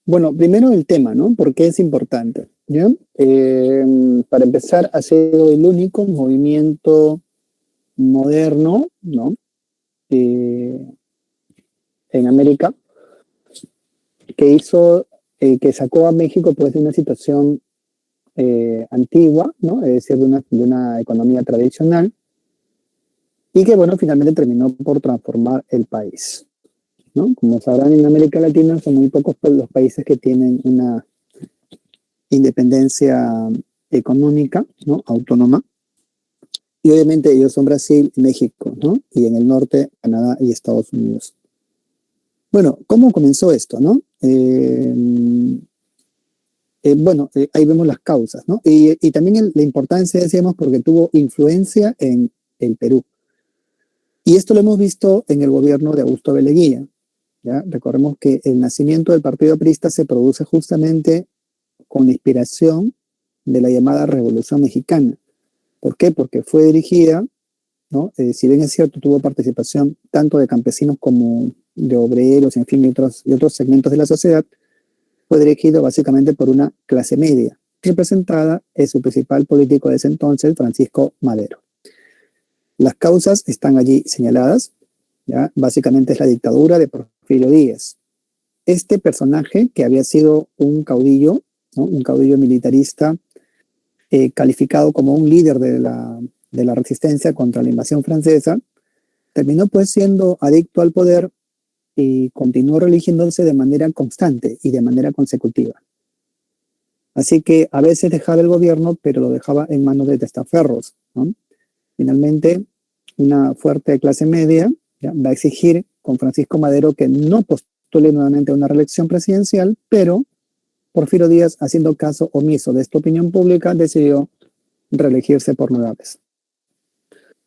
Bueno, primero el tema, ¿no? ¿Por qué es importante? ¿Ya? Para empezar, ha sido el único movimiento moderno, ¿no? Eh, en América que hizo, que sacó a México pues de una situación antigua, ¿no? Es decir, de una economía tradicional y que, bueno, finalmente terminó por transformar el país, ¿no? Como sabrán, en América Latina son muy pocos los países que tienen una independencia económica, ¿no? Autónoma. Y obviamente ellos son Brasil y México, ¿no? Y en el norte, Canadá y Estados Unidos. Bueno, ¿cómo comenzó esto, no? Bueno, ahí vemos las causas, ¿no? Y también la importancia, decíamos, porque tuvo influencia en el Perú. Y esto lo hemos visto en el gobierno de Augusto B. Leguía, ¿ya? Recordemos que el nacimiento del Partido Aprista se produce justamente con la inspiración de la llamada Revolución Mexicana. ¿Por qué? Porque fue dirigida, ¿no? Si bien es cierto, tuvo participación tanto de campesinos como de obreros, en fin, y otros segmentos de la sociedad, fue dirigido básicamente por una clase media, representada en su principal político de ese entonces, Francisco Madero. Las causas están allí señaladas, ¿ya? Básicamente es la dictadura de Porfirio Díaz. Este personaje, que había sido un caudillo, ¿no? Un caudillo militarista, calificado como un líder de la resistencia contra la invasión francesa, terminó pues siendo adicto al poder y continuó religiéndose de manera constante y de manera consecutiva. Así que a veces dejaba el gobierno, pero lo dejaba en manos de testaferros, ¿no? Finalmente, una fuerte clase media, ¿ya? Va a exigir con Francisco Madero que no postule nuevamente a una reelección presidencial, pero Porfirio Díaz, haciendo caso omiso de esta opinión pública, decidió reelegirse por nueva vez.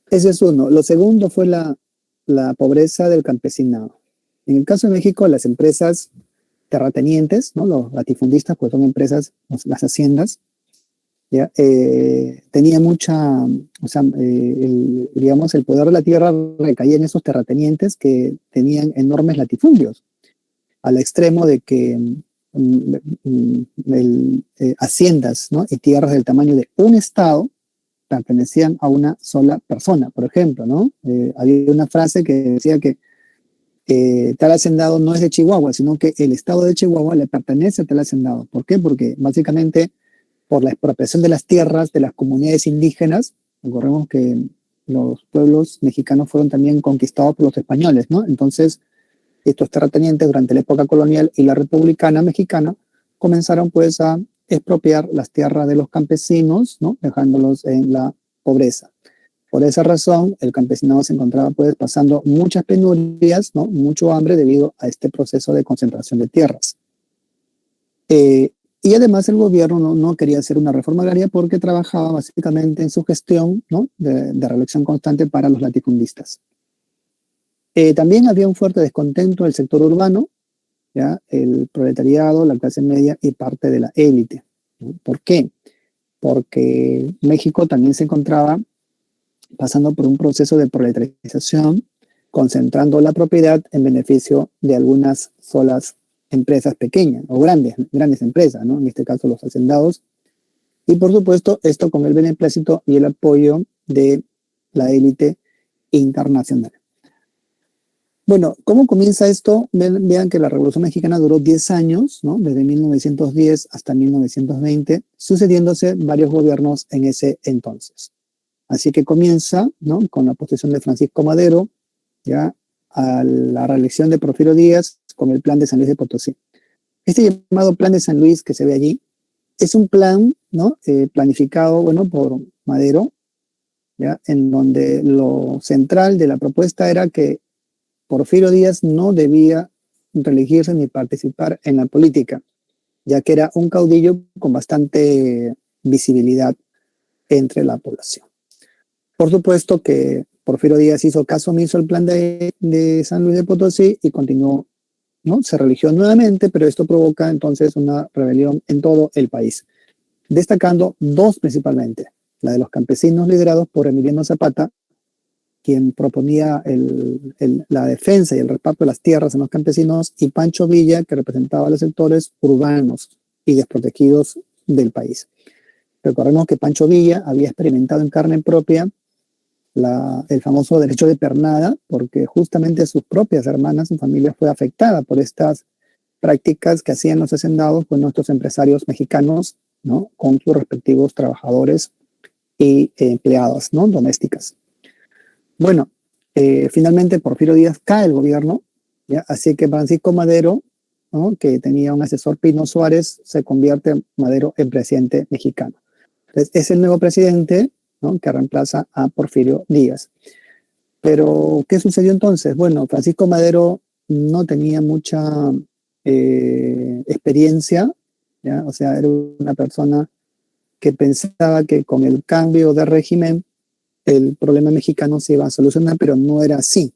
Ese es uno. Lo segundo fue la pobreza del campesinado. En el caso de México, las empresas terratenientes, ¿no? Los latifundistas, pues son empresas, las haciendas, ¿ya? Tenía mucha, o sea, digamos, el poder de la tierra recaía en esos terratenientes que tenían enormes latifundios, al extremo de que haciendas, ¿no? Y tierras del tamaño de un estado pertenecían a una sola persona, por ejemplo, ¿no? Había una frase que decía que tal hacendado no es de Chihuahua, sino que el estado de Chihuahua le pertenece a tal hacendado. ¿Por qué? Porque básicamente por la expropiación de las tierras de las comunidades indígenas, recordemos que los pueblos mexicanos fueron también conquistados por los españoles, ¿no? Entonces, estos terratenientes durante la época colonial y la republicana mexicana comenzaron pues a expropiar las tierras de los campesinos, ¿no? Dejándolos en la pobreza. Por esa razón, el campesinado se encontraba pues pasando muchas penurias, ¿no? Mucho hambre debido a este proceso de concentración de tierras. Y además el gobierno no quería hacer una reforma agraria porque trabajaba básicamente en su gestión, ¿no? de reelección constante para los latifundistas. También había un fuerte descontento del sector urbano, ¿ya? El proletariado, la clase media y parte de la élite, ¿no? ¿Por qué? Porque México también se encontraba pasando por un proceso de proletarización, concentrando la propiedad en beneficio de algunas solas empresas pequeñas o grandes empresas, ¿no? En este caso los hacendados. Y por supuesto, esto con el beneplácito y el apoyo de la élite internacional. Bueno, ¿cómo comienza esto? Vean que la Revolución Mexicana duró 10 años, ¿no? Desde 1910 hasta 1920, sucediéndose varios gobiernos en ese entonces. Así que comienza, ¿no? Con la posesión de Francisco Madero, ya a la reelección de Porfirio Díaz con el plan de San Luis de Potosí. Este llamado plan de San Luis que se ve allí es un plan, ¿no? Planificado, bueno, por Madero, ya, en donde lo central de la propuesta era que Porfirio Díaz no debía reelegirse ni participar en la política, ya que era un caudillo con bastante visibilidad entre la población. Por supuesto que Porfirio Díaz hizo caso omiso al plan de San Luis de Potosí y continuó, ¿no? Se religió nuevamente, pero esto provoca entonces una rebelión en todo el país, destacando dos principalmente, la de los campesinos liderados por Emiliano Zapata quien proponía la defensa y el reparto de las tierras en los campesinos, y Pancho Villa, que representaba a los sectores urbanos y desprotegidos del país. Recordemos que Pancho Villa había experimentado en carne propia el famoso derecho de pernada, porque justamente sus propias hermanas, su familia fue afectada por estas prácticas que hacían los hacendados con nuestros empresarios mexicanos, ¿no? Con sus respectivos trabajadores y empleadas, ¿no? Domésticas. Bueno, finalmente Porfirio Díaz cae el gobierno, ¿ya? Así que Francisco Madero, ¿no? Que tenía un asesor, Pino Suárez, se convierte Madero en presidente mexicano. Entonces, es el nuevo presidente, ¿no? Que reemplaza a Porfirio Díaz. Pero, ¿qué sucedió entonces? Bueno, Francisco Madero no tenía mucha experiencia, ¿ya? O sea, era una persona que pensaba que con el cambio de régimen el problema mexicano se iba a solucionar, pero no era así,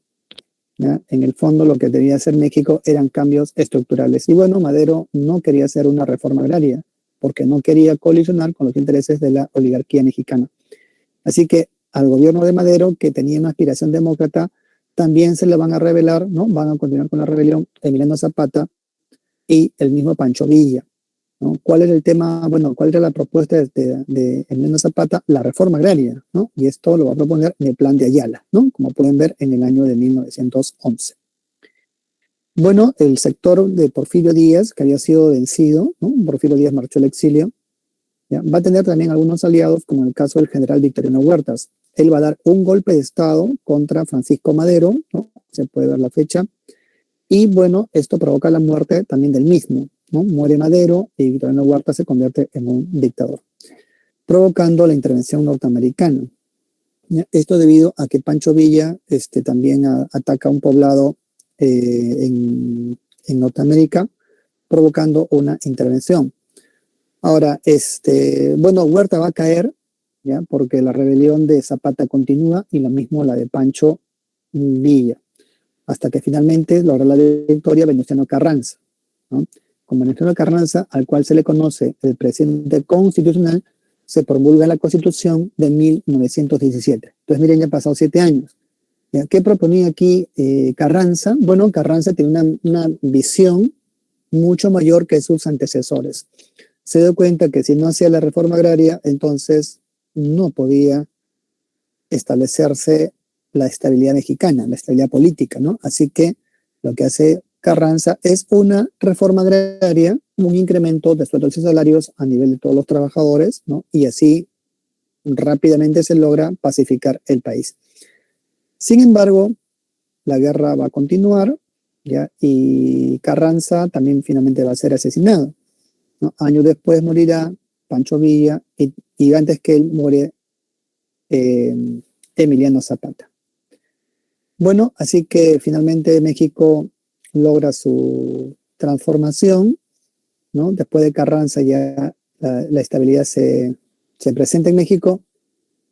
¿ya? En el fondo lo que debía hacer México eran cambios estructurales. Y bueno, Madero no quería hacer una reforma agraria porque no quería colisionar con los intereses de la oligarquía mexicana. Así que al gobierno de Madero, que tenía una aspiración demócrata, también se le van a rebelar, ¿no? Van a continuar con la rebelión Emiliano Zapata y el mismo Pancho Villa, ¿no? ¿Cuál era el tema? Bueno, ¿cuál era la propuesta de Emiliano Zapata? La reforma agraria, ¿no? Y esto lo va a proponer en el plan de Ayala, ¿no? Como pueden ver en el año de 1911. Bueno, el sector de Porfirio Díaz, que había sido vencido, ¿no? Porfirio Díaz marchó al exilio, ¿ya? Va a tener también algunos aliados, como en el caso del general Victoriano Huertas. Él va a dar un golpe de Estado contra Francisco Madero, ¿no? Se puede ver la fecha. Y bueno, esto provoca la muerte también del mismo, ¿no? Muere Madero y Victoriano Huerta se convierte en un dictador, provocando la intervención norteamericana. ¿Ya? Esto debido a que Pancho Villa también ataca un poblado en Norteamérica, provocando una intervención. Ahora, bueno, Huerta va a caer, ¿ya? Porque la rebelión de Zapata continúa y lo mismo la de Pancho Villa, hasta que finalmente logra la victoria Venustiano Carranza, ¿no? Con Venustiano Carranza, al cual se le conoce el presidente constitucional, se promulga la Constitución de 1917. Entonces, miren, ya han pasado 7 años. ¿Ya? ¿Qué proponía aquí Carranza? Bueno, Carranza tiene una visión mucho mayor que sus antecesores. Se dio cuenta que si no hacía la reforma agraria, entonces no podía establecerse la estabilidad mexicana, la estabilidad política, ¿no? Así que lo que hace Carranza es una reforma agraria, un incremento de sueldos y salarios a nivel de todos los trabajadores, ¿no? Y así rápidamente se logra pacificar el país. Sin embargo, la guerra va a continuar, ¿ya? Y Carranza también finalmente va a ser asesinado, ¿no? Años después morirá Pancho Villa y antes que él muere Emiliano Zapata. Bueno, así que finalmente México logra su transformación, ¿no? Después de Carranza ya la estabilidad se presenta en México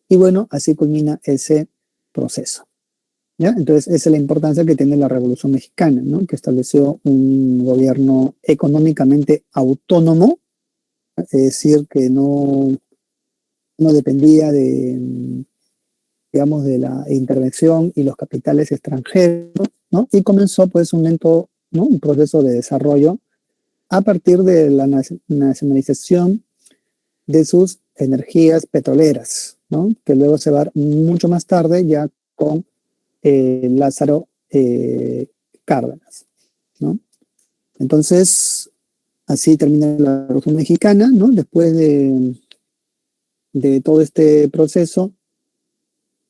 y bueno, así culmina ese proceso, ¿ya? Entonces esa es la importancia que tiene la Revolución Mexicana, ¿no? Que estableció un gobierno económicamente autónomo, es decir, que no dependía digamos, de la intervención y los capitales extranjeros, ¿no? Y comenzó pues un lento, ¿no? Un proceso de desarrollo a partir de la nacionalización de sus energías petroleras, ¿no? Que luego se va a dar mucho más tarde ya con Lázaro Cárdenas, ¿no? Entonces, así termina la Revolución Mexicana, ¿no? Después de todo este proceso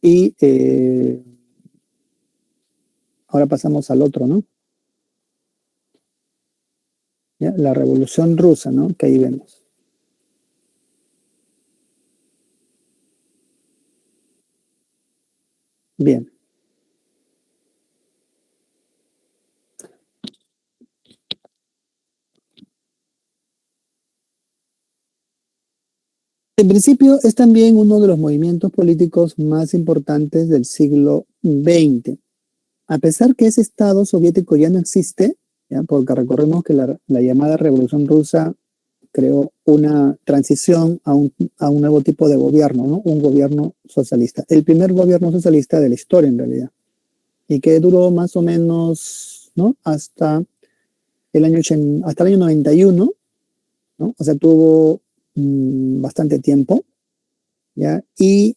y ahora pasamos al otro, ¿no? ¿Ya? La Revolución Rusa, ¿no? Que ahí vemos. Bien. En principio es también uno de los movimientos políticos más importantes del siglo XX. A pesar que ese Estado soviético ya no existe, ¿ya? Porque recordemos que la llamada Revolución Rusa creó una transición a un nuevo tipo de gobierno, ¿no? Un gobierno socialista. El primer gobierno socialista de la historia, en realidad. Y que duró más o menos, ¿no? Hasta hasta el año 91, ¿no? O sea, tuvo bastante tiempo, ¿ya? Y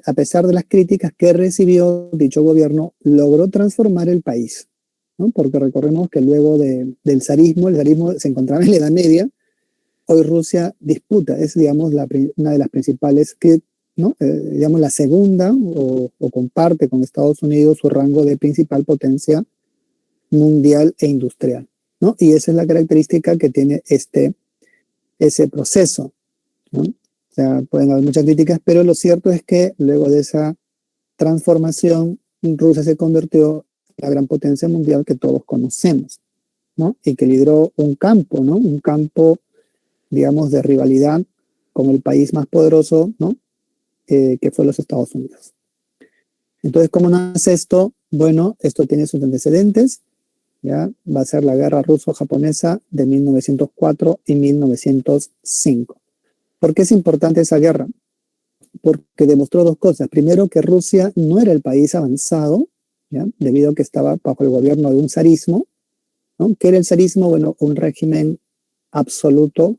a pesar de las críticas que recibió dicho gobierno, logró transformar el país, ¿no? Porque recordemos que luego del zarismo, el zarismo se encontraba en la Edad Media. Hoy Rusia disputa, es, digamos, una de las principales, ¿no? Digamos, la segunda o comparte con Estados Unidos su rango de principal potencia mundial e industrial, ¿no? Y esa es la característica que tiene ese proceso, ¿no? O sea, pueden haber muchas críticas, pero lo cierto es que luego de esa transformación, Rusia se convirtió en la gran potencia mundial que todos conocemos, ¿no? Y que lideró un campo, ¿no? Un campo, digamos, de rivalidad con el país más poderoso, ¿no? Que fue los Estados Unidos. Entonces, ¿cómo nace esto? Bueno, esto tiene sus antecedentes, ¿ya? Va a ser la guerra ruso-japonesa de 1904 y 1905. ¿Por qué es importante esa guerra? Porque demostró dos cosas. Primero, que Rusia no era el país avanzado, ¿ya? Debido a que estaba bajo el gobierno de un zarismo, ¿no? ¿Qué era el zarismo? Bueno, un régimen absoluto,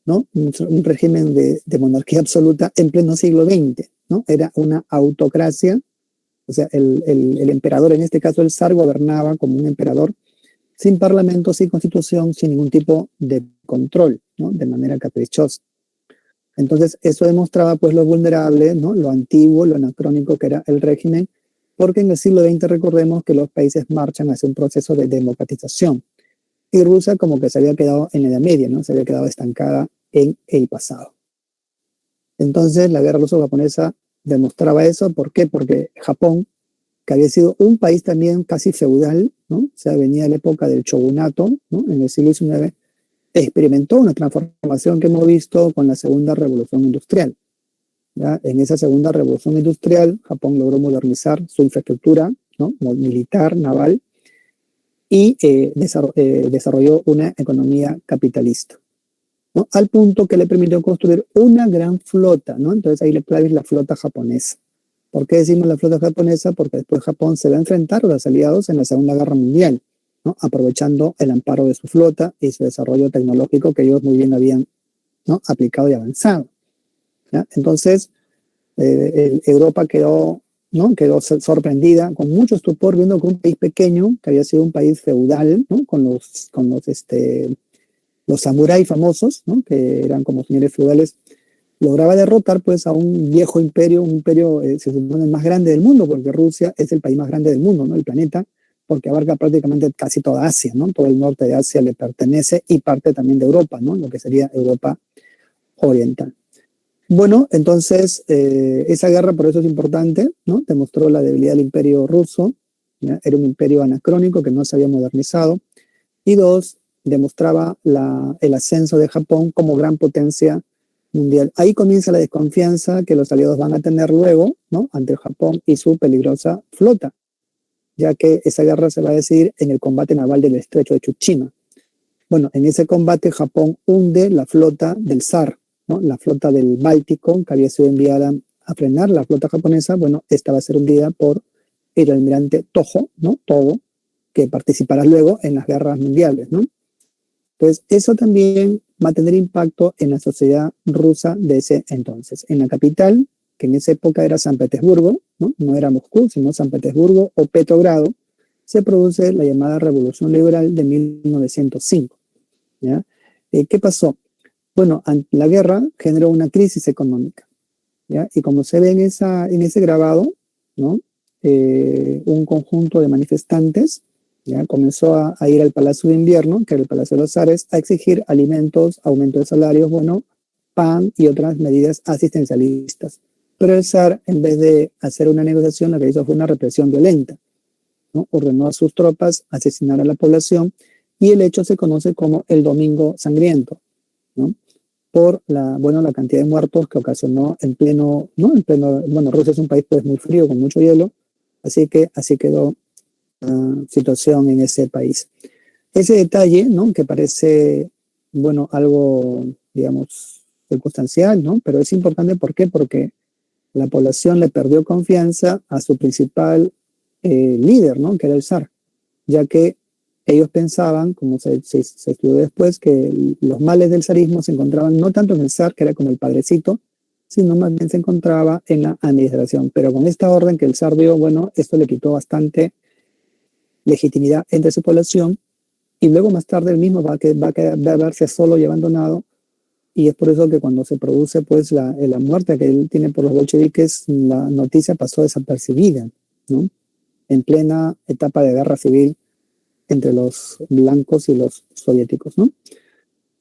¿no? Un régimen de monarquía absoluta en pleno siglo XX, ¿no? Era una autocracia, o sea, el emperador, en este caso el zar, gobernaba como un emperador sin parlamento, sin constitución, sin ningún tipo de control, ¿no? De manera caprichosa. Entonces, eso demostraba pues lo vulnerable, ¿no? Lo antiguo, lo anacrónico que era el régimen, porque en el siglo XX recordemos que los países marchan hacia un proceso de democratización. Y Rusia como que se había quedado en la Edad Media, ¿no? Se había quedado estancada en el pasado. Entonces, la guerra ruso-japonesa demostraba eso. ¿Por qué? Porque Japón, que había sido un país también casi feudal, ¿no? O sea, venía de la época del shogunato, ¿no? En el siglo XIX, experimentó una transformación que hemos visto con la segunda revolución industrial, ¿ya? En esa segunda revolución industrial, Japón logró modernizar su infraestructura, ¿no? Militar, naval, y desarrolló una economía capitalista, ¿no? Al punto que le permitió construir una gran flota, ¿no? Entonces ahí la clave es la flota japonesa. ¿Por qué decimos la flota japonesa? Porque después Japón se va a enfrentar a los aliados en la Segunda Guerra Mundial, ¿no? Aprovechando el amparo de su flota y su desarrollo tecnológico que ellos muy bien habían, ¿no? Aplicado y avanzado, ¿ya? Entonces, Europa quedó, ¿no? Quedó sorprendida, con mucho estupor, viendo que un país pequeño, que había sido un país feudal, ¿no? Con los samuráis famosos, ¿no? Que eran como señores feudales, lograba derrotar pues a un viejo imperio, un imperio se supone el más grande del mundo, porque Rusia es el país más grande del mundo, ¿no? El planeta, porque abarca prácticamente casi toda Asia, ¿no? Todo el norte de Asia le pertenece y parte también de Europa, ¿no? Lo que sería Europa Oriental. Bueno, entonces esa guerra por eso es importante, ¿no? Demostró la debilidad del imperio ruso, ¿ya? Era un imperio anacrónico que no se había modernizado. Y dos, demostraba el ascenso de Japón como gran potencia mundial. Ahí comienza la desconfianza que los aliados van a tener luego, ¿no? Ante Japón y su peligrosa flota, ya que esa guerra se va a decidir en el combate naval del estrecho de Tsushima. Bueno, en ese combate Japón hunde la flota del zar, ¿no? La flota del Báltico, que había sido enviada a frenar la flota japonesa. Bueno, esta va a ser hundida por el almirante Toho, ¿no? Togo, que participará luego en las guerras mundiales, ¿no? Pues eso también va a tener impacto en la sociedad rusa de ese entonces. En la capital, que en esa época era San Petersburgo, ¿no? No era Moscú, sino San Petersburgo o Petrogrado, se produce la llamada Revolución Liberal de 1905, ¿ya? ¿Qué pasó? Bueno, la guerra generó una crisis económica, ¿ya? Y como se ve en ese grabado, ¿no? Un conjunto de manifestantes, ¿ya? Comenzó a ir al Palacio de Invierno, que era el Palacio de los Zares, a exigir alimentos, aumento de salarios, bueno, pan y otras medidas asistencialistas. Pero el zar, en vez de hacer una negociación, lo que hizo fue una represión violenta, ¿no? Ordenó a sus tropas asesinar a la población y el hecho se conoce como el Domingo Sangriento, ¿no? Por la cantidad de muertos que ocasionó bueno, Rusia es un país pues muy frío, con mucho hielo, así que así quedó la situación en ese país. Ese detalle, ¿no? Que parece bueno, algo, digamos, circunstancial, ¿no? Pero es importante, ¿por qué? Porque la población le perdió confianza a su principal líder, ¿no? Que era el zar, ya que ellos pensaban, como se estudió después, que los males del zarismo se encontraban no tanto en el zar, que era como el padrecito, sino más bien se encontraba en la administración. Pero con esta orden que el zar dio, bueno, esto le quitó bastante legitimidad entre su población y luego más tarde el mismo va a verse solo y abandonado y es por eso que cuando se produce pues la muerte que él tiene por los bolcheviques, la noticia pasó desapercibida, ¿no? En plena etapa de guerra civil entre los blancos y los soviéticos, ¿no?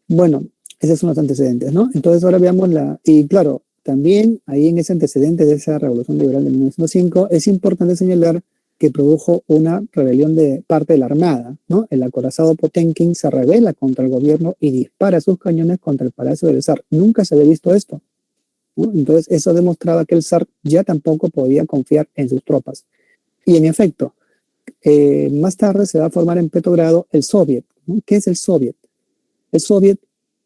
Bueno, esos son los antecedentes, ¿no? Entonces ahora veamos y claro, también ahí en ese antecedente de esa revolución liberal de 1905 es importante señalar que produjo una rebelión de parte de la Armada, ¿no? El acorazado Potemkin se rebela contra el gobierno y dispara sus cañones contra el palacio del zar. Nunca se había visto esto, ¿no? Entonces eso demostraba que el zar ya tampoco podía confiar en sus tropas. Y en efecto, más tarde se va a formar en Petrogrado el Soviet, ¿no? ¿Qué es el Soviet? El Soviet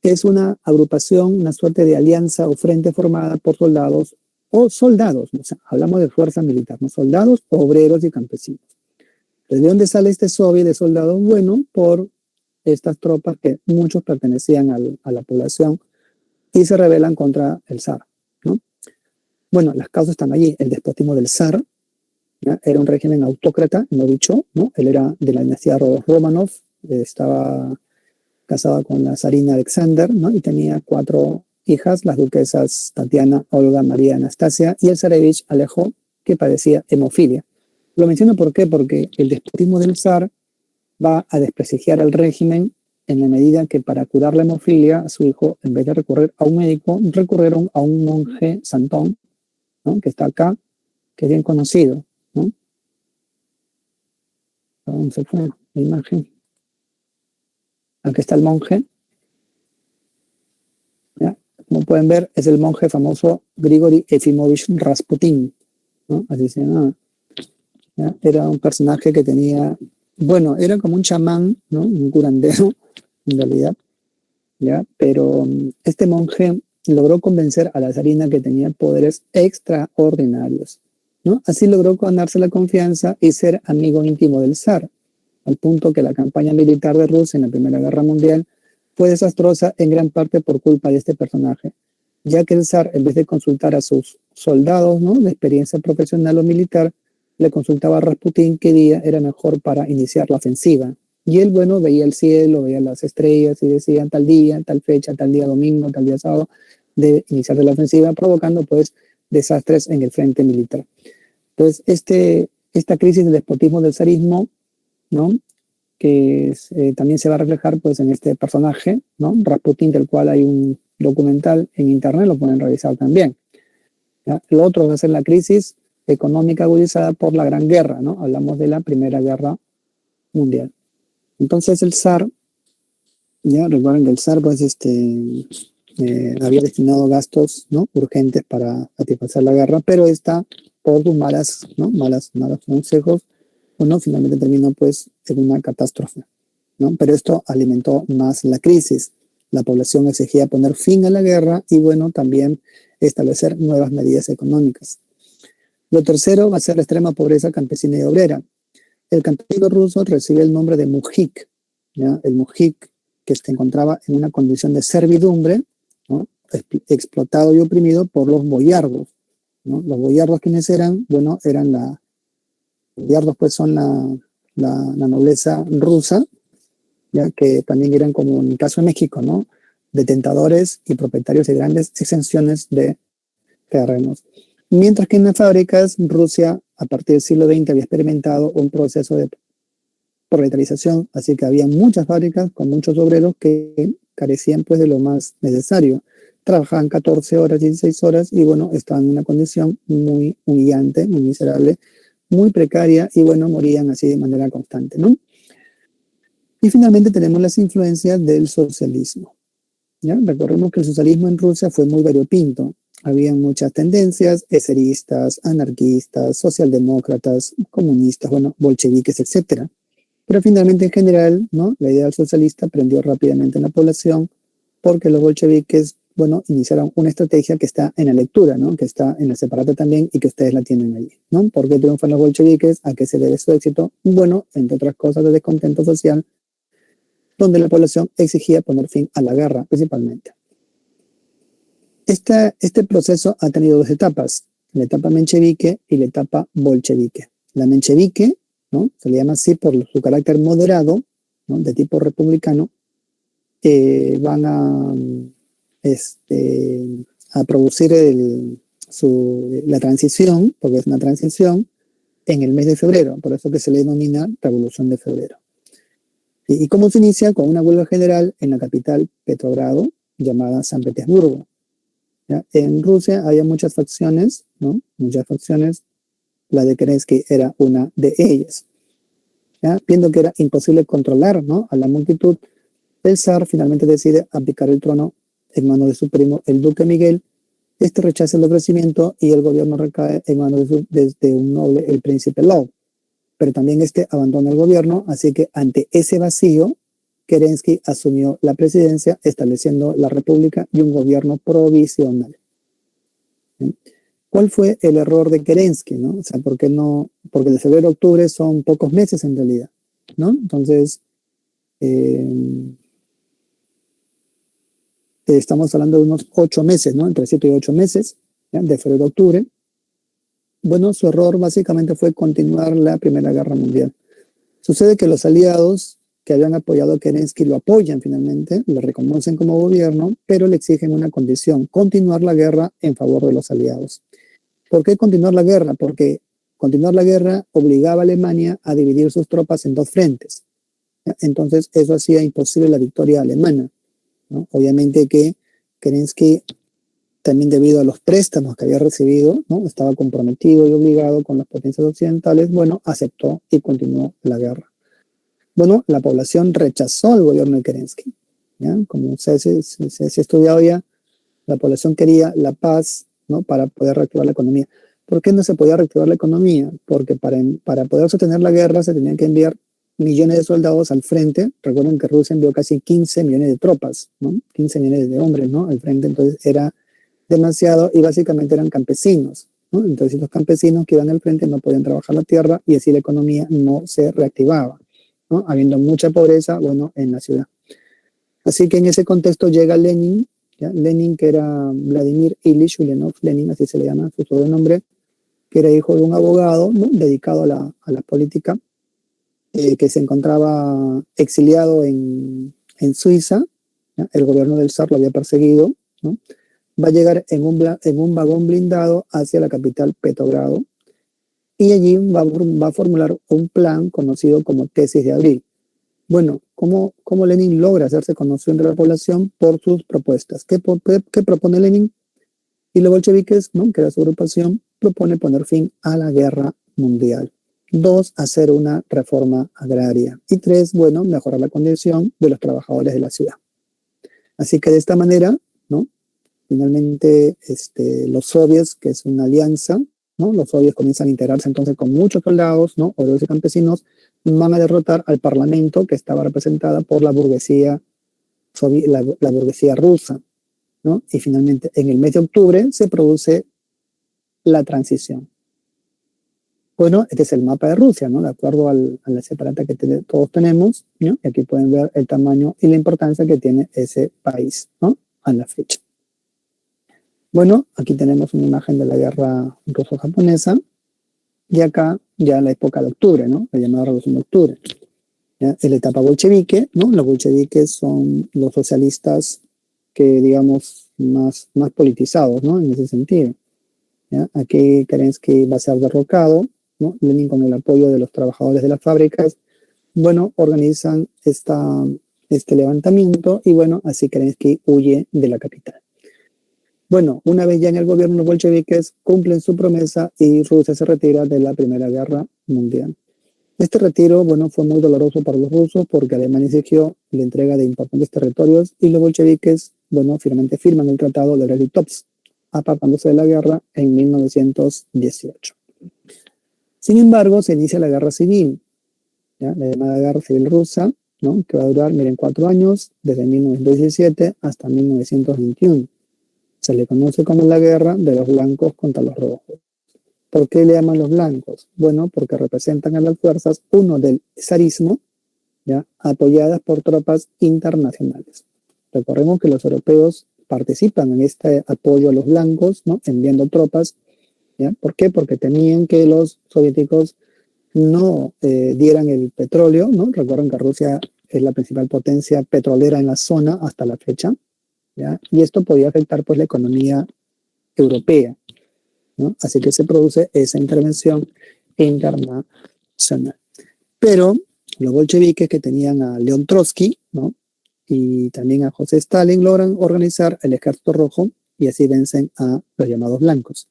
es una agrupación, una suerte de alianza o frente formada por soldados o soldados, o sea, hablamos de fuerza militar, ¿no? Soldados, obreros y campesinos. ¿De dónde sale este Soviet de soldados? Bueno, por estas tropas que muchos pertenecían a la población y se rebelan contra el zar, ¿no? Bueno, las causas están allí. El despotismo del zar, ¿ya? Era un régimen autócrata, no dicho, ¿no? Él era de la dinastía Romanov, estaba casada con la zarina Alexander, ¿no? Y tenía 4 hijas, las duquesas Tatiana, Olga, María, Anastasia, y el zarevich Alejo, que padecía hemofilia. Lo menciono ¿por qué? Porque el despotismo del zar va a desprestigiar al régimen en la medida que para curar la hemofilia a su hijo, en vez de recurrir a un médico, recurrieron a un monje santón, ¿no? Que está acá, que es bien conocido, ¿no? ¿Dónde se fue la imagen? Aquí está el monje, ¿ya? Como pueden ver, es el monje famoso Grigori Efimovich Rasputin, ¿no? Así se llama. ¿Ya? Era un personaje que tenía, bueno, era como un chamán, ¿no? Un curandero, en realidad, ¿ya? Pero este monje logró convencer a la zarina que tenía poderes extraordinarios, ¿no? Así logró ganarse la confianza y ser amigo íntimo del zar, al punto que la campaña militar de Rusia en la Primera Guerra Mundial fue desastrosa en gran parte por culpa de este personaje, ya que el zar, en vez de consultar a sus soldados, ¿no? De experiencia profesional o militar, le consultaba a Rasputín qué día era mejor para iniciar la ofensiva. Y él, bueno, veía el cielo, veía las estrellas y decía tal día, tal fecha, tal día domingo, tal día sábado, de iniciar la ofensiva, provocando pues desastres en el frente militar. Entonces, esta crisis del despotismo del zarismo, ¿no? Que también se va a reflejar pues en este personaje, ¿no? Rasputín, del cual hay un documental en internet, lo pueden revisar también. ¿Ya? Lo otro va a ser la crisis económica agudizada por la Gran Guerra, ¿no? Hablamos de la Primera Guerra Mundial. Entonces el zar, ya recuerden que el zar pues había destinado gastos, ¿no? Urgentes para satisfacer la guerra, pero esta por sus malas, ¿no? malas consejos, bueno, finalmente terminó pues en una catástrofe, ¿no? Pero esto alimentó más la crisis. La población exigía poner fin a la guerra y bueno, también establecer nuevas medidas económicas. Lo tercero va a ser la extrema pobreza campesina y obrera. El campesino ruso recibe el nombre de mujik, ¿ya? El mujik que se encontraba en una condición de servidumbre, ¿no? Explotado y oprimido por los boyardos, ¿no? Los boyardos, ¿quiénes eran? Bueno, los boyardos pues son la nobleza rusa, ¿ya? Que también eran como en el caso de México, ¿no? Detentadores y propietarios de grandes extensiones de terrenos. Mientras que en las fábricas, Rusia a partir del siglo XX había experimentado un proceso de proletarización, así que había muchas fábricas con muchos obreros que carecían pues de lo más necesario. Trabajaban 14 horas, 16 horas y bueno, estaban en una condición muy humillante, muy miserable, muy precaria y bueno, morían así de manera constante, ¿no? Y finalmente tenemos las influencias del socialismo, ¿ya? Recordemos que el socialismo en Rusia fue muy variopinto. Había muchas tendencias, eseristas, anarquistas, socialdemócratas, comunistas, bueno, bolcheviques, etc. Pero finalmente, en general, ¿no? La idea socialista prendió rápidamente en la población porque los bolcheviques, bueno, iniciaron una estrategia que está en la lectura, ¿no? Que está en el separata también y que ustedes la tienen allí, ¿no? ¿Por qué triunfan los bolcheviques? ¿A qué se debe su éxito? Bueno, entre otras cosas, de descontento social, donde la población exigía poner fin a la guerra, principalmente. Este proceso ha tenido dos etapas, la etapa menchevique y la etapa bolchevique. La menchevique, ¿no? Se le llama así por su carácter moderado, ¿no? De tipo republicano, van a producir la transición, porque es una transición, en el mes de febrero, por eso que se le denomina Revolución de Febrero. ¿Y cómo se inicia? Con una huelga general en la capital Petrogrado, llamada San Petersburgo. ¿Ya? En Rusia había muchas facciones, ¿no? Muchas facciones, la de Kerensky era una de ellas. ¿Ya? Viendo que era imposible controlar, ¿no? A la multitud, el zar finalmente decide abdicar el trono en manos de su primo, el duque Miguel. Este rechaza el ofrecimiento y el gobierno recae en manos de un noble, el príncipe Lov. Pero también este abandona el gobierno, así que ante ese vacío, Kerensky asumió la presidencia, estableciendo la república y un gobierno provisional. ¿Sí? ¿Cuál fue el error de Kerensky? ¿No? O sea, ¿por qué no? Porque de febrero a octubre son pocos meses en realidad, ¿no? Entonces, estamos hablando de unos 8 meses, ¿no? Entre 7 y 8 meses, ¿ya? De febrero a octubre. Bueno, su error básicamente fue continuar la Primera Guerra Mundial. Sucede que los aliados que habían apoyado a Kerensky lo apoyan finalmente, lo reconocen como gobierno, pero le exigen una condición, continuar la guerra en favor de los aliados. ¿Por qué continuar la guerra? Porque continuar la guerra obligaba a Alemania a dividir sus tropas en dos frentes. ¿Ya? Entonces eso hacía imposible la victoria alemana, ¿no? Obviamente que Kerensky, también debido a los préstamos que había recibido, ¿no? Estaba comprometido y obligado con las potencias occidentales, bueno, aceptó y continuó la guerra. Bueno, la población rechazó el gobierno de Kerensky, ¿ya? Como se ha estudiado ya, la población quería la paz, ¿no? Para poder reactivar la economía. ¿Por qué no se podía reactivar la economía? Porque para poder sostener la guerra se tenían que enviar millones de soldados al frente. Recuerden que Rusia envió casi 15 millones de tropas, ¿no? 15 millones de hombres, ¿no? Al frente, entonces era demasiado y básicamente eran campesinos, ¿no? Entonces los campesinos que iban al frente no podían trabajar la tierra y así la economía no se reactivaba, ¿no? Habiendo mucha pobreza, bueno, en la ciudad. Así que en ese contexto llega Lenin, ¿ya? Lenin, que era Vladimir Ilich Ulyanov Lenin, así se le llama su sobrenombre, que era hijo de un abogado, ¿no? Dedicado a la política, que se encontraba exiliado en Suiza, ¿ya? El gobierno del zar lo había perseguido, ¿no? Va a llegar en un vagón blindado hacia la capital Petrogrado y allí va a formular un plan conocido como Tesis de Abril. Bueno, ¿cómo Lenin logra hacerse conocido entre la población? Por sus propuestas. ¿Qué propone Lenin? Y los bolcheviques, ¿no? Que era su agrupación, propone poner fin a la guerra mundial. 2, hacer una reforma agraria. Y 3, bueno, mejorar la condición de los trabajadores de la ciudad. Así que de esta manera, ¿no? Finalmente, los soviets, que es una alianza, ¿no? Los soviets comienzan a integrarse entonces con muchos soldados, ¿no? Obreros y campesinos, van a derrotar al parlamento que estaba representada por la burguesía, la burguesía rusa, ¿no? Y finalmente, en el mes de octubre se produce la transición. Bueno, este es el mapa de Rusia, ¿no? De acuerdo a la separata que todos tenemos, ¿no? Y aquí pueden ver el tamaño y la importancia que tiene ese país, ¿no? A la fecha. Bueno, aquí tenemos una imagen de la guerra ruso-japonesa y acá ya la época de octubre, ¿no? La llamada Revolución de Octubre. ¿Ya? Es la etapa bolchevique, ¿no? Los bolcheviques son los socialistas que, digamos, más politizados, ¿no? En ese sentido. ¿Ya? Aquí Kerensky va a ser derrocado, ¿no? Lenin, con el apoyo de los trabajadores de las fábricas, bueno, organizan este levantamiento y, bueno, así Kerensky huye de la capital. Bueno, una vez ya en el gobierno, los bolcheviques cumplen su promesa y Rusia se retira de la Primera Guerra Mundial. Este retiro, bueno, fue muy doloroso para los rusos porque Alemania exigió la entrega de importantes territorios y los bolcheviques, bueno, finalmente firman el Tratado de Brest-Litovsk, apartándose de la guerra en 1918. Sin embargo, se inicia la guerra civil, ¿ya? La llamada Guerra Civil Rusa, ¿no? Que va a durar, miren, 4 años, desde 1917 hasta 1921. Se le conoce como la guerra de los blancos contra los rojos. ¿Por qué le llaman los blancos? Bueno, porque representan a las fuerzas, uno, del zarismo, ¿ya? Apoyadas por tropas internacionales. Recordemos que los europeos participan en este apoyo a los blancos, ¿no? Enviando tropas, ¿ya? ¿Por qué? Porque temían que los soviéticos no dieran el petróleo, ¿no? Recuerden que Rusia es la principal potencia petrolera en la zona hasta la fecha, ¿ya? Y esto podía afectar pues la economía europea, ¿no? Así que se produce esa intervención internacional. Pero los bolcheviques, que tenían a León Trotsky, ¿no? Y también a José Stalin, logran organizar el Ejército Rojo y así vencen a los llamados blancos.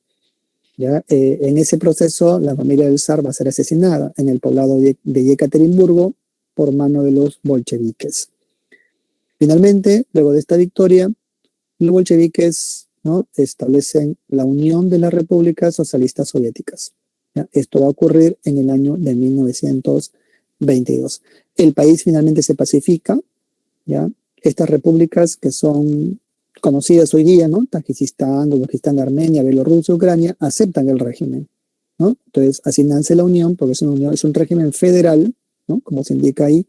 ¿Ya? En ese proceso, la familia del zar va a ser asesinada en el poblado de Yekaterinburgo por mano de los bolcheviques. Finalmente, luego de esta victoria, los bolcheviques, ¿no? Establecen la Unión de las Repúblicas Socialistas Soviéticas. ¿Ya? Esto va a ocurrir en el año de 1922. El país finalmente se pacifica, ¿ya? Estas repúblicas que son conocidas hoy día, ¿no? Tayikistán, Uzbekistán, Armenia, Bielorrusia, Ucrania, aceptan el régimen, ¿no? Entonces, así nace la Unión, porque es un régimen federal, ¿no? Como se indica ahí,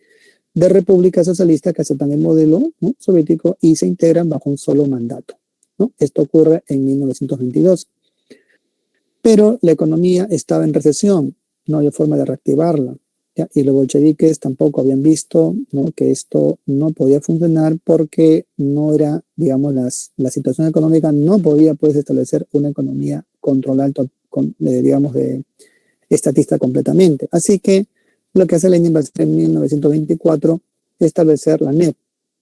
de repúblicas socialistas que aceptan el modelo, ¿no? Soviético y se integran bajo un solo mandato, ¿no? Esto ocurre en 1922. Pero la economía estaba en recesión, no había forma de reactivarla, ¿ya? Y los bolcheviques tampoco habían visto, ¿no? Que esto no podía funcionar porque no era, digamos, la situación económica no podía pues establecer una economía controlada, digamos, de estatista completamente. Así que lo que hace Lenin en 1924 es establecer la NEP,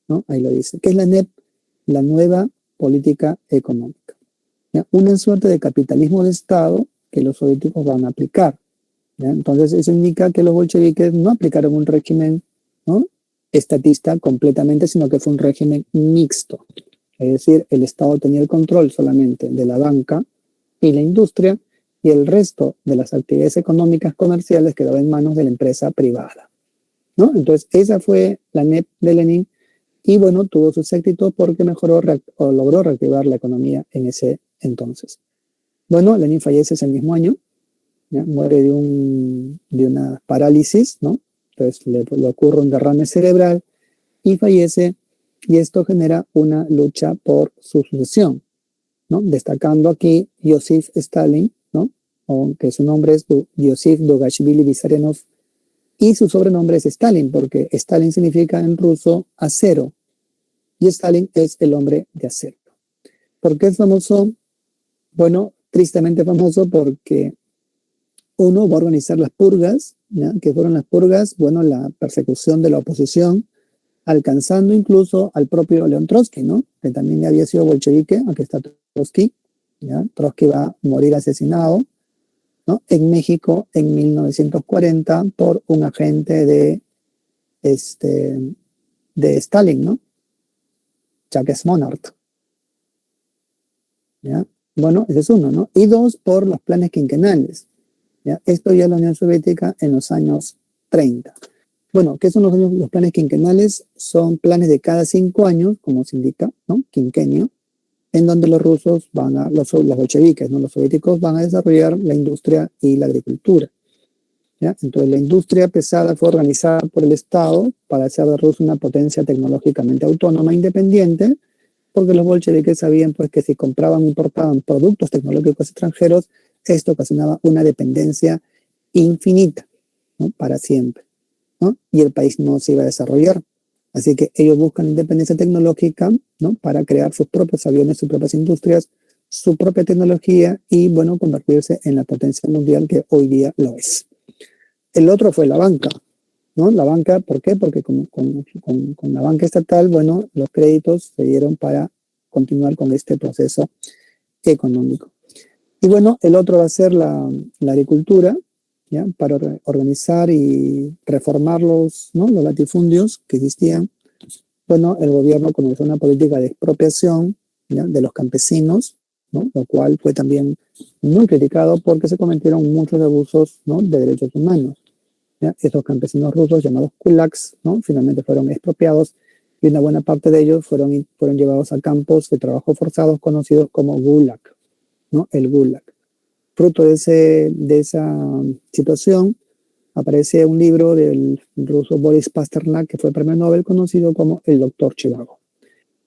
¿no? Ahí lo dice. ¿Qué es la NEP? La nueva política económica, ¿ya? Una suerte de capitalismo de Estado que los soviéticos van a aplicar. ¿Ya? Entonces, eso indica que los bolcheviques no aplicaron un régimen, ¿no? Estatista completamente, sino que fue un régimen mixto. Es decir, el Estado tenía el control solamente de la banca y la industria, y el resto de las actividades económicas comerciales quedaba en manos de la empresa privada, ¿no? Entonces, esa fue la NEP de Lenin, y bueno, tuvo sus éxitos porque logró reactivar la economía en ese entonces. Bueno, Lenin fallece ese mismo año, ¿ya? Muere de una parálisis, ¿no? Entonces le ocurre un derrame cerebral y fallece, y esto genera una lucha por su sucesión, ¿no? Destacando aquí Joseph Stalin, ¿no? Aunque su nombre es Joseph Dogashvili Vissarionov, y su sobrenombre es Stalin, porque Stalin significa en ruso acero, y Stalin es el hombre de acero. ¿Por qué es famoso? Bueno, tristemente famoso porque uno va a organizar las purgas, ¿ya? Que fueron las purgas, bueno, la persecución de la oposición, alcanzando incluso al propio León Trotsky, ¿no? Que también había sido bolchevique, aunque está Trotsky, ¿ya? Trotsky va a morir asesinado, ¿no? En México en 1940 por un agente de Stalin, ¿no? Jacques Monod, ¿ya? Bueno, ese es uno, ¿no? Y dos, por los planes quinquenales, ¿ya? Esto ya la Unión Soviética en los años 30. Bueno, ¿qué son los planes quinquenales? Son planes de cada 5 años, como se indica, ¿no? Quinquenio, en donde los rusos los bolcheviques, ¿no? Los soviéticos van a desarrollar la industria y la agricultura, ¿ya? Entonces, la industria pesada fue organizada por el Estado para hacer de Rusia una potencia tecnológicamente autónoma e independiente, porque los bolcheviques sabían pues, que si compraban o importaban productos tecnológicos extranjeros, esto ocasionaba una dependencia infinita, ¿no? Para siempre, ¿no? Y el país no se iba a desarrollar. Así que ellos buscan independencia tecnológica, ¿no? Para crear sus propios aviones, sus propias industrias, su propia tecnología y, bueno, convertirse en la potencia mundial que hoy día lo es. El otro fue la banca, ¿no? La banca, ¿por qué? Porque con la banca estatal, bueno, los créditos se dieron para continuar con este proceso económico. Y bueno, el otro va a ser la agricultura, ¿ya? Para organizar y reformar ¿no? Los latifundios que existían. Bueno, el gobierno comenzó una política de expropiación, ¿ya? De los campesinos, ¿no? Lo cual fue también muy criticado porque se cometieron muchos abusos, ¿no? De derechos humanos. ¿ya? Estos campesinos rusos llamados kulaks, ¿no? Finalmente fueron expropiados y una buena parte de ellos fueron llevados a campos de trabajo forzados conocidos como gulag, ¿no? El gulag. Fruto de esa situación, aparece un libro del ruso Boris Pasternak, que fue premio Nobel, conocido como el Doctor Chivago.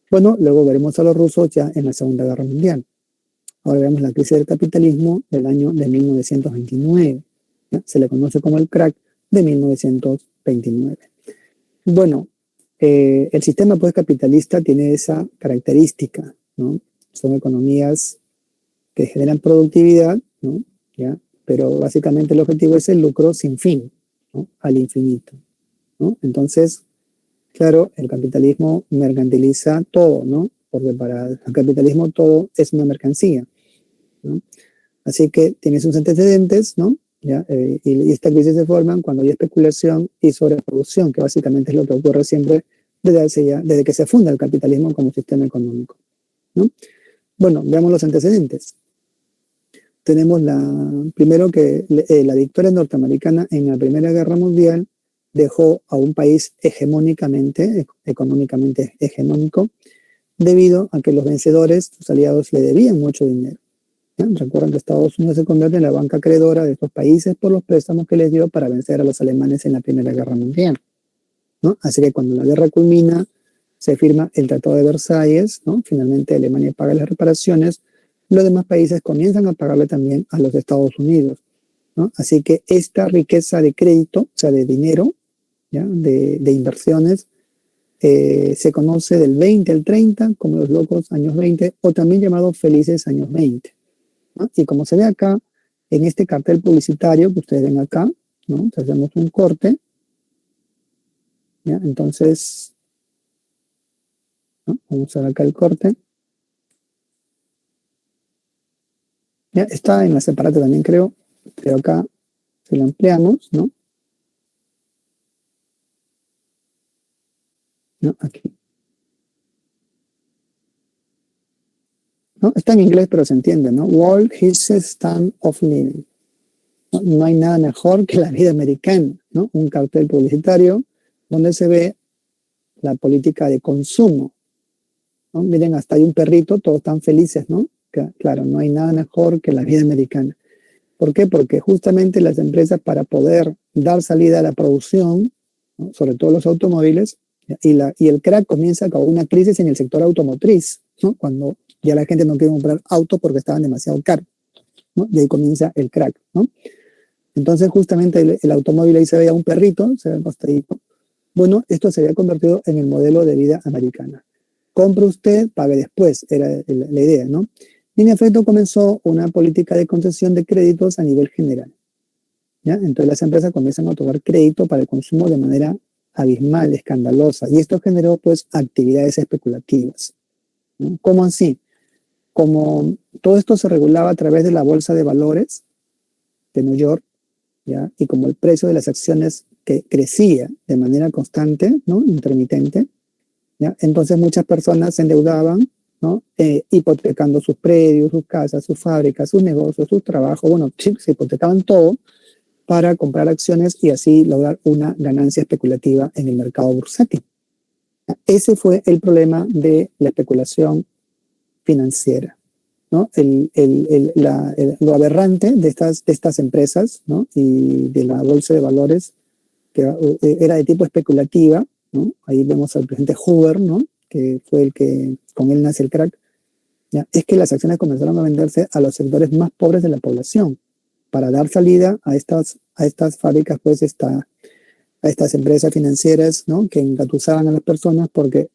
Bueno, luego veremos a los rusos ya en la Segunda Guerra Mundial. Ahora vemos la crisis del capitalismo del año de 1929. ¿Ya? Se le conoce como el crack de 1929. Bueno, el sistema pues capitalista tiene esa característica, ¿no? Son economías que generan productividad, ¿no? ¿Ya? Pero básicamente el objetivo es el lucro sin fin, ¿no? Al infinito, ¿no? Entonces, claro, el capitalismo mercantiliza todo, ¿no? Porque para el capitalismo todo es una mercancía, ¿no? Así que tiene sus antecedentes, ¿no? ¿Ya? Y estas crisis se forman cuando hay especulación y sobreproducción, que básicamente es lo que ocurre siempre desde que se funda el capitalismo como sistema económico, ¿no? Bueno, veamos los antecedentes. Tenemos primero que la victoria norteamericana en la Primera Guerra Mundial dejó a un país económicamente hegemónico, debido a que los vencedores, sus aliados, le debían mucho dinero. ¿Ya? Recuerden que Estados Unidos se convierte en la banca acreedora de estos países por los préstamos que les dio para vencer a los alemanes en la Primera Guerra Mundial, ¿no? Así que cuando la guerra culmina, se firma el Tratado de Versalles, ¿no? Finalmente Alemania paga las reparaciones, los demás países comienzan a pagarle también a los Estados Unidos, ¿no? Así que esta riqueza de crédito, o sea, de dinero, ¿ya? De inversiones, se conoce del 20 al 30 como los locos años 20, o también llamados felices años 20, ¿no? Y como se ve acá, en este cartel publicitario que ustedes ven acá, ¿no? Entonces hacemos un corte, ¿ya? Entonces, ¿no? Vamos a ver acá el corte. Ya está en la separata también, creo, pero acá, si lo ampliamos, ¿no? ¿No? Aquí. ¿No? Está en inglés, pero se entiende, ¿no? World is a stand of living. ¿No? No hay nada mejor que la vida americana, ¿no? Un cartel publicitario donde se ve la política de consumo, ¿no? Miren, hasta hay un perrito, todos están felices, ¿no? Claro, no hay nada mejor que la vida americana. ¿Por qué? Porque justamente las empresas, para poder dar salida a la producción, ¿no? Sobre todo los automóviles, y el crack comienza con una crisis en el sector automotriz, ¿no? Cuando ya la gente no quiere comprar autos porque estaban demasiado caros, ¿no? Y ahí comienza el crack, ¿no? Entonces justamente el automóvil, ahí se veía un perrito, se ve acostadito. Bueno, esto se había convertido en el modelo de vida americana. Compre usted, pague después, era la idea, ¿no? Y en efecto comenzó una política de concesión de créditos a nivel general, ¿ya? Entonces las empresas comienzan a otorgar crédito para el consumo de manera abismal, escandalosa, y esto generó pues actividades especulativas, ¿no? ¿Cómo así? Como todo esto se regulaba a través de la bolsa de valores de New York, ¿ya? Y como el precio de las acciones que crecía de manera constante, ¿no? Intermitente, ¿ya? Entonces muchas personas se endeudaban, ¿no? Hipotecando sus predios, sus casas, sus fábricas, sus negocios, sus trabajos, bueno, se hipotecaban todo para comprar acciones y así lograr una ganancia especulativa en el mercado bursátil. Ese fue el problema de la especulación financiera, ¿no? Lo aberrante de estas empresas, ¿no? Y de la bolsa de valores, que era de tipo especulativa, ¿no? Ahí vemos al presidente Hoover, ¿no? Que fue el que, con él nace el crack, ¿ya? Es que las acciones comenzaron a venderse a los sectores más pobres de la población para dar salida a estas fábricas, pues a estas empresas financieras, ¿no? Que engatusaban a las personas, porque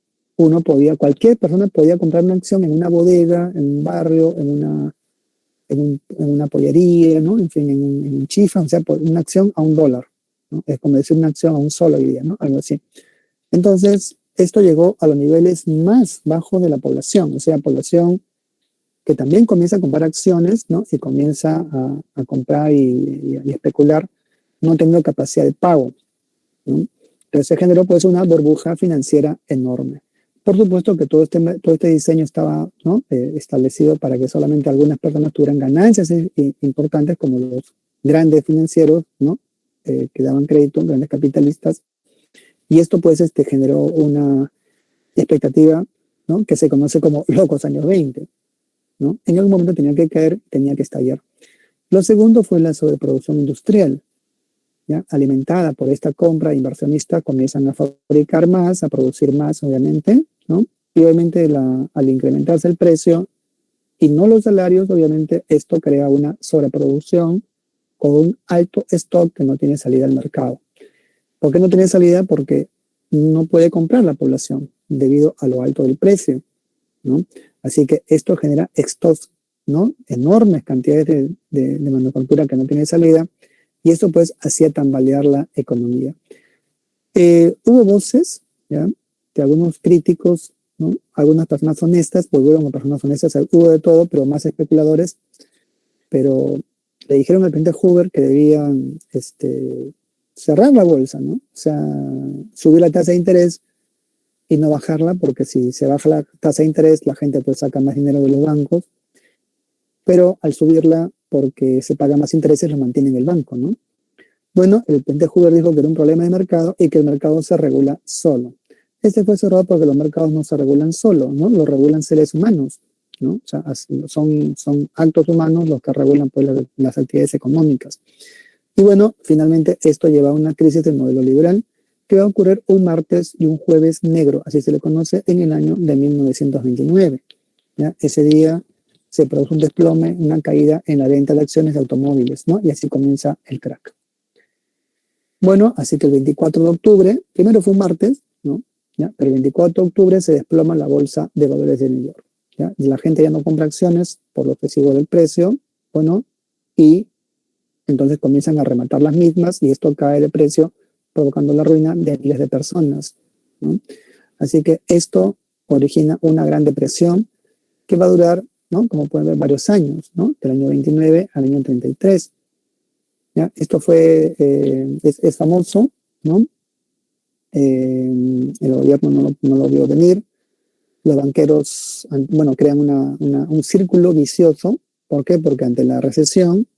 cualquier persona podía comprar una acción en una bodega, en un barrio, en una pollería, ¿no? En fin, en un chifa, o sea, por una acción a $1, ¿no? Es como decir una acción a un solo hoy día, ¿no? Algo así. Entonces, esto llegó a los niveles más bajos de la población, o sea, población que también comienza a comprar acciones, ¿no? Y comienza a comprar y especular, no teniendo capacidad de pago, ¿no? Entonces se generó pues una burbuja financiera enorme. Por supuesto que todo este diseño estaba, ¿no? Establecido para que solamente algunas personas tuvieran ganancias importantes, como los grandes financieros, ¿no? que daban crédito, grandes capitalistas, y esto pues generó una expectativa, ¿no?, que se conoce como locos años 20, ¿no? En algún momento tenía que caer, tenía que estallar. Lo segundo fue la sobreproducción industrial, ¿ya? Alimentada por esta compra, inversionistas comienzan a fabricar más, a producir más, obviamente, ¿no? Y obviamente al incrementarse el precio y no los salarios, obviamente esto crea una sobreproducción con un alto stock que no tiene salida al mercado. ¿Por qué no tiene salida? Porque no puede comprar la población debido a lo alto del precio, ¿no? Así que esto genera stocks, ¿no? Enormes cantidades de manufactura que no tiene salida, y esto pues hacía tambalear la economía. Hubo voces, ¿ya?, de algunos críticos, ¿no? Algunas personas honestas, pues hubo personas honestas, hubo de todo, pero más especuladores, pero le dijeron al presidente Hoover que debían cerrar la bolsa, ¿no? O sea, subir la tasa de interés y no bajarla, porque si se baja la tasa de interés, la gente pues saca más dinero de los bancos, pero al subirla, porque se paga más intereses, lo mantiene en el banco, ¿no? Bueno, el presidente Hoover dijo que era un problema de mercado y que el mercado se regula solo. Este fue cerrado porque los mercados no se regulan solo, ¿no? Los regulan seres humanos, ¿no? O sea, son actos humanos los que regulan pues las actividades económicas. Y bueno, finalmente esto lleva a una crisis del modelo liberal que va a ocurrir un martes y un jueves negro, así se le conoce, en el año de 1929. ¿Ya? Ese día se produce un desplome, una caída en la venta de acciones de automóviles, ¿no? Y así comienza el crack. Bueno, así que el 24 de octubre, primero fue un martes, ¿no? ¿Ya? Pero el 24 de octubre se desploma la bolsa de valores de New York. ¿Ya? Y la gente ya no compra acciones por lo excesivo del precio, bueno, y entonces comienzan a rematar las mismas y esto cae de precio, provocando la ruina de miles de personas, ¿no? Así que esto origina una gran depresión que va a durar, ¿no?, como pueden ver, varios años, ¿no?, del año 29 al año 33. ¿Ya? Esto fue, es famoso, ¿no? El gobierno no lo vio venir. Los banqueros, bueno, crean un círculo vicioso. ¿Por qué? Porque ante la recesión,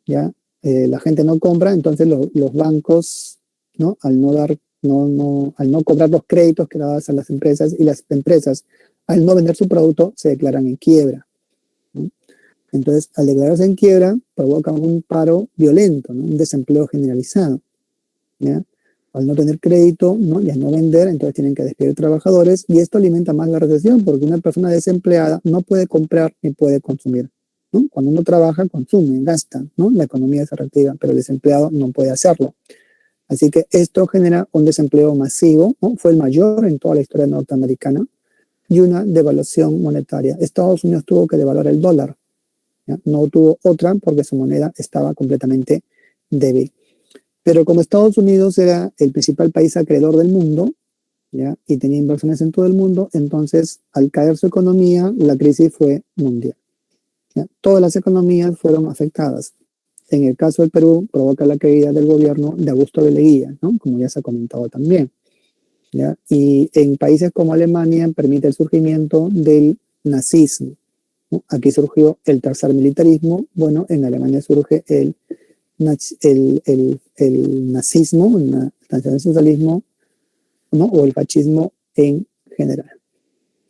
¿ya?, la gente no compra, entonces los bancos, ¿no?, al no cobrar los créditos que daban a las empresas, y las empresas, al no vender su producto, se declaran en quiebra, ¿no? Entonces, al declararse en quiebra, provocan un paro violento, ¿no?, un desempleo generalizado, ¿ya? Al no tener crédito, ¿no?, y al no vender, entonces tienen que despedir trabajadores, y esto alimenta más la recesión, porque una persona desempleada no puede comprar ni puede consumir, ¿no? Cuando uno trabaja, consume, gasta, ¿no? La economía se reactiva, pero el desempleado no puede hacerlo. Así que esto genera un desempleo masivo, ¿no? Fue el mayor en toda la historia norteamericana, y una devaluación monetaria. Estados Unidos tuvo que devaluar el dólar, ¿ya? No tuvo otra porque su moneda estaba completamente débil. Pero como Estados Unidos era el principal país acreedor del mundo, ¿ya?, y tenía inversiones en todo el mundo, entonces al caer su economía, la crisis fue mundial, ¿ya? Todas las economías fueron afectadas. En el caso del Perú, provoca la caída del gobierno de Augusto B. Leguía, ¿no?, como ya se ha comentado también, ¿ya? Y en países como Alemania permite el surgimiento del nazismo, ¿no? Aquí surgió el tercer militarismo. Bueno, en Alemania surge el nazismo, el nacionalsocialismo, ¿no?, o el fascismo en general.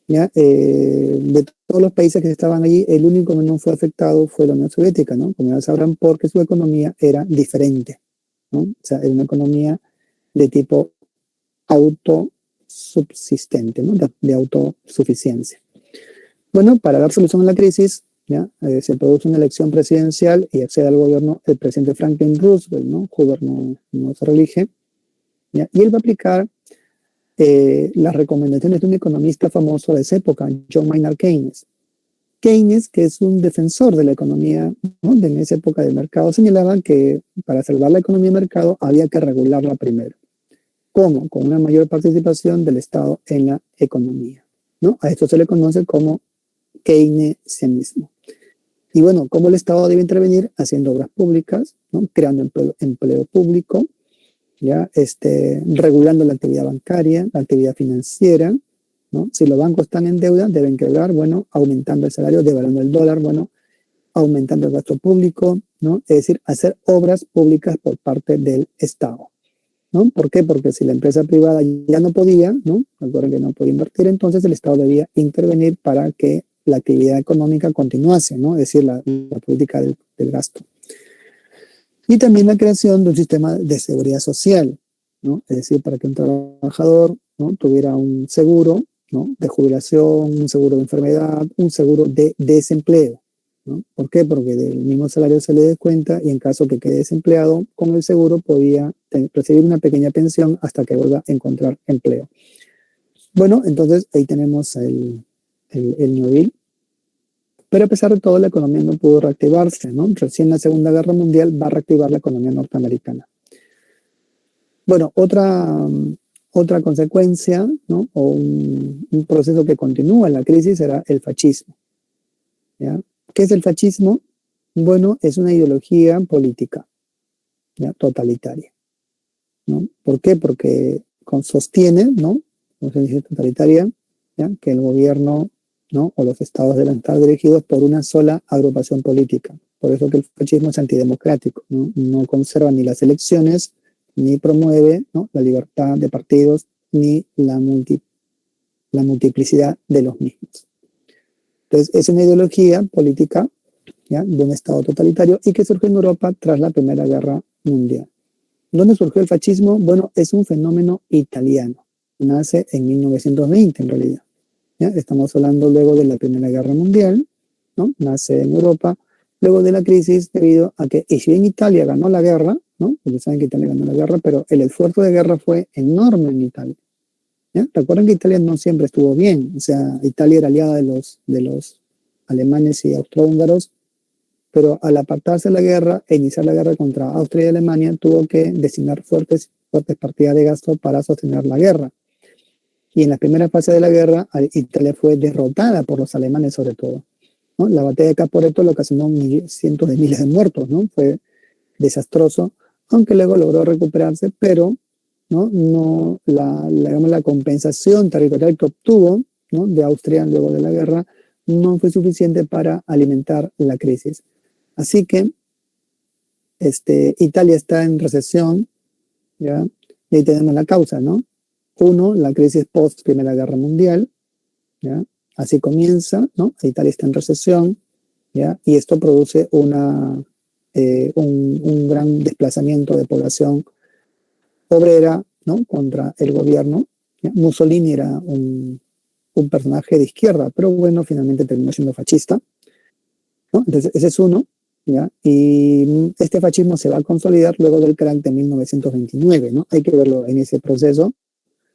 ¿Ya? De todos los países que estaban allí, el único que no fue afectado fue la Unión Soviética, ¿no?, como ya sabrán, porque su economía era diferente, ¿no? O sea, era una economía de tipo autosubsistente, ¿no?, de autosuficiencia. Bueno, para dar solución a la crisis, ¿ya?, se produce una elección presidencial y accede al gobierno el presidente Franklin Roosevelt, ¿no? Hoover no se reelige, ¿ya? Y él va a aplicar las recomendaciones de un economista famoso de esa época, John Maynard Keynes. Keynes, que es un defensor de la economía, ¿no?, de esa época de mercado, señalaba que para salvar la economía de mercado había que regularla primero. ¿Cómo? Con una mayor participación del Estado en la economía, ¿no? A esto se le conoce como keynesianismo. Y bueno, ¿cómo el Estado debe intervenir? Haciendo obras públicas, ¿no?, creando empleo público, ¿ya? Regulando la actividad bancaria, la actividad financiera, ¿no? Si los bancos están en deuda, deben quebrar, bueno, aumentando el salario, devaluando el dólar, bueno, aumentando el gasto público, ¿no? Es decir, hacer obras públicas por parte del Estado, ¿no? ¿Por qué? Porque si la empresa privada ya no podía, ¿no? Recuerden que no podía invertir, entonces el Estado debía intervenir para que la actividad económica continuase, ¿no? Es decir, la política del gasto. Y también la creación de un sistema de seguridad social, ¿no? Es decir, para que un trabajador, ¿no? tuviera un seguro, ¿no? de jubilación, un seguro de enfermedad, un seguro de desempleo, ¿no? ¿Por qué? Porque del mismo salario se le descuenta y en caso que quede desempleado, con el seguro podía recibir una pequeña pensión hasta que vuelva a encontrar empleo. Bueno, entonces ahí tenemos el New Deal. Pero a pesar de todo, la economía no pudo reactivarse, ¿no? Recién la Segunda Guerra Mundial va a reactivar la economía norteamericana. Bueno, otra consecuencia, ¿no? O un proceso que continúa en la crisis era el fascismo, ¿ya? ¿Qué es el fascismo? Bueno, es una ideología política, ¿ya? Totalitaria, ¿no? ¿Por qué? Porque sostiene, ¿no? Como se dice totalitaria, ¿ya? Que el gobierno, ¿no? o los estados deben estar dirigidos por una sola agrupación política. Por eso que el fascismo es antidemocrático, ¿no? No conserva ni las elecciones, ni promueve, ¿no? la libertad de partidos, ni la multiplicidad de los mismos. Entonces, es una ideología política, ¿ya? de un estado totalitario y que surgió en Europa tras la Primera Guerra Mundial. ¿Dónde surgió el fascismo? Bueno, es un fenómeno italiano. Nace en 1920 en realidad. ¿Ya? Estamos hablando luego de la Primera Guerra Mundial, ¿no? Nace en Europa, luego de la crisis debido a que, y si bien Italia ganó la guerra, ¿no? Porque saben que Italia ganó la guerra, pero el esfuerzo de guerra fue enorme en Italia. ¿Ya? Recuerden que Italia no siempre estuvo bien, o sea, Italia era aliada de los alemanes y austrohúngaros, pero al apartarse de la guerra e iniciar la guerra contra Austria y Alemania, tuvo que designar fuertes partidas de gasto para sostener la guerra. Y en la primera fase de la guerra, Italia fue derrotada por los alemanes sobre todo, ¿no? La batalla de Caporetto le ocasionó cientos de miles de muertos, ¿no? Fue desastroso, aunque luego logró recuperarse, pero no la compensación territorial que obtuvo, ¿no? de Austria luego de la guerra no fue suficiente para alimentar la crisis. Así que Italia está en recesión, ¿ya? Y ahí tenemos la causa, ¿no? Uno, la crisis post Primera Guerra Mundial, ¿ya? Así comienza, ¿no? Italia está en recesión, ¿ya? Y esto produce un gran desplazamiento de población obrera, ¿no? Contra el gobierno, ¿ya? Mussolini era un personaje de izquierda, pero bueno, finalmente terminó siendo fascista, ¿no? Entonces, ese es uno, ¿ya? Y este fascismo se va a consolidar luego del crack de 1929, ¿no? Hay que verlo en ese proceso.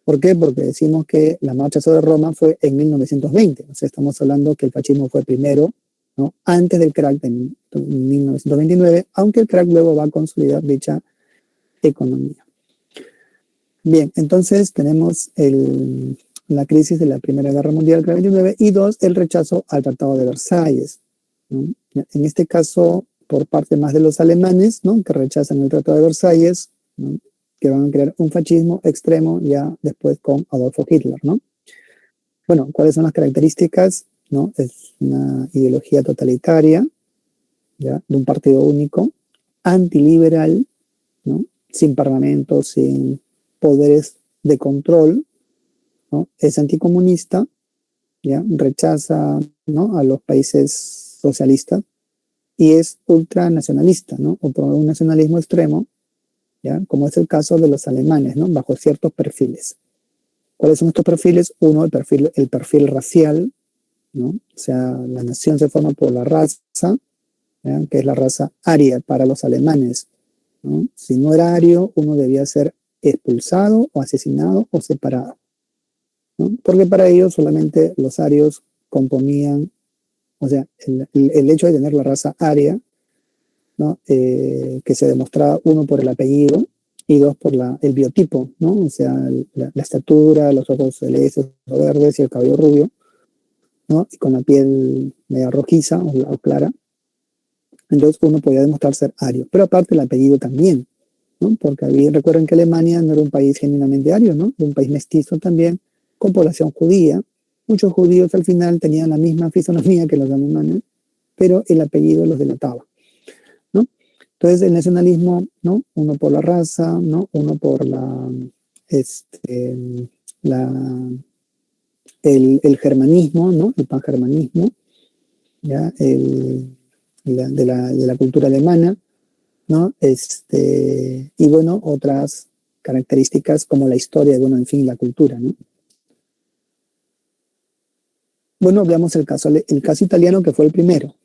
¿Por qué? Porque decimos que la marcha sobre Roma fue en 1920. O sea, estamos hablando que el fascismo fue primero, ¿no? Antes del crack de 1929, aunque el crack luego va a consolidar dicha economía. Bien, entonces tenemos la crisis de la Primera Guerra Mundial, del 29, y dos, el rechazo al Tratado de Versalles, ¿no? En este caso, por parte más de los alemanes, ¿no? que rechazan el Tratado de Versalles, ¿no? que van a crear un fascismo extremo ya después con Adolfo Hitler, ¿no? Bueno, ¿cuáles son las características? ¿No? Es una ideología totalitaria, ¿ya? de un partido único, antiliberal, ¿no? sin parlamento, sin poderes de control, ¿no? Es anticomunista, ¿ya? Rechaza, ¿no? a los países socialistas y es ultranacionalista, ¿no? o por un nacionalismo extremo, ¿ya? como es el caso de los alemanes, ¿no? bajo ciertos perfiles. ¿Cuáles son estos perfiles? Uno, el perfil racial, ¿no? o sea, la nación se forma por la raza, ¿ya? que es la raza aria para los alemanes, ¿no? Si no era ario, uno debía ser expulsado o asesinado o separado, ¿no? porque para ellos solamente los arios componían, o sea, el hecho de tener la raza aria, ¿no? Que se demostraba uno por el apellido y dos por el biotipo, ¿no? o sea, la estatura, los ojos celestes o verdes y el cabello rubio, ¿no? y con la piel media rojiza o clara. Entonces uno podía demostrar ser ario, pero aparte el apellido también, ¿no? porque recuerden que Alemania no era un país genuinamente ario, ¿no? era un país mestizo también, con población judía. Muchos judíos al final tenían la misma fisonomía que los alemanes, pero el apellido los delataba, ¿no? Entonces, el nacionalismo, ¿no? Uno por la raza, ¿no? Uno por este, la, el germanismo, ¿no? El pangermanismo, ¿ya? De la cultura alemana, ¿no? Y bueno, otras características como la historia, bueno, en fin, la cultura, ¿no? Bueno, veamos el caso italiano, que fue el primero,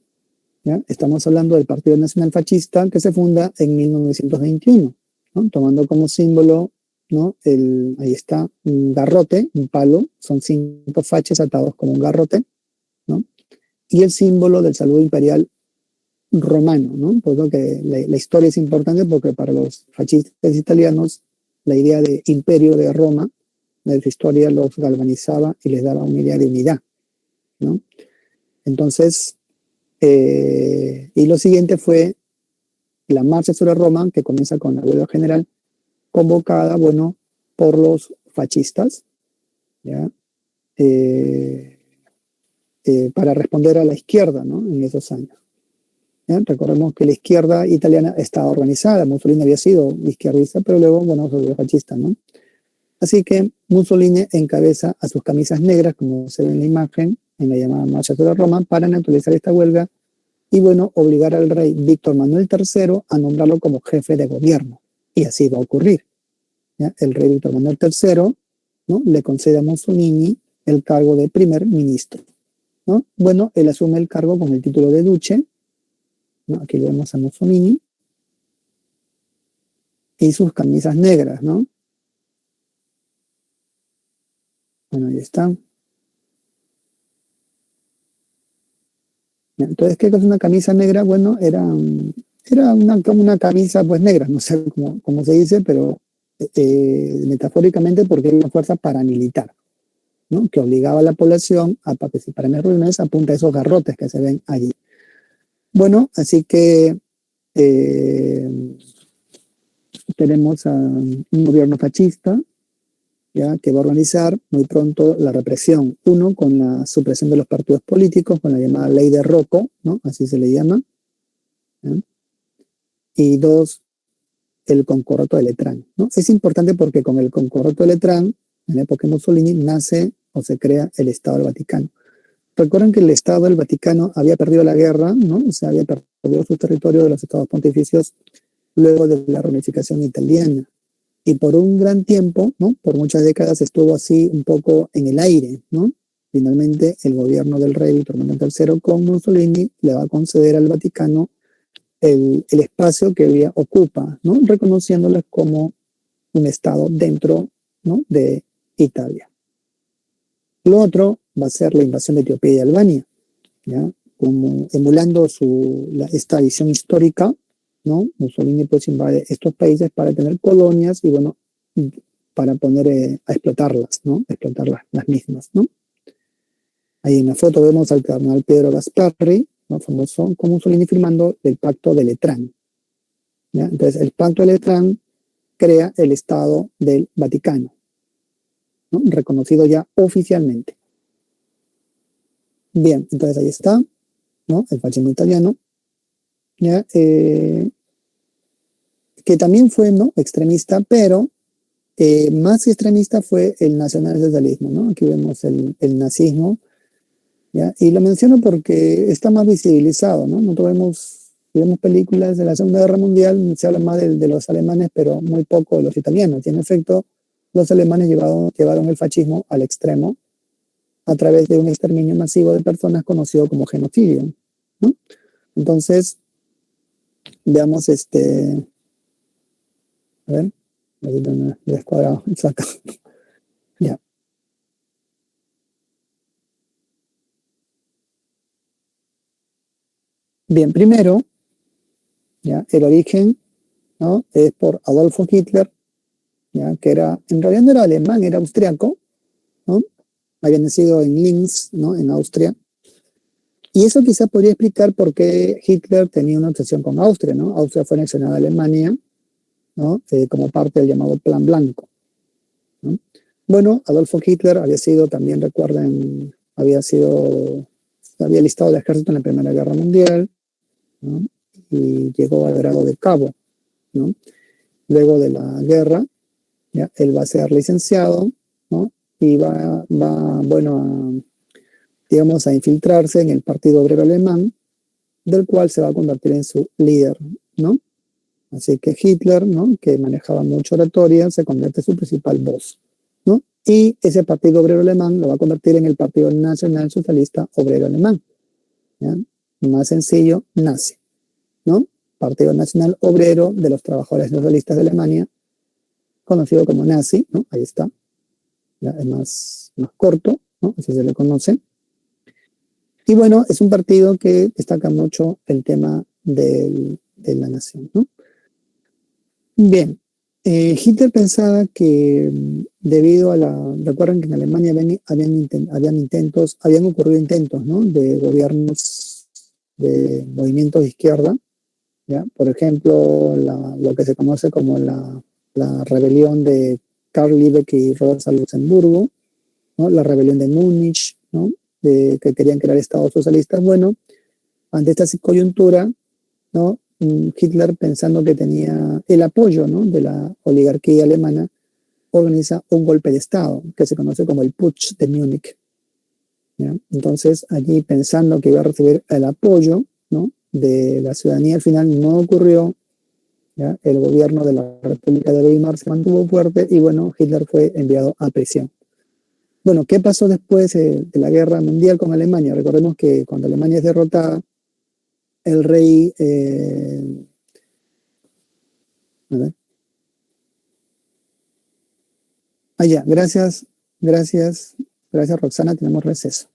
¿ya? Estamos hablando del Partido Nacional Fascista, que se funda en 1921, ¿no? Tomando como símbolo, ¿no? Ahí está un garrote, un palo, son 5 faches atados como un garrote, ¿no? Y el símbolo del saludo imperial romano, ¿no? Por lo que la historia es importante, porque para los fascistas italianos la idea de imperio de Roma, la historia los galvanizaba y les daba una idea de unidad, ¿no? Entonces, y lo siguiente fue la marcha sobre Roma, que comienza con la huelga general convocada, bueno, por los fascistas, ¿ya? Para responder a la izquierda, ¿no? En esos años. ¿Ya? Recordemos que la izquierda italiana estaba organizada, Mussolini había sido izquierdista, pero luego, bueno, se volvió fascista, ¿no? Así que Mussolini encabeza a sus camisas negras, como se ve en la imagen, en la llamada Marcha sobre Roma, para neutralizar esta huelga y, bueno, obligar al rey Víctor Manuel III a nombrarlo como jefe de gobierno. Y así va a ocurrir, ¿ya? El rey Víctor Manuel III, ¿no? Le concede a Mussolini el cargo de primer ministro, ¿no? Bueno, él asume el cargo con el título de duce, ¿no? Aquí vemos a Mussolini y sus camisas negras, ¿no? Bueno, ahí están. Entonces, ¿qué es una camisa negra? Bueno, era una camisa pues negra, no sé cómo se dice, pero metafóricamente, porque era una fuerza paramilitar, ¿no? Que obligaba a la población a participar en las reuniones a punta de esos garrotes que se ven allí. Bueno, así que tenemos a un gobierno fascista, ¿ya? Que va a organizar muy pronto la represión. Uno, con la supresión de los partidos políticos, con la llamada ley de Rocco, ¿no? Así se le llama. ¿Ya? Y dos, el Concordato de Letrán, ¿no? Es importante porque con el Concordato de Letrán, en la época de Mussolini, nace o se crea el Estado del Vaticano. Recuerden que el Estado del Vaticano había perdido la guerra, ¿no? O sea, había perdido su territorio de los estados pontificios luego de la reunificación italiana. Y por un gran tiempo, ¿no? Por muchas décadas estuvo así un poco en el aire, ¿no? Finalmente, el gobierno del rey Víctor Manuel III con Mussolini le va a conceder al Vaticano el espacio que ella ocupa, ¿no? Reconociéndoles como un estado dentro, ¿no? De Italia. Lo otro va a ser la invasión de Etiopía y Albania, ¿ya? Como emulando esta visión histórica, ¿no? Mussolini pues invade estos países para tener colonias y, bueno, para poner a explotarlas, ¿no? Explotar las mismas, ¿no? Ahí en la foto vemos al cardenal Pedro Gasparri, ¿no? Famoso, con Mussolini firmando el Pacto de Letrán, ¿ya? Entonces, el Pacto de Letrán crea el Estado del Vaticano, ¿no? Reconocido ya oficialmente. Bien, entonces ahí está, ¿no? El fascismo italiano, ¿ya? Que también fue, ¿no? Extremista, pero más extremista fue el nacionalsocialismo, ¿no? Aquí vemos el nazismo, ¿ya? Y lo menciono porque está más visibilizado, ¿no? Nosotros vemos películas de la Segunda Guerra Mundial, se habla más de los alemanes, pero muy poco de los italianos. Y en efecto, los alemanes llevaron el fascismo al extremo a través de un exterminio masivo de personas conocido como genocidio, ¿no? Entonces, veamos a ver, descuadrado, exacto. Ya. Bien, primero, ¿ya? El origen, ¿no? Es por Adolfo Hitler, ¿ya? Que en realidad no era alemán, era austriaco, ¿no? Había nacido en Linz, ¿no? En Austria. Y eso quizá podría explicar por qué Hitler tenía una obsesión con Austria, ¿no? Austria fue anexionada a Alemania, ¿no? Como parte del llamado Plan Blanco, ¿no? Bueno, Adolfo Hitler había sido, también recuerden, había listado el ejército en la Primera Guerra Mundial, ¿no? y llegó al grado de cabo, ¿no? Luego de la guerra, ¿ya? Él va a ser licenciado, ¿no? Y bueno, digamos, a infiltrarse en el Partido Obrero Alemán, del cual se va a convertir en su líder, ¿no? Así que Hitler, ¿no? Que manejaba mucha oratoria, se convierte en su principal voz, ¿no? Y ese Partido Obrero Alemán lo va a convertir en el Partido Nacional Socialista Obrero Alemán, ¿ya? Más sencillo, nazi, ¿no? Partido Nacional Obrero de los Trabajadores Socialistas de Alemania, conocido como nazi, ¿no? Ahí está, ya es más corto, ¿no? Así se le conoce. Y bueno, es un partido que destaca mucho el tema de la nación, ¿no? Bien, Hitler pensaba que debido a recuerden que en Alemania habían ocurrido intentos, ¿no? De gobiernos de movimientos de izquierda, ¿ya? Por ejemplo, lo que se conoce como la rebelión de Karl Liebknecht y Rosa Luxemburgo, ¿no? La rebelión de Múnich, ¿no? Que querían crear estados socialistas. Bueno, ante esta coyuntura, ¿no? Hitler, pensando que tenía el apoyo, ¿no? De la oligarquía alemana, organiza un golpe de Estado que se conoce como el Putsch de Múnich, ¿ya? Entonces, allí pensando que iba a recibir el apoyo, ¿no? De la ciudadanía, al final no ocurrió, ¿ya? El gobierno de la República de Weimar se mantuvo fuerte y bueno, Hitler fue enviado a prisión. Bueno, ¿qué pasó después de la guerra mundial con Alemania? Recordemos que cuando Alemania es derrotada, el rey, a ver, ya, gracias Roxana, tenemos receso.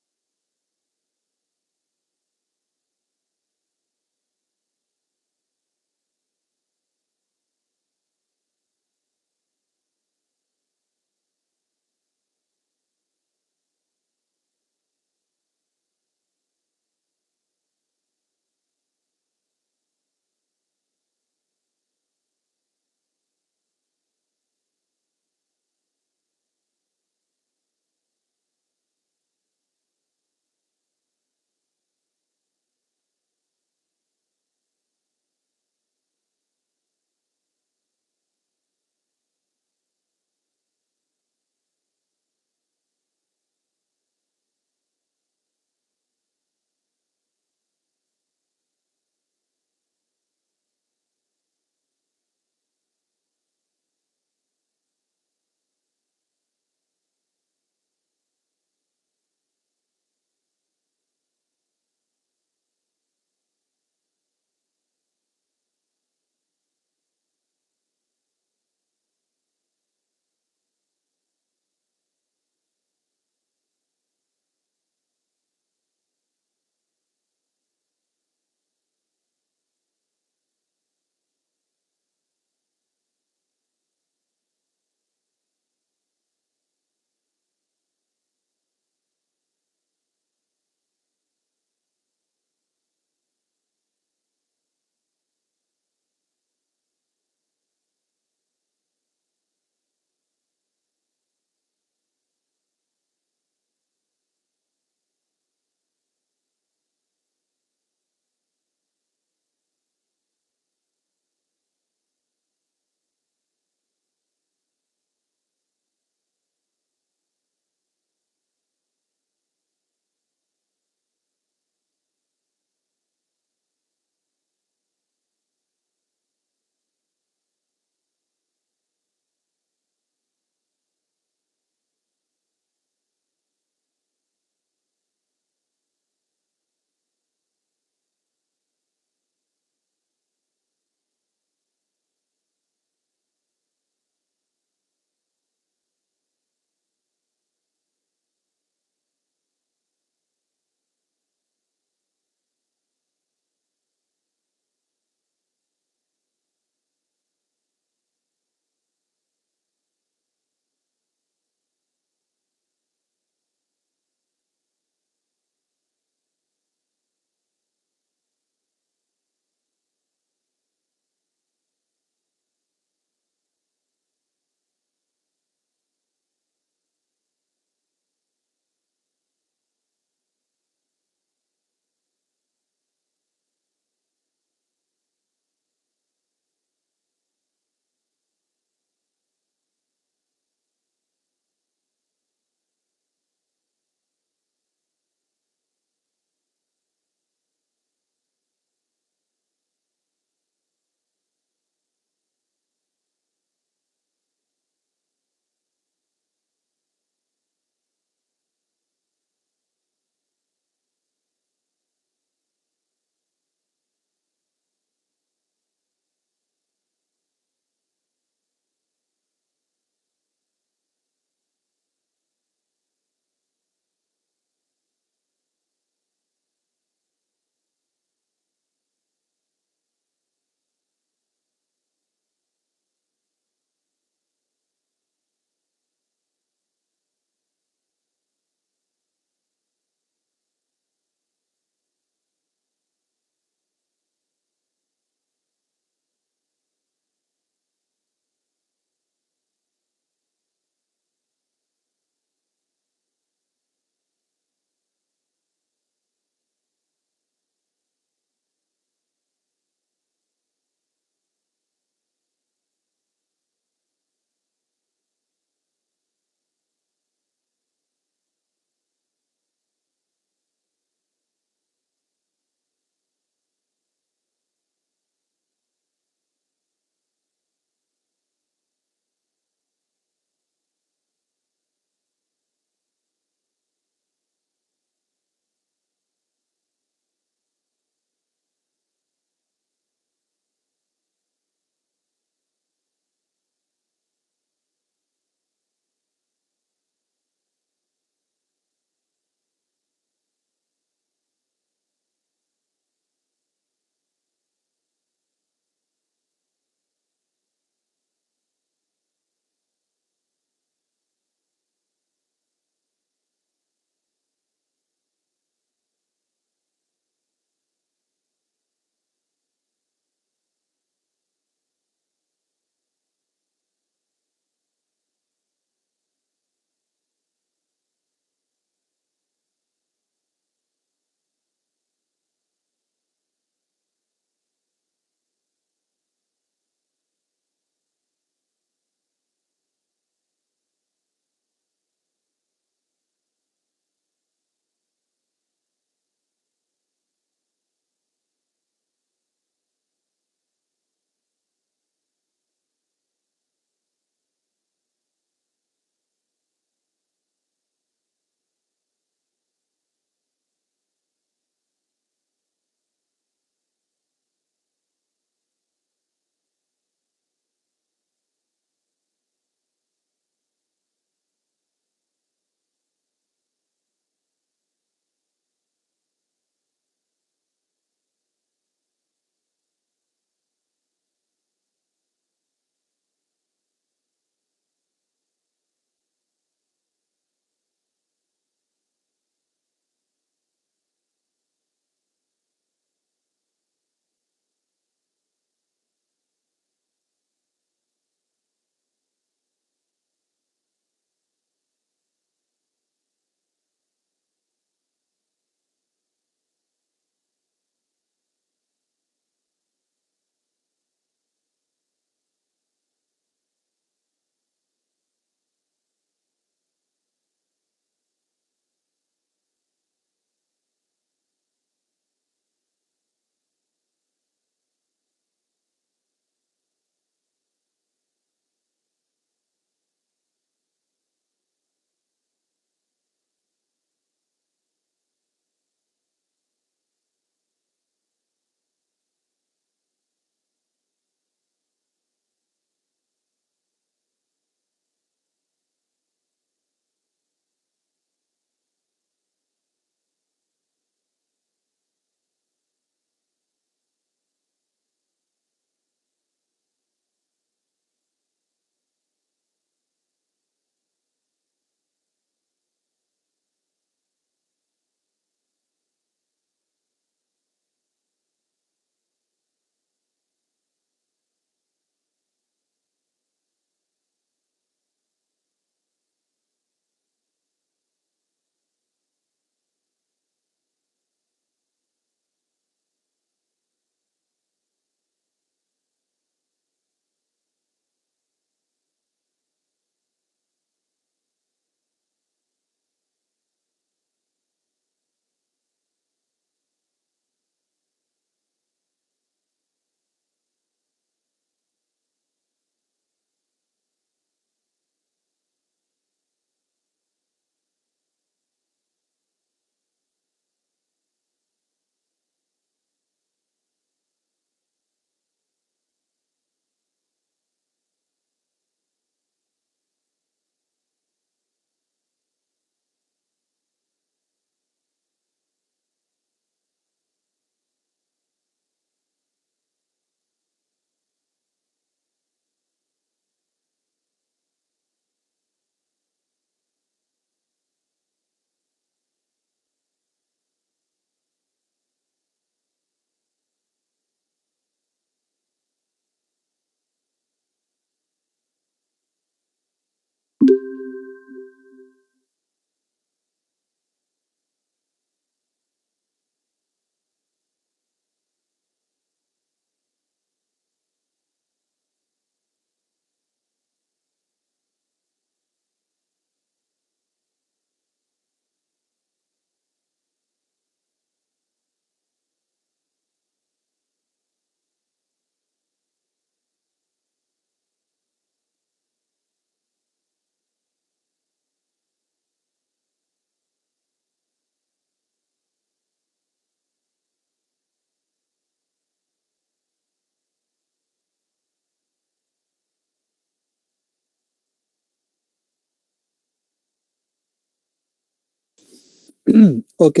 Ok,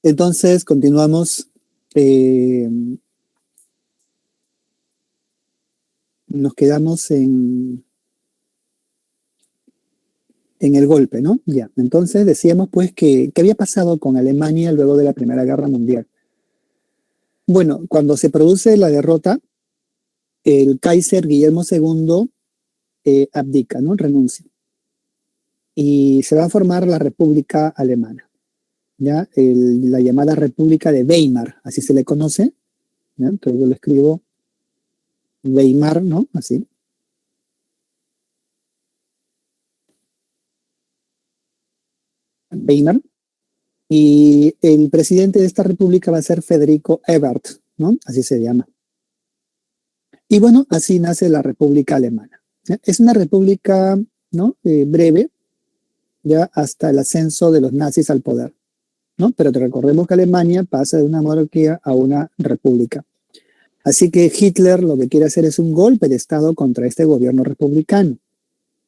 entonces continuamos. Eh, Nos quedamos en el golpe, ¿no? Ya, entonces decíamos pues que ¿qué había pasado con Alemania luego de la Primera Guerra Mundial? Bueno, cuando se produce la derrota, el Kaiser Guillermo II abdica, ¿no? Renuncia. Y se va a formar la República Alemana, ¿ya? La llamada República de Weimar, así se le conoce, ¿ya? Entonces yo lo escribo Weimar, ¿no? Así. Weimar. Y el presidente de esta república va a ser Federico Ebert, ¿no? Así se llama. Y bueno, así nace la República Alemana. ¿Ya? Es una república, ¿no? Breve, ya hasta el ascenso de los nazis al poder, ¿no? Pero te recordemos que Alemania pasa de una monarquía a una república. Así que Hitler lo que quiere hacer es un golpe de Estado contra este gobierno republicano,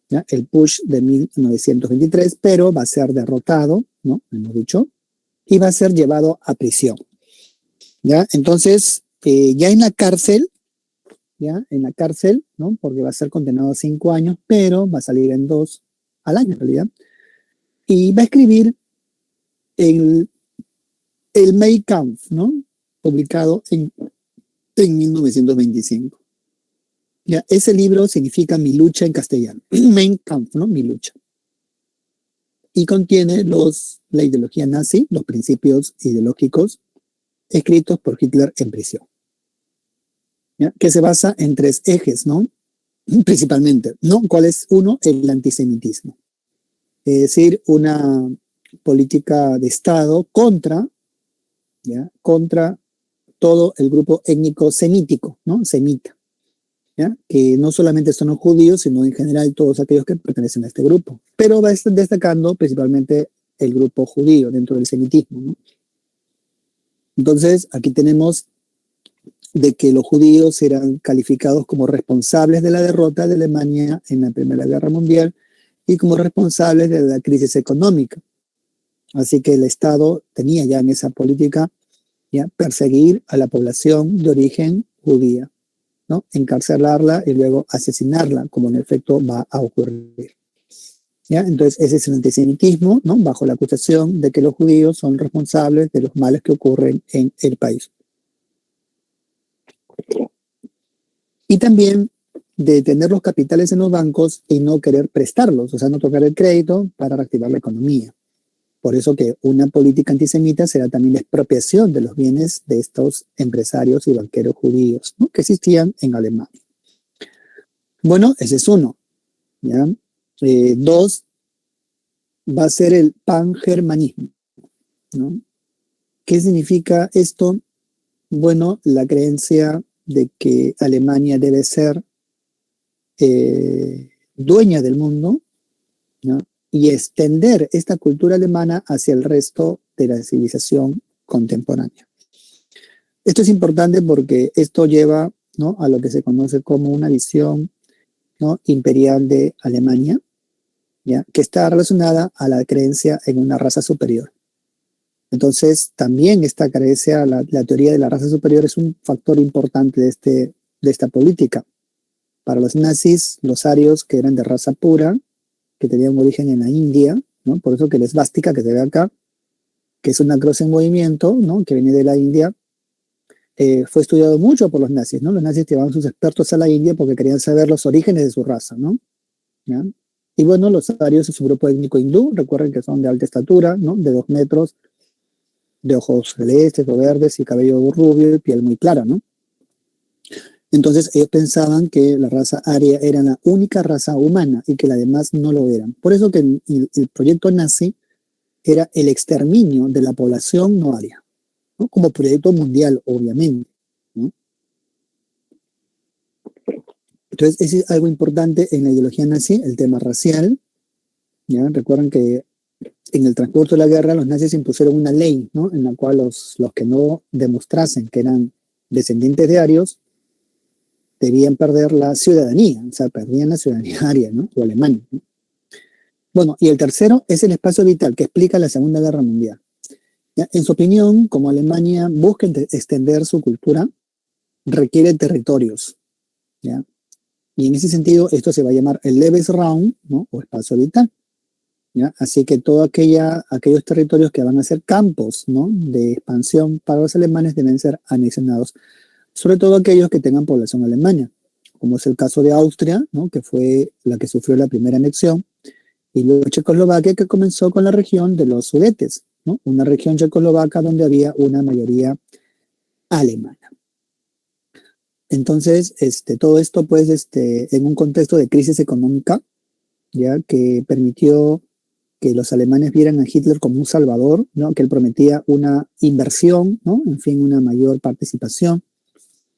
¿ya? El Putsch de 1923, pero va a ser derrotado, ¿no? Hemos dicho, y va a ser llevado a prisión, ¿ya? Entonces, ya en la cárcel, ¿ya? En la cárcel, ¿no? Porque va a ser condenado a 5 años, pero va a salir en 2 al año en realidad, y va a escribir el Mein Kampf, ¿no? Publicado en 1925. Ya, ese libro significa mi lucha en castellano. Mein Kampf, ¿no? Mi lucha. Y contiene la ideología nazi, los principios ideológicos escritos por Hitler en prisión. ¿Ya? Que se basa en 3 ejes, ¿no? Principalmente, ¿no? ¿Cuál es uno? El antisemitismo. Es decir, una política de Estado contra, ¿ya? Contra todo el grupo étnico semítico, ¿no? Semita. ¿Ya? Que no solamente son los judíos, sino en general todos aquellos que pertenecen a este grupo. Pero va a estar destacando principalmente el grupo judío dentro del semitismo, ¿no? Entonces, aquí tenemos de que los judíos eran calificados como responsables de la derrota de Alemania en la Primera Guerra Mundial y como responsables de la crisis económica. Así que el Estado tenía ya en esa política ya perseguir a la población de origen judía, ¿no? Encarcelarla y luego asesinarla, como en efecto va a ocurrir. ¿Ya? Entonces, ese es el antisemitismo, ¿no? Bajo la acusación de que los judíos son responsables de los males que ocurren en el país. Y también de tener los capitales en los bancos y no querer prestarlos, o sea, no tocar el crédito para reactivar la economía. Por eso que una política antisemita será también la expropiación de los bienes de estos empresarios y banqueros judíos, ¿no? Que existían en Alemania. Bueno, ese es uno. ¿Ya? 2 va a ser el pangermanismo, ¿no? ¿Qué significa esto? Bueno, la creencia de que Alemania debe ser dueña del mundo, ¿no? Y extender esta cultura alemana hacia el resto de la civilización contemporánea. Esto es importante porque esto lleva, ¿no? A lo que se conoce como una visión, ¿no? Imperial de Alemania, ¿ya? Que está relacionada a la creencia en una raza superior. Entonces, también esta creencia, la teoría de la raza superior es un factor importante de esta política. Para los nazis, los arios, que eran de raza pura, que tenían origen en la India, ¿no? Por eso que la esvástica que se ve acá, que es una cruz en movimiento, ¿no? Que viene de la India, fue estudiado mucho por los nazis, ¿no? Los nazis llevaban sus expertos a la India porque querían saber los orígenes de su raza, ¿no? ¿Ya? Y bueno, los arios es un grupo étnico hindú, recuerden que son de alta estatura, ¿no? De 2 metros, de ojos celestes o verdes y cabello rubio y piel muy clara, ¿no? Entonces ellos pensaban que la raza aria era la única raza humana y que las demás no lo eran. Por eso que el proyecto nazi era el exterminio de la población no aria, ¿no? Como proyecto mundial, obviamente, ¿no? Entonces, eso es algo importante en la ideología nazi, el tema racial. ¿Ya? Recuerden que en el transcurso de la guerra los nazis impusieron una ley, ¿no? En la cual los que no demostrasen que eran descendientes de arios debían perder la ciudadanía, o sea, perdían la ciudadanía aria, ¿no? O alemana, ¿no? Bueno, y el tercero es el espacio vital que explica la Segunda Guerra Mundial. ¿Ya? En su opinión, como Alemania busca extender su cultura, requiere territorios. ¿Ya? Y en ese sentido, esto se va a llamar el Lebensraum, ¿no? O espacio vital. ¿Ya? Así que todos aquellos territorios que van a ser campos, ¿no? De expansión para los alemanes deben ser anexionados, sobre todo aquellos que tengan población alemana, como es el caso de Austria, ¿no? Que fue la que sufrió la primera anexión, y luego Checoslovaquia, que comenzó con la región de los Sudetes, ¿no? Una región checoslovaca donde había una mayoría alemana. Entonces, todo esto, pues, en un contexto de crisis económica, ya que permitió que los alemanes vieran a Hitler como un salvador, ¿no? Que él prometía una inversión, ¿no? En fin, una mayor participación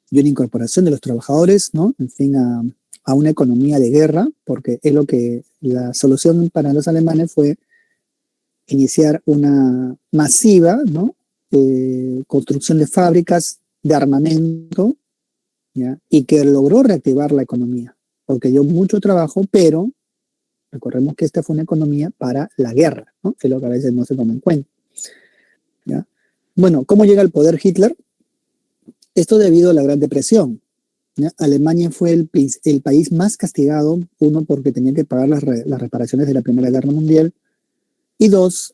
y una incorporación de los trabajadores, ¿no? En fin, a una economía de guerra, porque es lo que la solución para los alemanes fue iniciar una masiva, ¿no? Construcción de fábricas de armamento, ¿ya? Y que logró reactivar la economía, porque dio mucho trabajo, pero recordemos que esta fue una economía para la guerra, ¿no? Que es lo que a veces no se toma en cuenta, ¿ya? Bueno, ¿cómo llega al poder Hitler? Esto debido a la Gran Depresión, ¿ya? Alemania fue el país más castigado, uno, porque tenía que pagar las reparaciones de la Primera Guerra Mundial, y dos,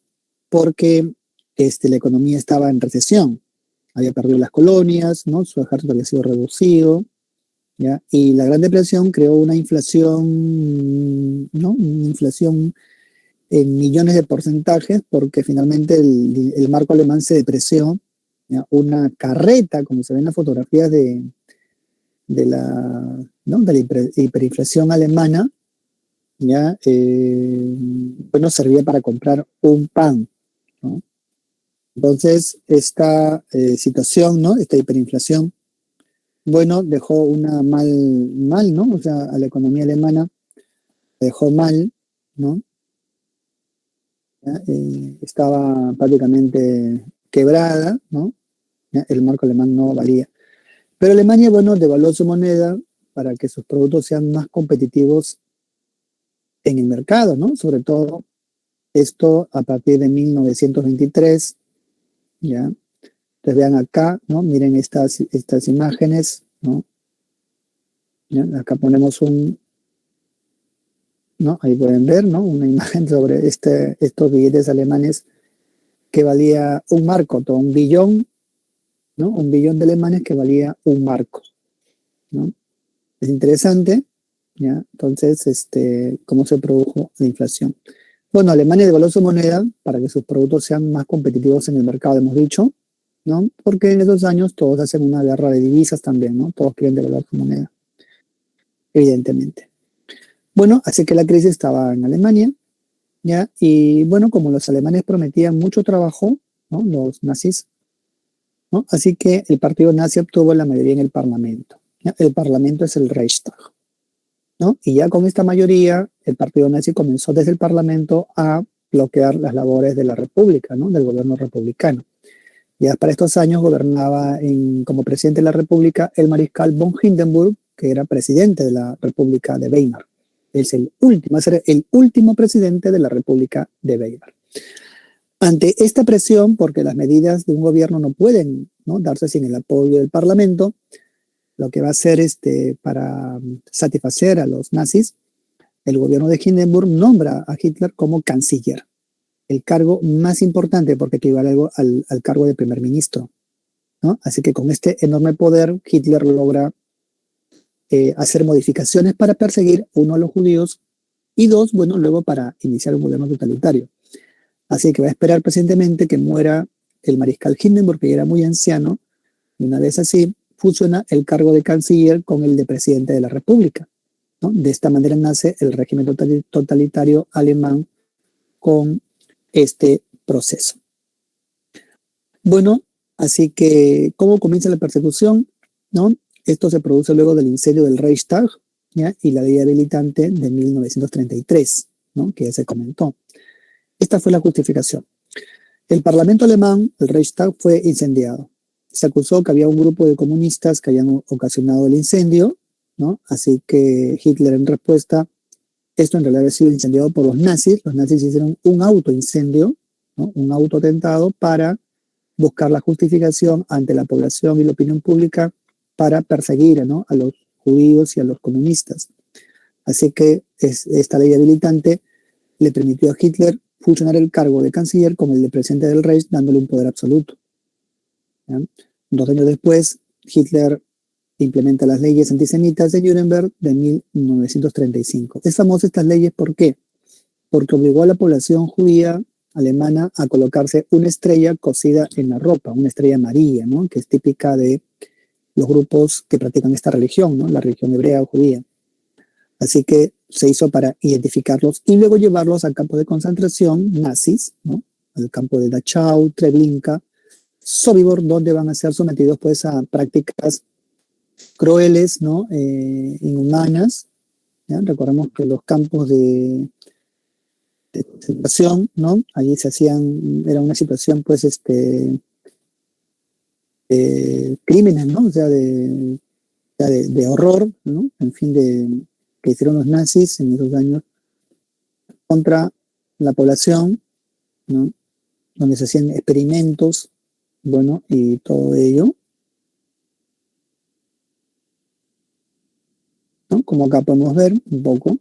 porque la economía estaba en recesión. Había perdido las colonias, ¿no? Su ejército había sido reducido, ¿ya? Y la Gran Depresión creó una inflación, ¿no? Una inflación en millones de porcentajes, porque finalmente el marco alemán se depreció, ¿ya? Una carreta, como se ven en las fotografías de la, ¿no? De la hiperinflación alemana, ¿ya? Bueno, servía para comprar un pan, ¿no? Entonces, esta situación, ¿no? Esta hiperinflación, bueno, dejó una mal, ¿no? O sea, a la economía alemana dejó mal, ¿no? ¿Ya? Estaba prácticamente quebrada, ¿no? ¿Ya? El marco alemán no valía. Pero Alemania, bueno, devaluó su moneda para que sus productos sean más competitivos en el mercado, ¿no? Sobre todo esto a partir de 1923, ¿ya? Entonces vean acá, ¿no? Miren estas imágenes, ¿no? ¿Ya? Acá ponemos ¿no? Ahí pueden ver, ¿no? Una imagen sobre estos billetes alemanes que valía un marco, todo un billón, ¿no? Un billón de alemanes que valía un marco, ¿no? Es interesante, ¿ya? Entonces, cómo se produjo la inflación. Bueno, Alemania devaluó su moneda para que sus productos sean más competitivos en el mercado, hemos dicho, ¿no? Porque en esos años todos hacen una guerra de divisas también, ¿no? Todos quieren devaluar su moneda, evidentemente. Bueno, así que la crisis estaba en Alemania, ¿ya? Y bueno, como los alemanes prometían mucho trabajo, ¿no? Los nazis, ¿no? Así que el partido nazi obtuvo la mayoría en el Parlamento, ¿ya? El Parlamento es el Reichstag, ¿no? Y ya con esta mayoría, el partido nazi comenzó desde el Parlamento a bloquear las labores de la República, ¿no? Del gobierno republicano. Ya para estos años gobernaba como presidente de la República el mariscal von Hindenburg, que era presidente de la República de Weimar. Es el último presidente de la República de Weimar. Ante esta presión, porque las medidas de un gobierno no pueden, ¿no? Darse sin el apoyo del Parlamento, lo que va a hacer para satisfacer a los nazis, el gobierno de Hindenburg nombra a Hitler como canciller, el cargo más importante porque equivale al cargo de primer ministro, ¿no? Así que con este enorme poder, Hitler logra hacer modificaciones para perseguir, uno, a los judíos y dos, bueno, luego para iniciar un gobierno totalitario. Así que va a esperar pacientemente que muera el mariscal Hindenburg, que ya era muy anciano, y una vez así, fusiona el cargo de canciller con el de presidente de la República, ¿no? De esta manera nace el régimen totalitario alemán con este proceso. Bueno, así que, ¿cómo comienza la persecución? ¿No? Esto se produce luego del incendio del Reichstag, ¿ya? Y la ley habilitante de 1933, ¿no? Que ya se comentó. Esta fue la justificación. El Parlamento alemán, el Reichstag, fue incendiado. Se acusó que había un grupo de comunistas que habían ocasionado el incendio, ¿no? Así que Hitler, en respuesta, Esto en realidad había sido incendiado por los nazis. Los nazis hicieron un autoincendio, ¿no? Un autoatentado para buscar la justificación ante la población y la opinión pública para perseguir, ¿no?, a los judíos y a los comunistas. Así que esta ley habilitante le permitió a Hitler fusionar el cargo de canciller con el de presidente del Reich, dándole un poder absoluto. ¿Ya? 2 años después, Hitler implementa las leyes antisemitas de Nuremberg de 1935. Es famosa estas leyes, ¿por qué? Porque obligó a la población judía alemana a colocarse una estrella cosida en la ropa, una estrella amarilla, ¿no?, que es típica de los grupos que practican esta religión, ¿no?, la religión hebrea o judía. Así que se hizo para identificarlos y luego llevarlos al campo de concentración nazis, ¿no?, al campo de Dachau, Treblinka, Sobibor, donde van a ser sometidos pues a prácticas crueles, ¿no?, inhumanas. ¿Ya? Recordemos que los campos de concentración, ¿no?, allí se hacían, era una situación pues crímenes, ¿no?, o sea, de horror, ¿no?, en fin, que hicieron los nazis en esos años contra la población, ¿no?, donde se hacían experimentos, bueno, y todo ello, ¿no?, como acá podemos ver un poco.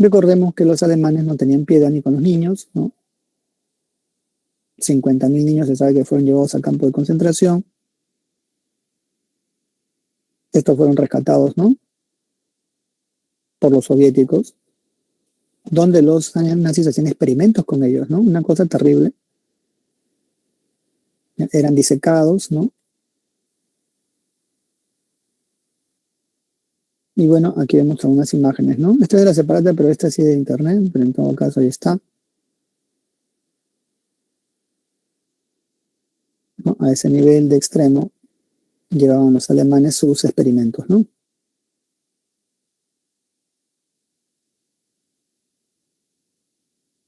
Recordemos que los alemanes no tenían piedad ni con los niños, ¿no? 50.000 niños se sabe que fueron llevados al campo de concentración. Estos fueron rescatados, ¿no?, por los soviéticos, donde los nazis hacían experimentos con ellos, ¿no? Una cosa terrible. Eran disecados, ¿no? Y bueno, aquí vemos algunas imágenes, ¿no? Esta es de la separata, pero esta sí es de internet, pero en todo caso ahí está, ¿no? A ese nivel de extremo llevaban los alemanes sus experimentos, ¿no?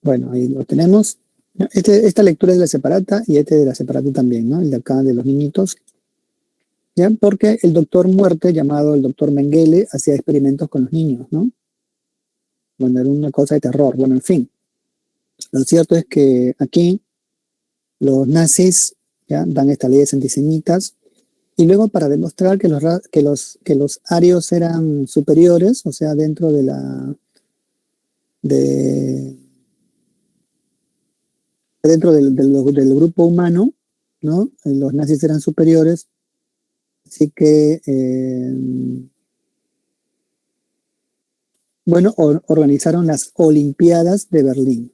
Bueno, ahí lo tenemos. Esta lectura es de la separata y este de la separata también, ¿no? El de acá de los niñitos. ¿Ya? Porque el doctor Muerte, llamado el doctor Mengele, hacía experimentos con los niños, ¿no? Bueno, era una cosa de terror. Bueno, en fin. Lo cierto es que aquí los nazis, ¿ya?, dan estas leyes antisemitas y luego para demostrar que los arios eran superiores, o sea, dentro de, dentro del grupo humano, ¿no?, los nazis eran superiores, así que, bueno, organizaron las Olimpiadas de Berlín.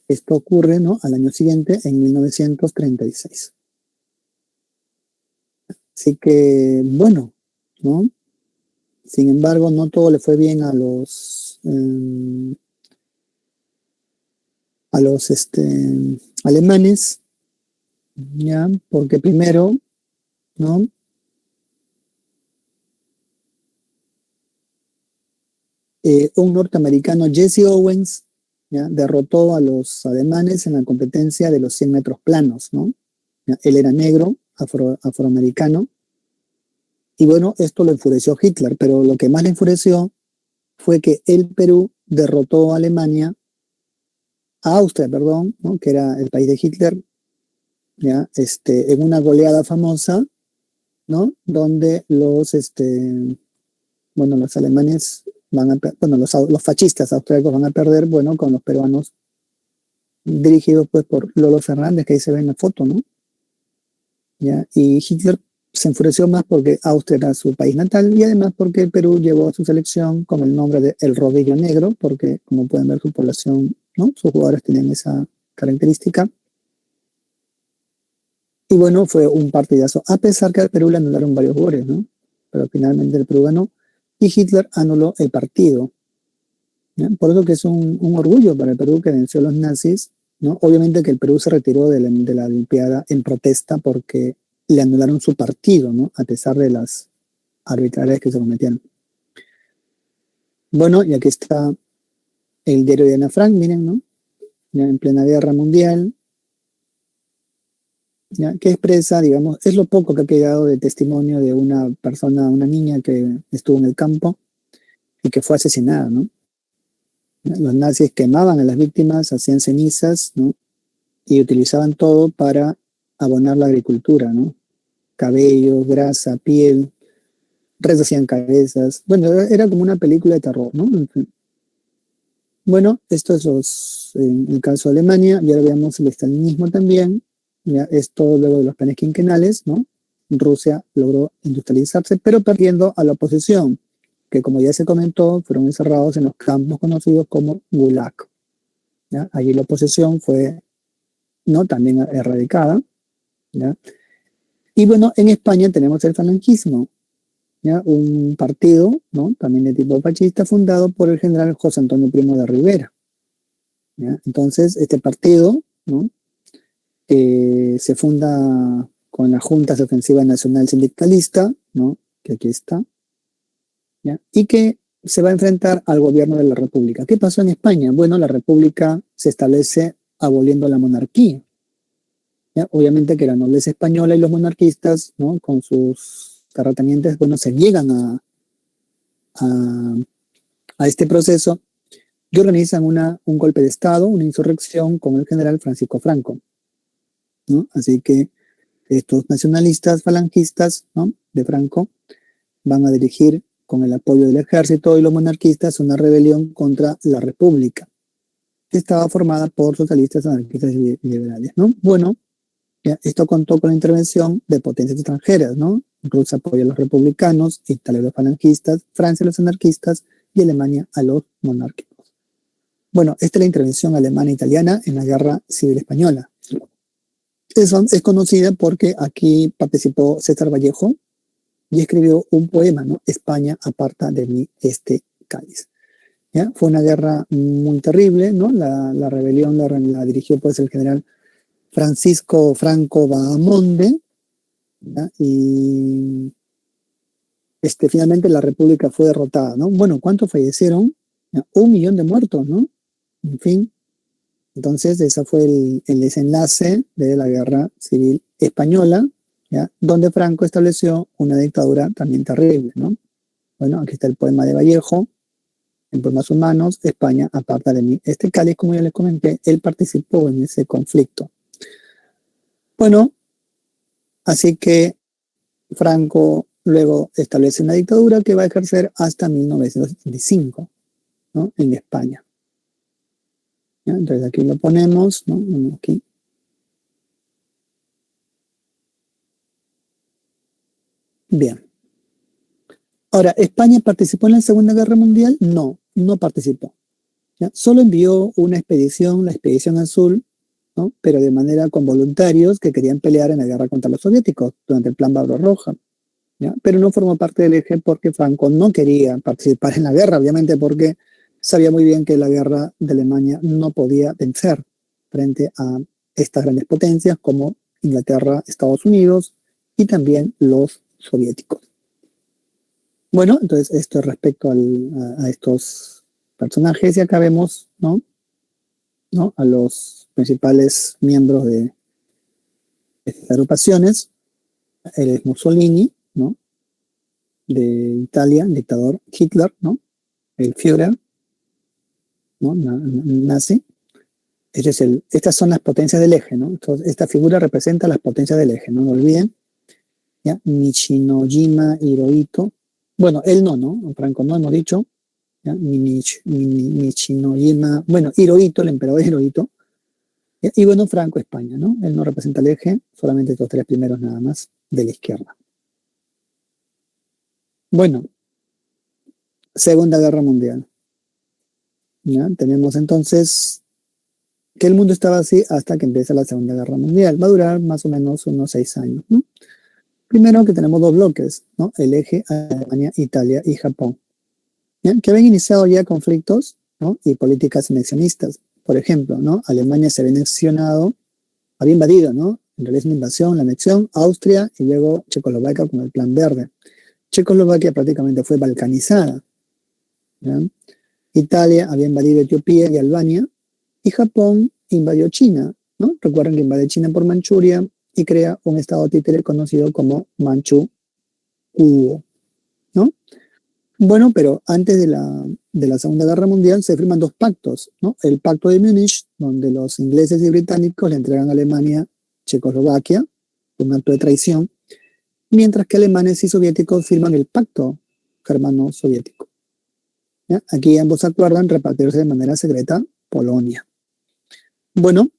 Esto ocurre, ¿no?, al año siguiente, en 1936. Así que, bueno, ¿no? Sin embargo, no todo le fue bien a los alemanes, ¿ya? Porque primero, ¿no?, un norteamericano, Jesse Owens, ¿ya?, derrotó a los alemanes en la competencia de los 100 metros planos, ¿no? ¿Ya? Él era negro, afroamericano, y bueno, esto lo enfureció a Hitler, pero lo que más le enfureció fue que el Perú derrotó a Alemania, a Austria, perdón, ¿no?, que era el país de Hitler, ¿ya? En una goleada famosa, ¿no?, donde los alemanes bueno, los fascistas austríacos van a perder, bueno, con los peruanos dirigidos pues por Lolo Fernández, que ahí se ve en la foto, ¿no? ¿Ya? Y Hitler se enfureció más porque Austria era su país natal y además porque el Perú llevó a su selección con el nombre de El Rodillo Negro, porque como pueden ver su población, ¿no?, sus jugadores tenían esa característica. Y bueno, fue un partidazo, a pesar que al Perú le anularon varios goles, ¿no? Pero finalmente el Perú ganó y Hitler anuló el partido, ¿ya? Por eso que es un orgullo para el Perú que venció a los nazis, ¿no? Obviamente que el Perú se retiró de la Olimpiada en protesta porque le anularon su partido, ¿no?, a pesar de las arbitrariedades que se cometían. Bueno, y aquí está el diario de Ana Frank, miren, ¿no? Ya en plena guerra mundial, ¿ya? Que expresa, digamos, es lo poco que ha quedado de testimonio de una persona, una niña que estuvo en el campo y que fue asesinada, ¿no? Los nazis quemaban a las víctimas, hacían cenizas, ¿no? Y utilizaban todo para abonar la agricultura, ¿no? Cabellos, grasa, piel, hacían cabezas. Bueno, era como una película de terror, ¿no? En fin. Bueno, esto es en el caso de Alemania, y ahora veamos el estalinismo también. Ya, esto luego de los planes quinquenales, ¿no? Rusia logró industrializarse, pero perdiendo a la oposición, que como ya se comentó, fueron encerrados en los campos conocidos como Gulag. ¿Ya? Allí la oposición fue, ¿no? También erradicada. ¿Ya? Y bueno, en España tenemos el falangismo, ¿ya? Un partido, ¿no? También de tipo fascista, fundado por el general José Antonio Primo de Rivera. ¿Ya? Entonces, este partido, ¿no? Se funda con la Junta Ofensiva Nacional Sindicalista, ¿no? Que aquí está, ¿ya? Y que se va a enfrentar al gobierno de la República. ¿Qué pasó en España? Bueno, la República se establece aboliendo la monarquía. ¿Ya? Obviamente que la nobleza española y los monarquistas, ¿no? Con sus terratenientes, bueno, se llegan a, a este proceso y organizan un golpe de Estado, una insurrección con el general Francisco Franco, ¿no? Así que estos nacionalistas falangistas, ¿no? De Franco van a dirigir con el apoyo del ejército y los monarquistas una rebelión contra la República, que estaba formada por socialistas, anarquistas y liberales, ¿no? Bueno, ya, esto contó con la intervención de potencias extranjeras, ¿no? Rusia apoya a los republicanos, Italia a los falangistas, Francia a los anarquistas y Alemania a los monárquicos. Bueno, esta es la intervención alemana-italiana en la Guerra Civil Española. Es conocida porque aquí participó César Vallejo y escribió un poema, ¿no? España aparta de mí este cáliz. ¿Ya? Fue una guerra muy terrible, ¿no? La rebelión la dirigió pues el general Francisco Franco Bahamonde, ¿ya? Y finalmente la República fue derrotada, ¿no? Bueno, ¿cuántos fallecieron? ¿Ya? 1 millón de muertos, ¿no? En fin, entonces ese fue el desenlace de la Guerra Civil Española, ¿ya? Donde Franco estableció una dictadura también terrible, ¿no? Bueno, aquí está el poema de Vallejo, en Poemas Humanos, España aparta de mí este cáliz, como ya les comenté, él participó en ese conflicto. Bueno, así que Franco luego establece una dictadura que va a ejercer hasta 1975, ¿no? En España. ¿Ya? Entonces aquí lo ponemos, ¿no? Aquí. Bien. Ahora, ¿España participó en la Segunda Guerra Mundial? No, no participó. ¿Ya? Solo envió una expedición, la Expedición Azul, ¿no? Pero de manera con voluntarios que querían pelear en la guerra contra los soviéticos durante el Plan Barbarroja. ¿Ya? Pero no formó parte del eje porque Franco no quería participar en la guerra, obviamente porque sabía muy bien que la guerra de Alemania no podía vencer frente a estas grandes potencias como Inglaterra, Estados Unidos y también los soviéticos. Bueno, entonces esto es respecto a estos personajes y acá vemos, ¿no? A los principales miembros de estas agrupaciones. Él es Mussolini, ¿no? De Italia, el dictador Hitler, ¿no? El Führer, ¿no? Nazi. Estas son las potencias del eje, ¿no? Entonces, esta figura representa las potencias del eje, no lo olviden. ¿Ya? Michinojima Hirohito. Bueno, él no, Franco no hemos dicho. ¿Ya? Michinojima, bueno, Hirohito, el emperador Hirohito. ¿Ya? Y bueno, Franco España, ¿no? Él no representa el eje, solamente estos 3 primeros nada más de la izquierda. Bueno, Segunda Guerra Mundial. ¿Ya? Tenemos entonces que el mundo estaba así hasta que empieza la Segunda Guerra Mundial. Va a durar más o menos unos 6 años, ¿no? Primero que tenemos 2 bloques, ¿no? El eje Alemania, Italia y Japón, ¿ya? Que habían iniciado ya conflictos, ¿no? Y políticas anexionistas. Por ejemplo, ¿no? Alemania se había anexionado, había invadido, ¿no? En realidad es una invasión, la anexión, Austria y luego Checoslovaquia con el Plan Verde. Checoslovaquia prácticamente fue balcanizada, ¿ya? Italia había invadido Etiopía y Albania y Japón invadió China, ¿no? Recuerden que invade China por Manchuria y crea un estado títere conocido como Manchukuo, ¿no? Bueno, pero antes de la Segunda Guerra Mundial se firman dos pactos, ¿no? El Pacto de Múnich, donde los ingleses y británicos le entregan a Alemania Checoslovaquia, un acto de traición, mientras que alemanes y soviéticos firman el Pacto Germano-Soviético. ¿Ya? Aquí ambos acuerdan repartirse de manera secreta Polonia. Bueno,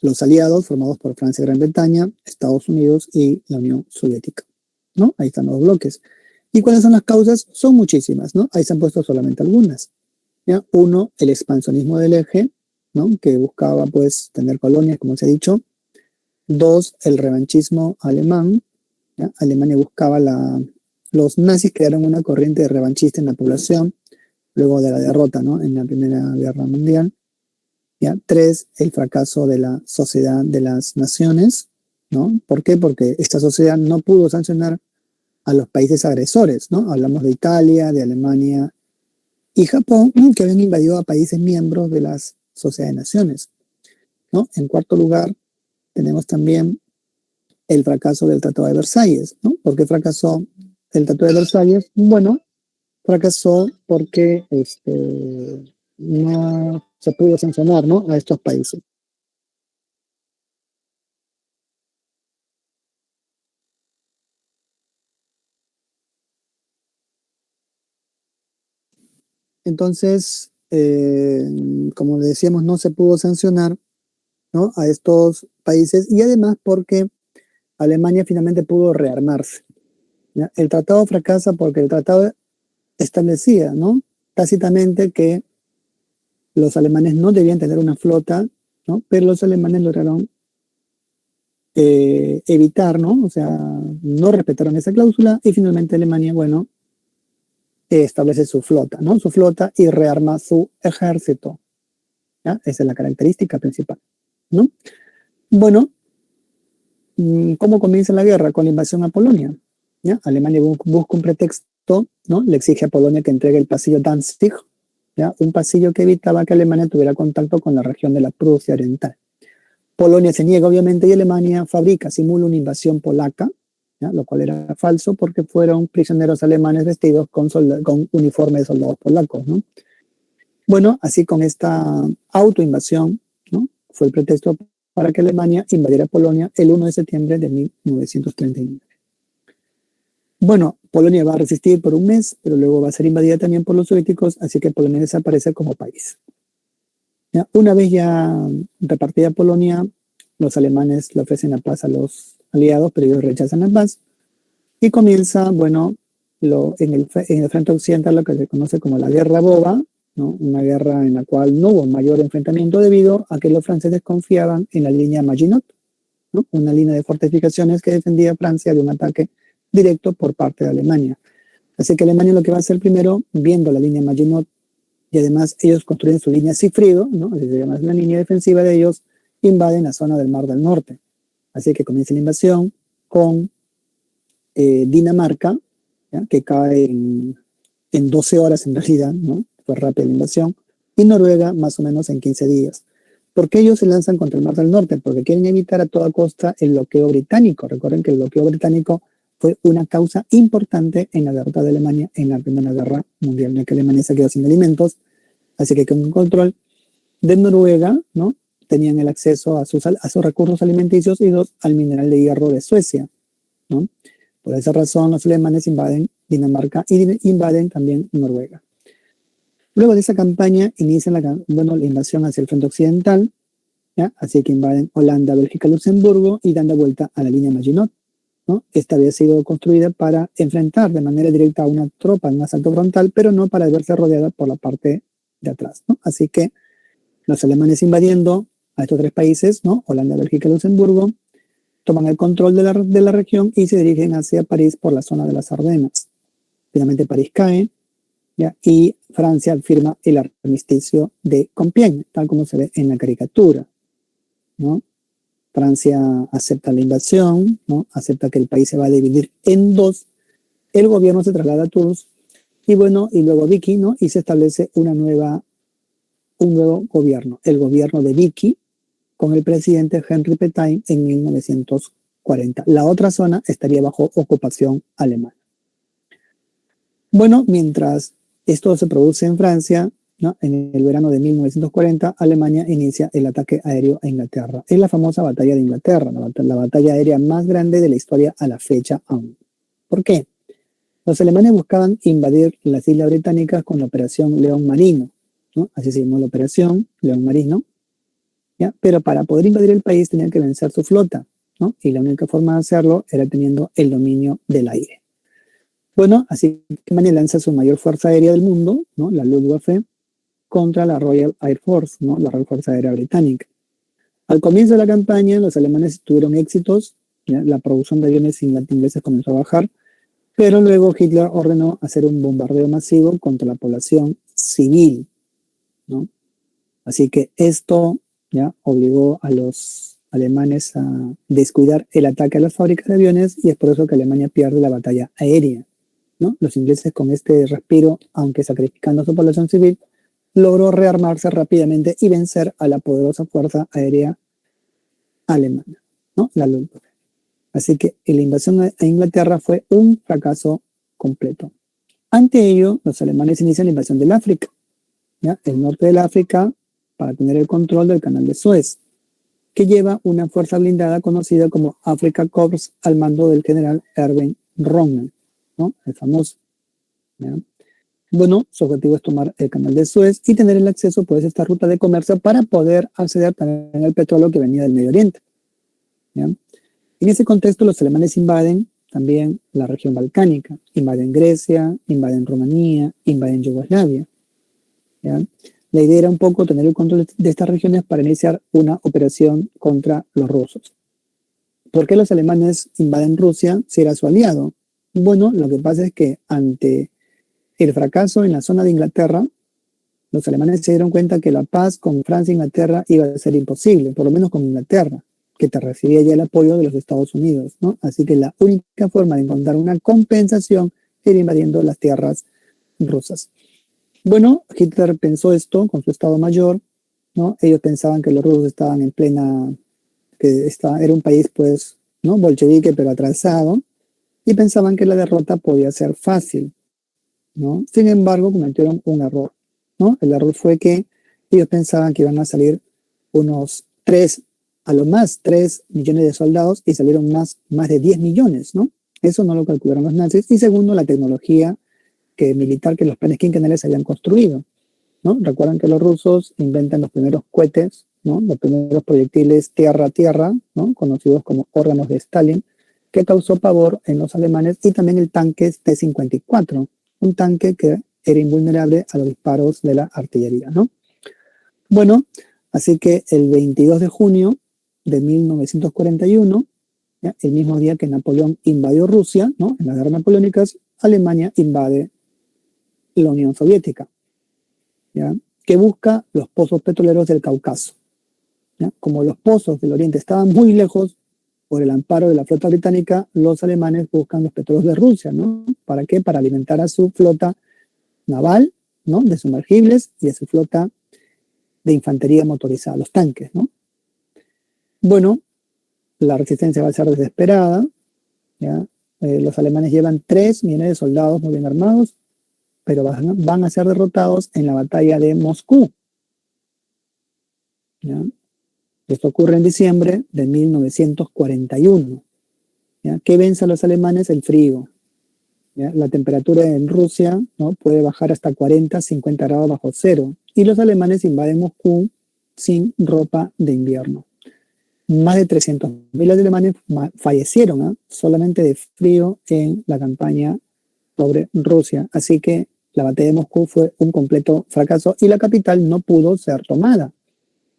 los aliados formados por Francia y Gran Bretaña, Estados Unidos y la Unión Soviética, ¿no? Ahí están los bloques. ¿Y cuáles son las causas? Son muchísimas, ¿no? Ahí se han puesto solamente algunas. ¿Ya? Uno, el expansionismo del eje, ¿no? Que buscaba, pues, tener colonias, como se ha dicho. Dos, el revanchismo alemán. ¿Ya? Alemania buscaba los nazis crearon una corriente revanchista en la población luego de la derrota, ¿no? En la Primera Guerra Mundial. ¿Ya? Tres, el fracaso de la Sociedad de las Naciones, ¿no? ¿Por qué? Porque esta sociedad no pudo sancionar a los países agresores, ¿no? Hablamos de Italia, de Alemania y Japón, que habían invadido a países miembros de las Sociedad de Naciones, ¿no? En cuarto lugar, tenemos también el fracaso del Tratado de Versalles, ¿no? ¿Por qué fracasó el Tratado de Versalles? Bueno, fracasó porque no se pudo sancionar, ¿no? A estos países. Entonces, como decíamos, no se pudo sancionar, ¿no? A estos países y además porque Alemania finalmente pudo rearmarse. ¿Ya? El tratado fracasa porque el tratado establecía, ¿no? Tácitamente que los alemanes no debían tener una flota, ¿no? Pero los alemanes lograron evitar, ¿no? O sea, no respetaron esa cláusula y finalmente Alemania, bueno, establece su flota, ¿no? Su flota y rearma su ejército. ¿Ya? Esa es la característica principal, ¿no? Bueno, ¿cómo comienza la guerra? Con la invasión a Polonia. ¿Ya? Alemania busca un pretexto, ¿no? Le exige a Polonia que entregue el pasillo Danzig, ¿ya? Un pasillo que evitaba que Alemania tuviera contacto con la región de la Prusia Oriental. Polonia se niega, obviamente, y Alemania simula una invasión polaca, ¿ya? Lo cual era falso porque fueron prisioneros alemanes vestidos con uniforme de soldados polacos, ¿no? Bueno, así con esta autoinvasión, ¿no? Fue el pretexto para que Alemania invadiera Polonia el 1 de septiembre de 1939. Bueno, Polonia va a resistir por un mes, pero luego va a ser invadida también por los soviéticos, así que Polonia desaparece como país. ¿Ya? Una vez ya repartida Polonia, los alemanes le ofrecen la paz a los aliados, pero ellos rechazan la paz. Y comienza, bueno, en el frente occidental lo que se conoce como la Guerra Boba, ¿no? Una guerra en la cual no hubo mayor enfrentamiento debido a que los franceses confiaban en la línea Maginot, ¿no? Una línea de fortificaciones que defendía a Francia de un ataque directo por parte de Alemania. Así que Alemania lo que va a hacer primero, viendo la línea Maginot, y además ellos construyen su línea Sigfrido, ¿no? Se llama la línea defensiva de ellos, invaden la zona del Mar del Norte. Así que comienza la invasión con Dinamarca, ¿ya? Que cae en 12 horas en realidad, ¿no? Fue rápida la invasión, y Noruega más o menos en 15 días. ¿Por qué ellos se lanzan contra el Mar del Norte? Porque quieren evitar a toda costa el bloqueo británico. Recuerden que el bloqueo británico fue una causa importante en la derrota de Alemania en la Primera Guerra Mundial, ya que Alemania se quedó sin alimentos, así que con un control de Noruega, ¿no? Tenían el acceso a sus recursos alimenticios y al mineral de hierro de Suecia, ¿no? Por esa razón, los alemanes invaden Dinamarca y invaden también Noruega. Luego de esa campaña inician la invasión hacia el frente occidental, ¿ya? Así que invaden Holanda, Bélgica, Luxemburgo y dan la vuelta a la línea Maginot, ¿no? Esta había sido construida para enfrentar de manera directa a una tropa en un asalto frontal, pero no para verse rodeada por la parte de atrás, ¿no? Así que los alemanes invadiendo a estos tres países, ¿no? Holanda, Bélgica y Luxemburgo, toman el control de la región y se dirigen hacia París por la zona de las Ardenas. Finalmente París cae, ¿ya? Y Francia firma el armisticio de Compiègne, tal como se ve en la caricatura, ¿no? Francia acepta la invasión, ¿no? Acepta que el país se va a dividir en dos, el gobierno se traslada a Tours y bueno, y luego Vichy, ¿no? Y se establece un nuevo gobierno, el gobierno de Vichy, con el presidente Henri Pétain en 1940. 1940. La otra zona estaría bajo ocupación alemana. Bueno, mientras esto se produce en Francia, ¿no? En el verano de 1940, Alemania inicia el ataque aéreo a Inglaterra. Es la famosa batalla de Inglaterra, la batalla aérea más grande de la historia a la fecha aún. ¿Por qué? Los alemanes buscaban invadir las Islas Británicas con la Operación León Marino, ¿no? Así se llamó la Operación León Marino, ¿ya? Pero para poder invadir el país tenían que vencer su flota, ¿no? Y la única forma de hacerlo era teniendo el dominio del aire. Bueno, así que Alemania lanza su mayor fuerza aérea del mundo, ¿no? La Luftwaffe, contra la Royal Air Force, ¿no? La Real Fuerza Aérea Británica. Al comienzo de la campaña, los alemanes tuvieron éxitos, ¿ya? La producción de aviones ingleses comenzó a bajar, pero luego Hitler ordenó hacer un bombardeo masivo contra la población civil, ¿no? Así que esto ya obligó a los alemanes a descuidar el ataque a las fábricas de aviones y es por eso que Alemania pierde la batalla aérea, ¿no? Los ingleses con este respiro, aunque sacrificando a su población civil, logró rearmarse rápidamente y vencer a la poderosa fuerza aérea alemana, ¿no? La Luftwaffe. Así que la invasión a Inglaterra fue un fracaso completo. Ante ello, los alemanes inician la invasión del África, ¿ya? El norte del África, para tener el control del canal de Suez, que lleva una fuerza blindada conocida como Africa Corps al mando del general Erwin Rommel, ¿no? El famoso, ¿ya? Bueno, su objetivo es tomar el canal de Suez y tener el acceso pues, a esta ruta de comercio para poder acceder también al petróleo que venía del Medio Oriente, ¿ya? En ese contexto, los alemanes invaden también la región balcánica, invaden Grecia, invaden Rumanía, invaden Yugoslavia, ¿ya? La idea era un poco tener el control de estas regiones para iniciar una operación contra los rusos. ¿Por qué los alemanes invaden Rusia si era su aliado? Bueno, lo que pasa es que ante el fracaso en la zona de Inglaterra, los alemanes se dieron cuenta que la paz con Francia e Inglaterra iba a ser imposible, por lo menos con Inglaterra, que te recibía ya el apoyo de los Estados Unidos, ¿no? Así que la única forma de encontrar una compensación era invadiendo las tierras rusas. Bueno, Hitler pensó esto con su Estado Mayor, ¿no? Ellos pensaban que los rusos estaban en plena, era un país, pues, ¿no? Bolchevique, pero atrasado, y pensaban que la derrota podía ser fácil, ¿no? Sin embargo, cometieron un error, ¿no? El error fue que ellos pensaban que iban a salir unos 3, a lo más 3 millones de soldados y salieron más de 10 millones, ¿no? Eso no lo calcularon los nazis. Y segundo, la tecnología militar que los planes quinquenales habían construido, ¿no? Recuerdan que los rusos inventan los primeros cohetes, ¿no? Los primeros proyectiles tierra-tierra, ¿no? Conocidos como órganos de Stalin, que causó pavor en los alemanes, y también el tanque T-54, un tanque que era invulnerable a los disparos de la artillería, ¿no? Bueno, así que el 22 de junio de 1941, ¿ya? El mismo día que Napoleón invadió Rusia, ¿no? En las guerras napoleónicas, Alemania invade la Unión Soviética, ¿ya? Que busca los pozos petroleros del Cáucaso, ¿ya? Como los pozos del Oriente estaban muy lejos, por el amparo de la flota británica, los alemanes buscan los petróleos de Rusia, ¿no? ¿Para qué? Para alimentar a su flota naval, ¿no? De sumergibles y a su flota de infantería motorizada, los tanques, ¿no? Bueno, la resistencia va a ser desesperada, ¿ya? Los alemanes llevan 3 millones de soldados muy bien armados, pero van a ser derrotados en la batalla de Moscú, ¿ya? Esto ocurre en diciembre de 1941, ¿ya? ¿Qué vence a los alemanes? El frío, ¿ya? La temperatura en Rusia, ¿no? Puede bajar hasta 40, 50 grados bajo cero, y los alemanes invaden Moscú sin ropa de invierno. Más de 300.000 alemanes fallecieron, ¿eh? Solamente de frío en la campaña sobre Rusia. Así que la batalla de Moscú fue un completo fracaso y la capital no pudo ser tomada,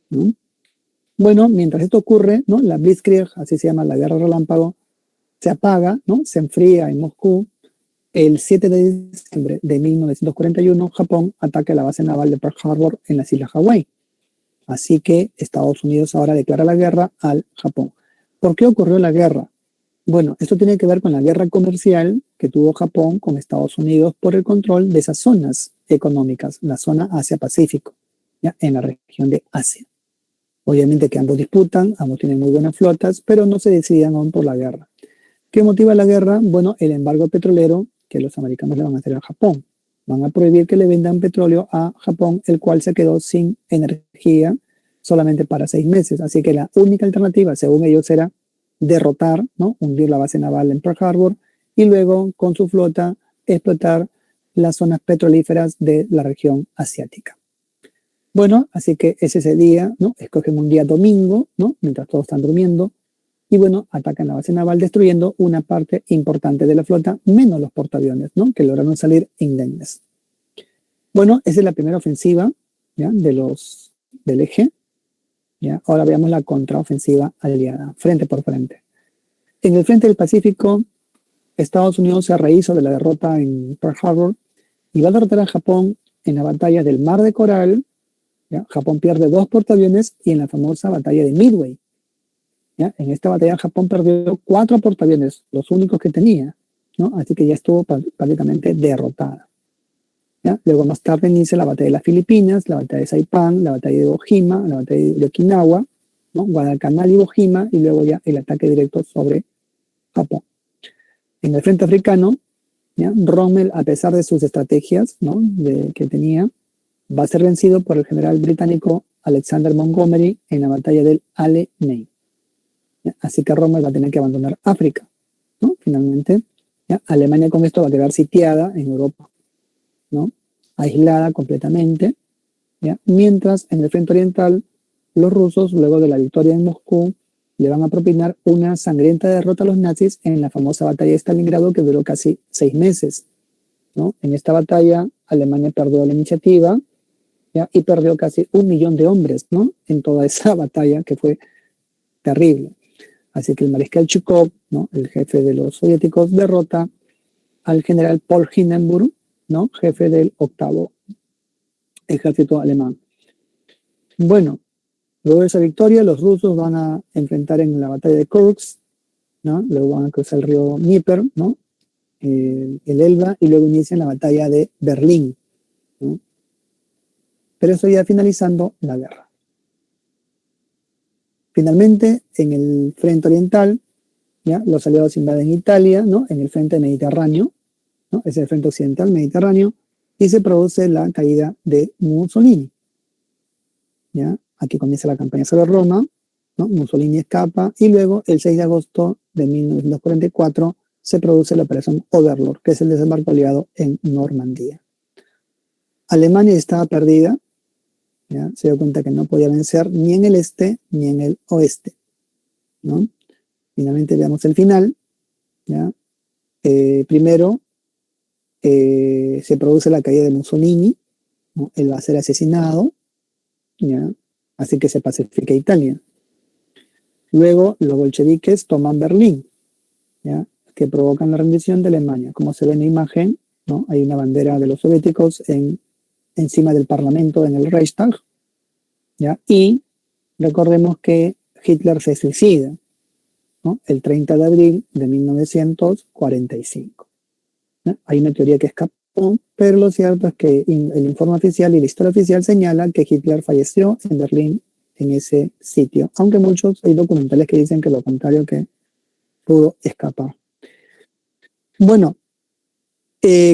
¿no? Bueno, mientras esto ocurre, ¿no? La Blitzkrieg, así se llama la guerra relámpago, se apaga, ¿no? Se enfría en Moscú. El 7 de diciembre de 1941, Japón ataca la base naval de Pearl Harbor en las Islas Hawái. Así que Estados Unidos ahora declara la guerra al Japón. ¿Por qué ocurrió la guerra? Bueno, esto tiene que ver con la guerra comercial que tuvo Japón con Estados Unidos por el control de esas zonas económicas, la zona Asia-Pacífico, ¿ya? En la región de Asia. Obviamente que ambos disputan, ambos tienen muy buenas flotas, pero no se decidían aún por la guerra. ¿Qué motiva la guerra? Bueno, el embargo petrolero que los americanos le van a hacer a Japón. Van a prohibir que le vendan petróleo a Japón, el cual se quedó sin energía solamente para 6 meses. Así que la única alternativa, según ellos, era derrotar, ¿no? Hundir la base naval en Pearl Harbor y luego, con su flota, explotar las zonas petrolíferas de la región asiática. Bueno, así que ese es el día, ¿no? Escogen un día domingo, ¿no? Mientras todos están durmiendo. Y bueno, atacan la base naval destruyendo una parte importante de la flota, menos los portaaviones, ¿no? Que lograron salir indemnes. Bueno, esa es la primera ofensiva, ¿ya? Del eje. ¿Ya? Ahora veamos la contraofensiva aliada, frente por frente. En el frente del Pacífico, Estados Unidos se rehizo de la derrota en Pearl Harbor y va a derrotar a Japón en la batalla del Mar de Coral. ¿Ya? Japón pierde 2 portaaviones y en la famosa batalla de Midway. ¿Ya? En esta batalla Japón perdió 4 portaaviones, los únicos que tenía, ¿no? Así que ya estuvo prácticamente derrotada. ¿Ya? Luego más tarde inicia la batalla de las Filipinas, la batalla de Saipan, la batalla de Iwo Jima, la batalla de Okinawa, ¿no? Guadalcanal y Iwo Jima, y luego ya el ataque directo sobre Japón. En el frente africano, ¿ya? Rommel, a pesar de sus estrategias, ¿no? que tenía, va a ser vencido por el general británico Alexander Montgomery en la batalla del Alamein. Así que Rommel va a tener que abandonar África, ¿no? Finalmente, ¿ya? Alemania con esto va a quedar sitiada en Europa, ¿no? Aislada completamente, ¿ya? Mientras en el frente oriental los rusos, luego de la victoria en Moscú, le van a propinar una sangrienta derrota a los nazis en la famosa batalla de Stalingrado que duró casi 6 meses, ¿no? En esta batalla Alemania perdió la iniciativa, ¿ya? Y perdió casi 1 millón de hombres, ¿no? En toda esa batalla que fue terrible. Así que el mariscal Zhukov, ¿no? El jefe de los soviéticos, derrota al general Paul Hindenburg, ¿no? Jefe del 8º ejército alemán. Bueno, luego de esa victoria, los rusos van a enfrentar en la batalla de Kursk, ¿no? Luego van a cruzar el río Dnieper, ¿no? El Elba, y luego inician la batalla de Berlín, ¿no? Pero eso ya finalizando la guerra. Finalmente, en el frente oriental, ¿ya? Los aliados invaden Italia, ¿no? En el frente mediterráneo, ¿no? Es el frente occidental mediterráneo, y se produce la caída de Mussolini, ¿ya? Aquí comienza la campaña sobre Roma, ¿no? Mussolini escapa, y luego el 6 de agosto de 1944 se produce la operación Overlord, que es el desembarco aliado en Normandía. Alemania estaba perdida, ¿ya? Se dio cuenta que no podía vencer ni en el este ni en el oeste, ¿no? Finalmente veamos el final, ¿ya? Primero se produce la caída de Mussolini, ¿no? Él va a ser asesinado, ¿ya? Así que se pacifica Italia. Luego los bolcheviques toman Berlín, ¿ya? Que provocan la rendición de Alemania. Como se ve en la imagen, ¿no? Hay una bandera de los soviéticos encima del parlamento en el Reichstag, ¿ya? Y recordemos que Hitler se suicida, ¿no? El 30 de abril de 1945. ¿No? Hay una teoría que escapó, pero lo cierto es que el informe oficial y la historia oficial señala que Hitler falleció en Berlín en ese sitio, aunque hay documentales que dicen que lo contrario, que pudo escapar. Bueno,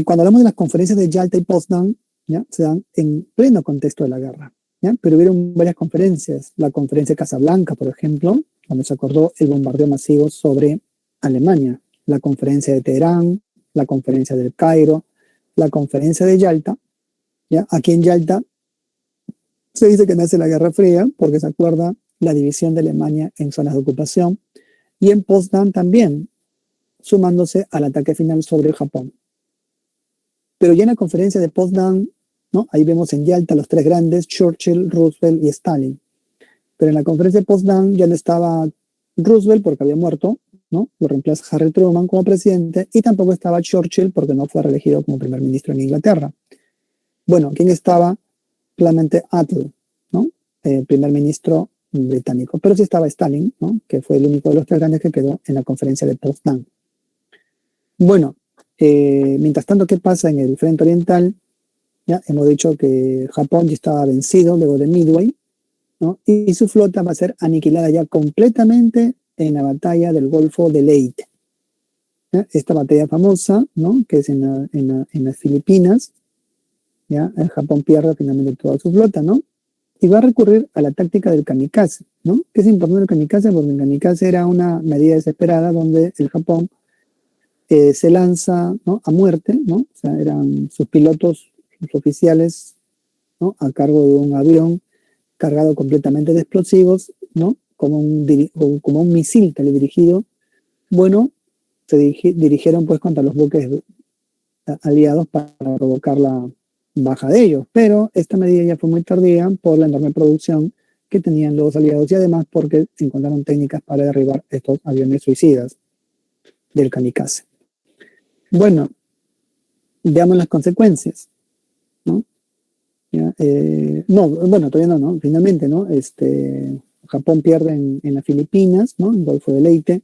cuando hablamos de las conferencias de Yalta y Potsdam, ¿ya? Se dan en pleno contexto de la guerra, ¿ya? Pero hubieron varias conferencias. La conferencia de Casablanca, por ejemplo, donde se acordó el bombardeo masivo sobre Alemania. La conferencia de Teherán, la conferencia del Cairo, la conferencia de Yalta, ¿ya? Aquí en Yalta se dice que nace la Guerra Fría porque se acuerda la división de Alemania en zonas de ocupación, y en Potsdam también, sumándose al ataque final sobre Japón. Pero ya en la conferencia de Potsdam, ¿no? Ahí vemos en Yalta los 3 grandes, Churchill, Roosevelt y Stalin. Pero en la conferencia de Potsdam ya no estaba Roosevelt porque había muerto, ¿no? Lo reemplaza Harry Truman como presidente, y tampoco estaba Churchill porque no fue reelegido como primer ministro en Inglaterra. Bueno, ¿quién estaba? Clemente Attlee, ¿no? Primer ministro británico. Pero sí estaba Stalin, ¿no? Que fue el único de los 3 grandes que quedó en la conferencia de Potsdam. Bueno, mientras tanto, ¿qué pasa en el frente oriental? Ya hemos dicho que Japón ya estaba vencido luego de Midway, ¿no? Y su flota va a ser aniquilada ya completamente en la batalla del Golfo de Leyte. ¿Ya? Esta batalla famosa, ¿no? Que es en las Filipinas, ¿ya? El Japón pierde finalmente toda su flota, ¿no? Y va a recurrir a la táctica del kamikaze, ¿no? ¿Qué es importante el kamikaze? Porque el kamikaze era una medida desesperada donde el Japón se lanza, ¿no? A muerte, ¿no? O sea, eran sus pilotos, sus oficiales, ¿no? A cargo de un avión cargado completamente de explosivos, ¿no? Como un misil teledirigido. Bueno, se dirigieron pues contra los buques aliados para provocar la baja de ellos, pero esta medida ya fue muy tardía por la enorme producción que tenían los aliados y además porque encontraron técnicas para derribar estos aviones suicidas del kamikaze. Bueno, veamos las consecuencias, ¿no? ¿Ya? No, bueno, todavía no, ¿no? Finalmente, ¿no? Japón pierde en las Filipinas, ¿no? En Golfo de Leyte,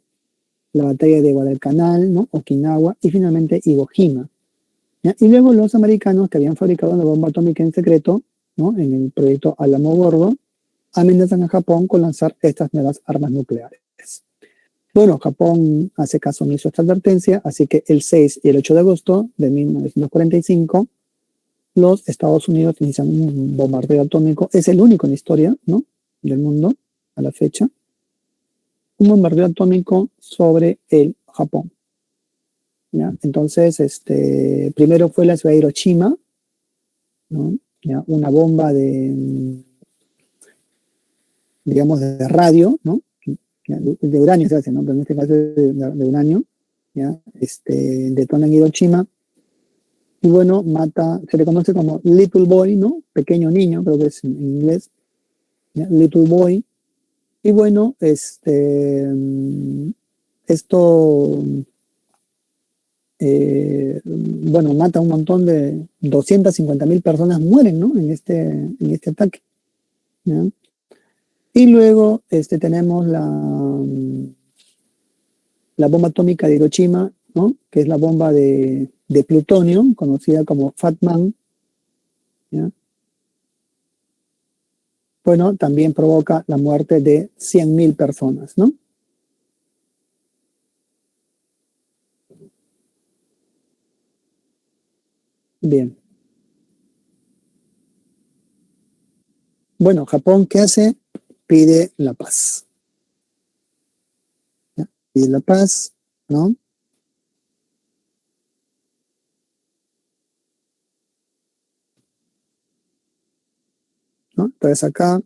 la batalla de Guadalcanal, ¿no? Okinawa y finalmente Iwo Jima. ¿Ya? Y luego los americanos que habían fabricado una bomba atómica en secreto, ¿no? En el proyecto Alamogordo, amenazan a Japón con lanzar estas nuevas armas nucleares. Bueno, Japón hace caso omiso a esta advertencia, así que el 6 y el 8 de agosto de 1945, los Estados Unidos inician un bombardeo atómico. Es el único en la historia, ¿no? Del mundo a la fecha. Un bombardeo atómico sobre el Japón. ¿Ya? Entonces, primero fue la ciudad de Hiroshima, ¿no? ¿Ya? Una bomba digamos, de radio, ¿no? De uranio se hace, ¿no? Pero en este caso de uranio, ¿ya? Detona en Hiroshima y bueno, se le conoce como Little Boy, ¿no? Pequeño niño, creo que es en inglés, ¿ya? Little Boy. Y bueno, esto bueno, mata a un montón de 250.000 personas mueren, ¿no? En este ataque, ¿ya? Y luego tenemos la bomba atómica de Hiroshima, ¿no? Que es la bomba de plutonio, conocida como Fat Man, ¿ya? Bueno, también provoca la muerte de 100.000 personas, ¿no? Bien. Bueno, Japón, ¿qué hace? Pide la paz, ¿ya? Pide la paz, ¿no? ¿No? Entonces acá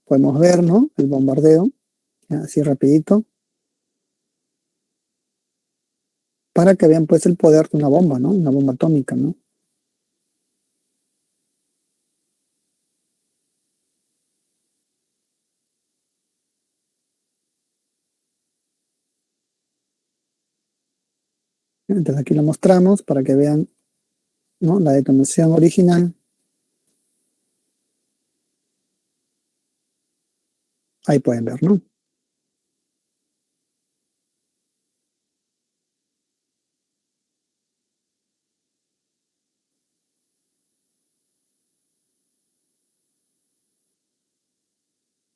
podemos ver, ¿no? El bombardeo, ¿ya? Así rapidito, para que vean pues el poder de una bomba, ¿no? Una bomba atómica, ¿no? Entonces aquí lo mostramos para que vean, ¿no? La detonación original. Ahí pueden ver, ¿no?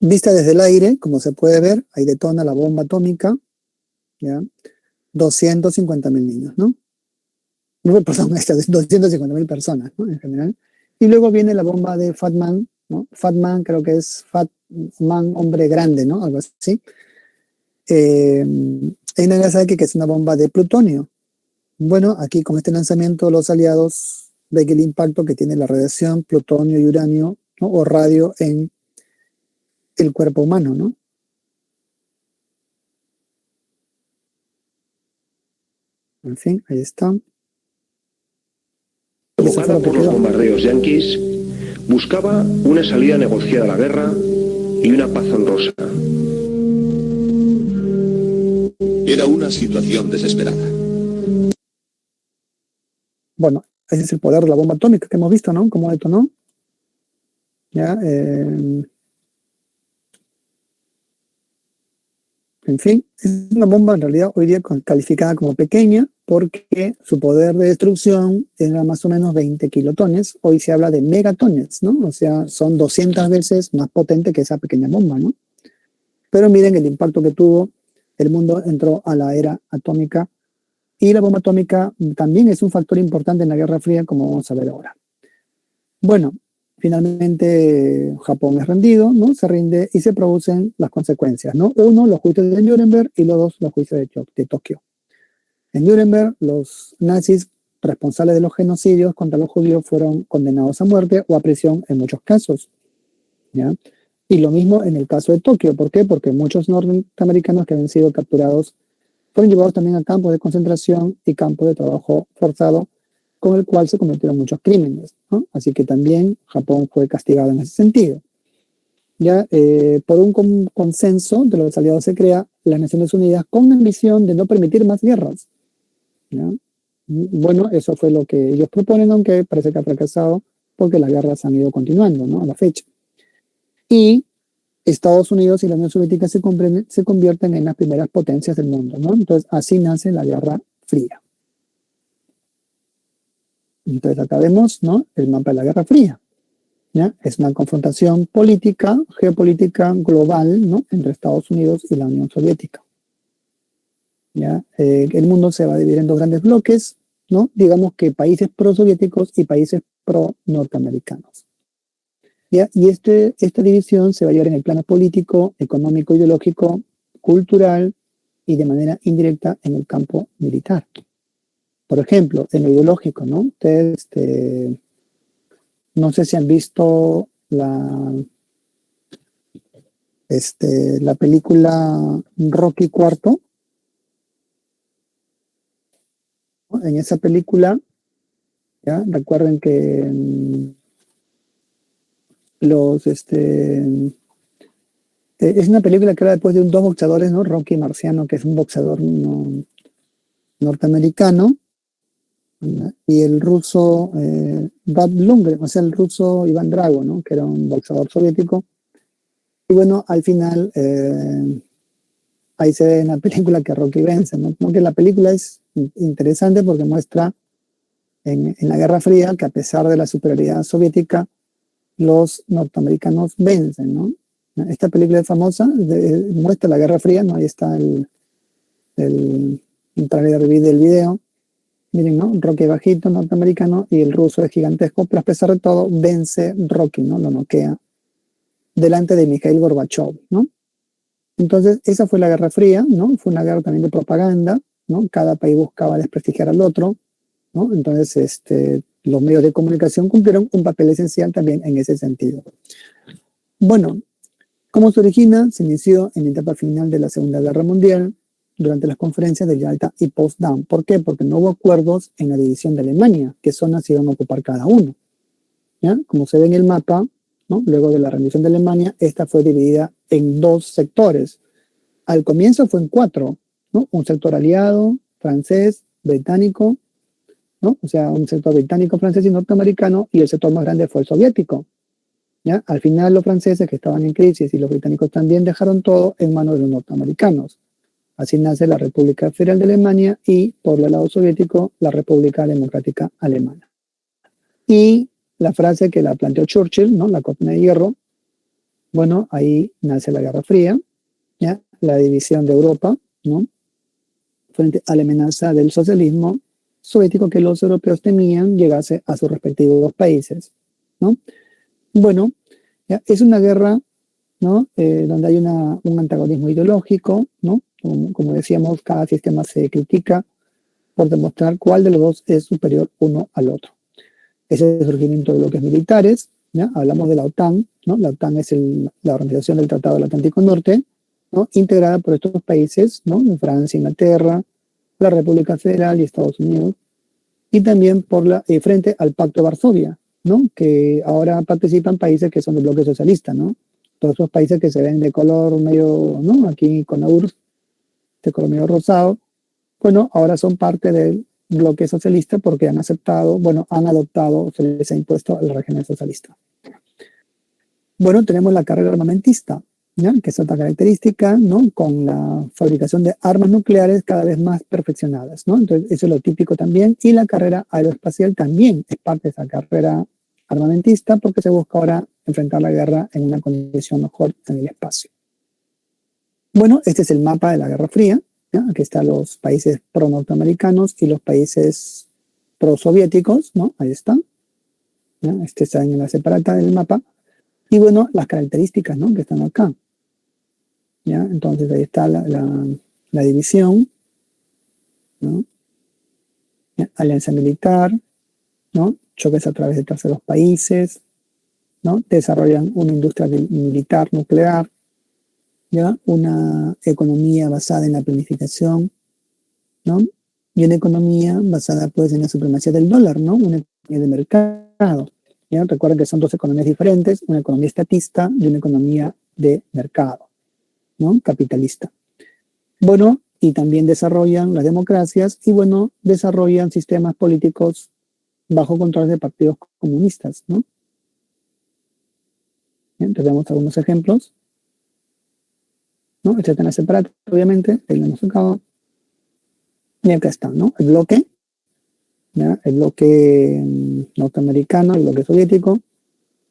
Vista desde el aire, como se puede ver, ahí detona la bomba atómica, ¿ya? 250.000 niños, ¿no? No, perdón, 250.000 personas, ¿no? En general. Y luego viene la bomba de Fat Man, ¿no? Fat Man creo que es Fat Man, hombre grande, ¿no? Algo así. En Nagasaki, que es una bomba de plutonio. Bueno, aquí con este lanzamiento los aliados ven el impacto que tiene la radiación, plutonio y uranio, ¿no? O radio en el cuerpo humano, ¿no? En fin, ahí está. Y eso fue Provocada lo que por los quedó. bombardeos yanquis, buscaba una salida negociada a la guerra y una paz honrosa. Era una situación desesperada. Bueno, ese es el poder de la bomba atómica que hemos visto, ¿no? Cómo detonó. Ya, en fin, es una bomba en realidad hoy día calificada como pequeña, porque su poder de destrucción era más o menos 20 kilotones. Hoy se habla de megatones, ¿no? O sea, son 200 veces más potente que esa pequeña bomba, ¿no? Pero miren el impacto que tuvo. El mundo entró a la era atómica y la bomba atómica también es un factor importante en la Guerra Fría, como vamos a ver ahora. Bueno, finalmente Japón es rendido, ¿no? Se rinde y se producen las consecuencias, ¿no? Uno, los juicios de Nuremberg y los dos, los juicios de Tokio. En Nuremberg, los nazis responsables de los genocidios contra los judíos fueron condenados a muerte o a prisión en muchos casos, ¿ya? Y lo mismo en el caso de Tokio. ¿Por qué? Porque muchos norteamericanos que habían sido capturados fueron llevados también a campos de concentración y campos de trabajo forzado, con el cual se cometieron muchos crímenes, ¿no? Así que también Japón fue castigado en ese sentido. Ya, por un consenso de los aliados se crea las Naciones Unidas con la ambición de no permitir más guerras, ¿ya? Bueno, eso fue lo que ellos proponen, aunque parece que ha fracasado porque las guerras han ido continuando, ¿no? A la fecha. Y Estados Unidos y la Unión Soviética se convierten en las primeras potencias del mundo, ¿no? Entonces, así nace la Guerra Fría. Entonces, acá vemos, ¿no? El mapa de la Guerra Fría, ¿ya? Es una confrontación política, geopolítica global, ¿no? Entre Estados Unidos y la Unión Soviética, ¿ya? El mundo se va a dividir en dos grandes bloques, ¿no? Digamos que países pro-soviéticos y países pro-norteamericanos. ¿Ya? Y esta división se va a llevar en el plano político, económico, ideológico, cultural y de manera indirecta en el campo militar. Por ejemplo, en lo ideológico, ¿no? Ustedes, no sé si han visto la película Rocky IV. ¿No? En esa película, ¿ya? Recuerden que es una película que habla después de dos boxeadores, ¿no? Rocky Marciano, que es un boxeador norteamericano, ¿no? Y el ruso Bob Lundgren, o sea, el ruso Iván Drago, ¿no? Que era un boxeador soviético. Y bueno, al final, ahí se ve en la película que Rocky vence, ¿no? Como que la película es interesante porque muestra en la Guerra Fría que a pesar de la superioridad soviética, los norteamericanos vencen, ¿no? Esta película es famosa, muestra la Guerra Fría, ¿no? Ahí está un trailer del video. Miren, ¿no? Rocky bajito, norteamericano, y el ruso es gigantesco, pero a pesar de todo, vence Rocky, ¿no? Lo noquea delante de Mikhail Gorbachev, ¿no? Entonces, esa fue la Guerra Fría, ¿no? Fue una guerra también de propaganda, ¿no? Cada país buscaba desprestigiar al otro, ¿no? Entonces, los medios de comunicación cumplieron un papel esencial también en ese sentido. Bueno, ¿cómo se origina? Se inició en la etapa final de la Segunda Guerra Mundial, durante las conferencias de Yalta y Potsdam. ¿Por qué? Porque no hubo acuerdos en la división de Alemania, qué zonas iban a ocupar cada uno, ¿ya? Como se ve en el mapa, ¿no? Luego de la rendición de Alemania, esta fue dividida en dos sectores. Al comienzo fue en cuatro, ¿no? Un sector aliado, francés, británico, ¿no? O sea, un sector británico, francés y norteamericano, y el sector más grande fue el soviético, ¿ya? Al final los franceses, que estaban en crisis, y los británicos también, dejaron todo en manos de los norteamericanos. Así nace la República Federal de Alemania y, por el lado soviético, la República Democrática Alemana. Y la frase que la planteó Churchill, ¿no? La cortina de hierro, bueno, ahí nace la Guerra Fría, ¿ya? La división de Europa, ¿no? Frente a la amenaza del socialismo soviético que los europeos temían llegase a sus respectivos países, ¿no? Bueno, ¿ya? Es una guerra, ¿no? Donde hay un antagonismo ideológico, ¿no? Como decíamos, cada sistema se critica por demostrar cuál de los dos es superior uno al otro. Es el surgimiento de bloques militares, ¿ya? Hablamos de la OTAN, ¿no? La OTAN es la Organización del Tratado del Atlántico Norte, ¿no? Integrada por estos países, ¿no? Francia, Inglaterra, la República Federal y Estados Unidos, y también frente al Pacto de Varsovia, ¿no? Que ahora participan países que son del bloque socialista, ¿no? Todos esos países que se ven de color medio, ¿no? Aquí con la URSS, de color medio rosado, bueno, ahora son parte del bloque socialista porque han adoptado, se les ha impuesto el régimen socialista. Bueno, tenemos la carrera armamentista, ¿ya? Que es otra característica, ¿no? Con la fabricación de armas nucleares cada vez más perfeccionadas, ¿no? Entonces, eso es lo típico también. Y la carrera aeroespacial también es parte de esa carrera armamentista porque se busca ahora enfrentar la guerra en una condición mejor en el espacio. Bueno, este es el mapa de la Guerra Fría, ¿ya? Aquí están los países pro-norteamericanos y los países pro-soviéticos, ¿no? Ahí están. ¿Ya? Este está en la separata del mapa. Y bueno, las características, ¿no? Que están acá. ¿Ya? Entonces ahí está la división, ¿no? ¿Ya? Alianza militar, ¿no? Choques a través de terceros países, ¿no? Desarrollan una industria militar nuclear, ¿ya? Una economía basada en la planificación, ¿no? Y una economía basada pues en la supremacía del dólar, ¿no? Una economía de mercado. ¿Ya? Recuerden que son dos economías diferentes, una economía estatista y una economía de mercado, ¿no? Capitalista. Bueno, y también desarrollan las democracias y bueno, desarrollan sistemas políticos bajo control de partidos comunistas, ¿no? Bien, entonces vemos algunos ejemplos, ¿no? Este está en la separata, obviamente, ahí lo hemos sacado. Y acá está, ¿no? El bloque, ¿ya? El bloque norteamericano, el bloque soviético,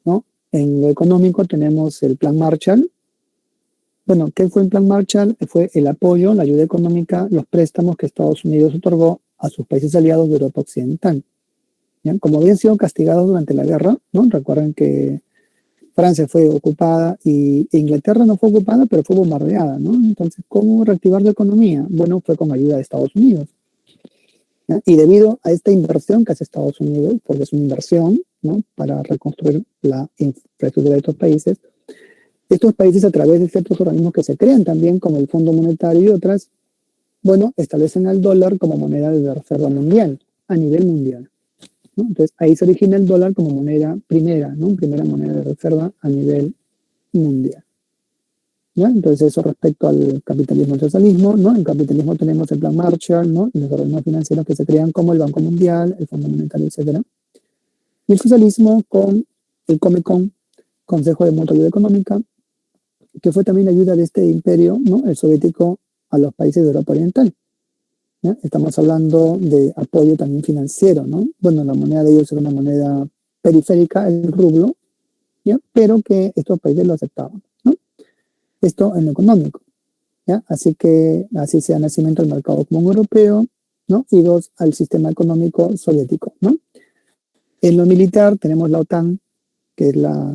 ¿no? En lo económico tenemos el Plan Marshall. Bueno, ¿qué fue el Plan Marshall? Fue el apoyo, la ayuda económica, los préstamos que Estados Unidos otorgó a sus países aliados de Europa Occidental. ¿Ya? Como habían sido castigados durante la guerra, ¿no? Recuerden que Francia fue ocupada y Inglaterra no fue ocupada, pero fue bombardeada, ¿no? Entonces, ¿cómo reactivar la economía? Bueno, fue con ayuda de Estados Unidos. ¿Ya? Y debido a esta inversión que hace Estados Unidos, porque es una inversión, ¿no? Para reconstruir la infraestructura de estos países a través de ciertos organismos que se crean también, como el Fondo Monetario y otras, bueno, establecen al dólar como moneda de reserva mundial, a nivel mundial, ¿no? Entonces, ahí se origina el dólar como moneda primera, ¿no? Primera moneda de reserva a nivel mundial. ¿Ya? Entonces, eso respecto al capitalismo y socialismo, ¿no? En capitalismo tenemos el Plan Marshall, ¿no? Y los organismos financieros que se crean como el Banco Mundial, el Fondo Monetario, etc. Y el socialismo con el Comecon, Consejo de Mutua Ayuda Económica, que fue también la ayuda de este imperio, ¿no? El soviético, a los países de Europa Oriental. ¿Ya? Estamos hablando de apoyo también financiero, ¿no? Bueno, la moneda de ellos era una moneda periférica, el rublo, ¿ya? Pero que estos países lo aceptaban, ¿no? Esto en lo económico, ¿ya? Así que así se da nacimiento del mercado común europeo, ¿no? Y dos, al sistema económico soviético, ¿no? En lo militar tenemos la OTAN, que es la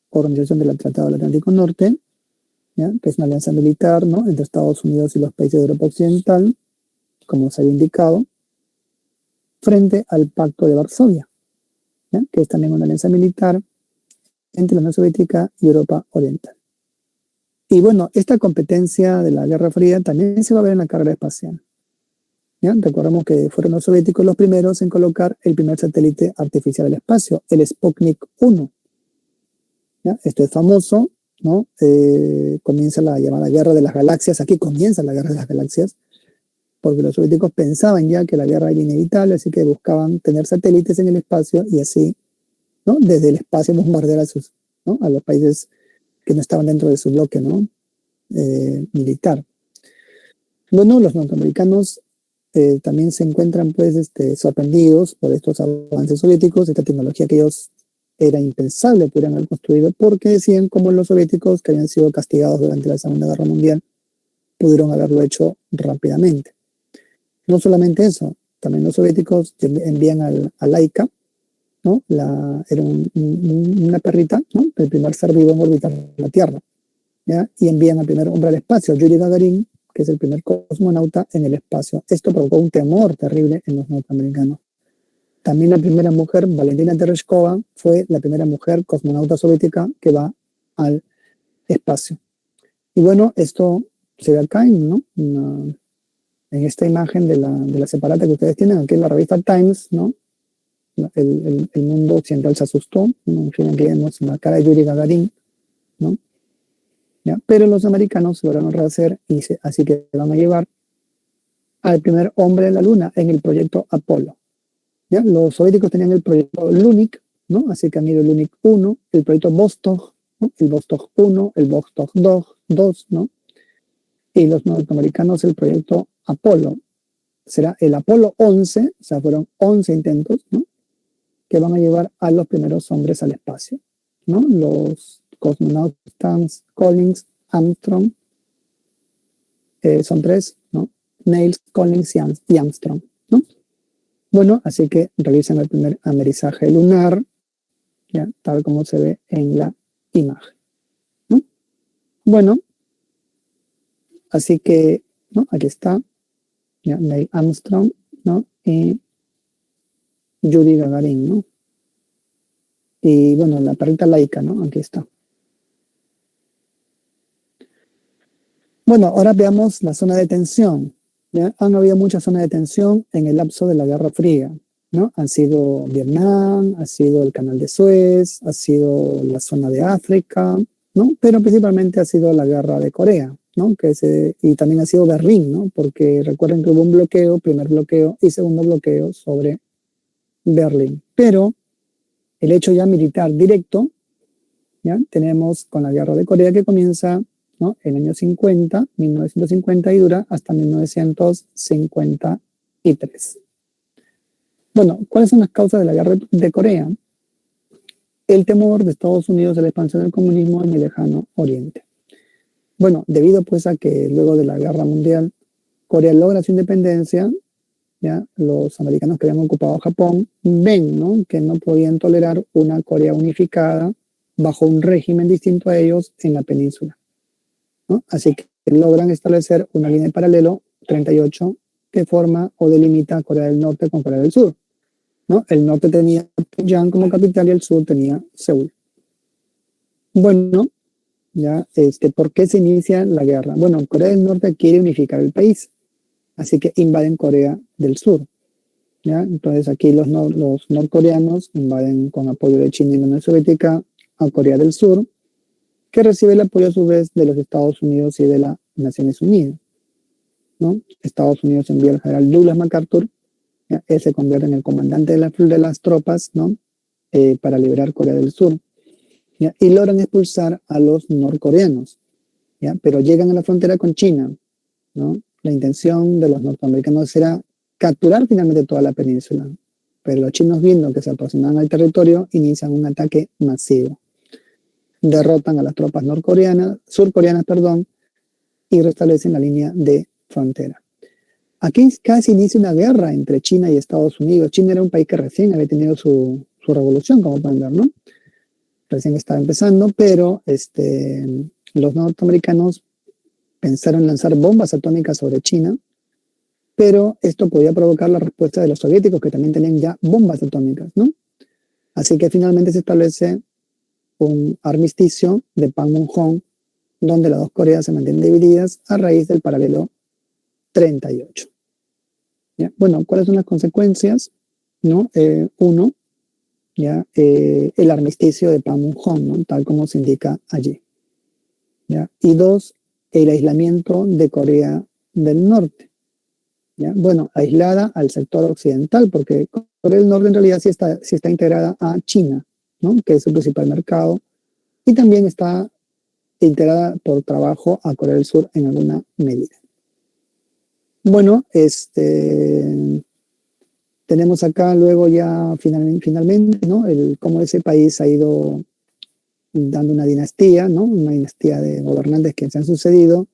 Organización del Tratado del Atlántico Norte, ¿ya? Que es una alianza militar, ¿no? Entre Estados Unidos y los países de Europa Occidental, como se había indicado, frente al Pacto de Varsovia, ¿ya? Que es también una alianza militar entre la Unión Soviética y Europa Oriental. Y bueno, esta competencia de la Guerra Fría también se va a ver en la carrera espacial. ¿Ya? Recordemos que fueron los soviéticos los primeros en colocar el primer satélite artificial al espacio, el Sputnik 1. ¿Ya? Esto es famoso, ¿no? Comienza la llamada Guerra de las Galaxias. Aquí comienza la Guerra de las Galaxias, porque los soviéticos pensaban ya que la guerra era inevitable, así que buscaban tener satélites en el espacio y así, ¿no? Desde el espacio bombardear a, ¿no? A los países que no estaban dentro de su bloque, ¿no? Militar. Bueno, los norteamericanos también se encuentran pues sorprendidos por estos avances soviéticos, esta tecnología que ellos era impensable pudieran haber construido, porque decían como los soviéticos que habían sido castigados durante la Segunda Guerra Mundial pudieron haberlo hecho rápidamente. No solamente eso, también los soviéticos envían a Laika, ¿no? Era una perrita, ¿no? El primer ser vivo en orbitar la Tierra, ¿ya? Y envían al primer hombre al espacio, Yuri Gagarin, que es el primer cosmonauta en el espacio. Esto provocó un temor terrible en los norteamericanos. También la primera mujer, Valentina Tereshkova, fue la primera mujer cosmonauta soviética que va al espacio. Y bueno, esto se ve acá, ¿no? En esta imagen de la separata que ustedes tienen, aquí en la revista Times, ¿no? El mundo occidental se asustó, ¿no? En fin, aquí vemos la cara de Yuri Gagarin, ¿no? ¿Ya? Pero los americanos lograron rehacer, así que van a llevar al primer hombre de la luna en el proyecto Apolo. Los soviéticos tenían el proyecto Lunik, ¿no? Así que han ido el Lunik 1, el proyecto Vostok, ¿no? El Vostok 1, el Vostok 2, ¿no? Y los norteamericanos el proyecto Apolo. Será el Apolo 11, o sea, fueron 11 intentos, ¿no? Que van a llevar a los primeros hombres al espacio, ¿no? Los cosmonautas Collins, Armstrong, son 3, ¿no? Neil, Collins y Armstrong, ¿no? Bueno, así que realizan el primer amerizaje lunar, ¿ya? Tal como se ve en la imagen, ¿no? Bueno, así que, ¿no? Aquí está, ¿ya? Neil Armstrong, ¿no? Y Yuri Gagarin, ¿no? Y bueno, la perrita laica, ¿no? Aquí está. Bueno, ahora veamos la zona de tensión. ¿Ya? Han habido muchas zonas de tensión en el lapso de la Guerra Fría, ¿no? Han sido Vietnam, ha sido el Canal de Suez, ha sido la zona de África, ¿no? Pero principalmente ha sido la Guerra de Corea, ¿no? Y también ha sido Berlín, ¿no? Porque recuerden que hubo un bloqueo, primer bloqueo y segundo bloqueo sobre Berlín. Pero el hecho ya militar directo, ¿ya? Tenemos con la Guerra de Corea que comienza, ¿no? En el año 50, 1950 y dura hasta 1953. Bueno, ¿cuáles son las causas de la Guerra de Corea? El temor de Estados Unidos de la expansión del comunismo en el lejano oriente. Bueno, debido pues a que luego de la Guerra Mundial Corea logra su independencia, ¿ya? Los americanos que habían ocupado Japón ven, ¿no? Que no podían tolerar una Corea unificada bajo un régimen distinto a ellos en la península, ¿no? Así que logran establecer una línea de paralelo 38 que forma o delimita Corea del Norte con Corea del Sur, ¿no? El norte tenía Pyongyang como capital y el sur tenía Seúl. Bueno, ya, ¿por qué se inicia la guerra? Bueno, Corea del Norte quiere unificar el país, así que invaden Corea del Sur, ¿ya? Entonces aquí los norcoreanos invaden con apoyo de China y la Unión Soviética a Corea del Sur, que recibe el apoyo a su vez de los Estados Unidos y de las Naciones Unidas, ¿no? Estados Unidos envía al general Douglas MacArthur, ¿ya? Él se convierte en el comandante de las tropas, ¿no? Para liberar Corea del Sur, ¿ya? Y logran expulsar a los norcoreanos, ¿ya? Pero llegan a la frontera con China, ¿no? La intención de los norteamericanos era capturar finalmente toda la península, pero los chinos, viendo que se aproximaban al territorio, inician un ataque masivo. Derrotan a las tropas surcoreanas, y restablecen la línea de frontera. Aquí casi inicia una guerra entre China y Estados Unidos. China era un país que recién había tenido su revolución, como pueden ver, ¿no? Recién estaba empezando, pero los norteamericanos pensaron lanzar bombas atómicas sobre China, pero esto podía provocar la respuesta de los soviéticos, que también tenían ya bombas atómicas, ¿no? Así que finalmente se establece un armisticio de Panmunjom, donde las dos Coreas se mantienen divididas a raíz del paralelo 38. ¿Ya? Bueno, ¿cuáles son las consecuencias? ¿No? Uno, ¿ya? El armisticio de Panmunjom, ¿no? Tal como se indica allí, ¿ya? Y dos, el aislamiento de Corea del Norte, ¿ya? Bueno, aislada al sector occidental, porque Corea del Norte en realidad sí está integrada a China, ¿no? Que es su principal mercado, y también está integrada por trabajo a Corea del Sur en alguna medida. Bueno, tenemos acá luego ya finalmente, ¿no? Cómo ese país ha ido dando una dinastía, ¿no? Una dinastía de gobernantes que se han sucedido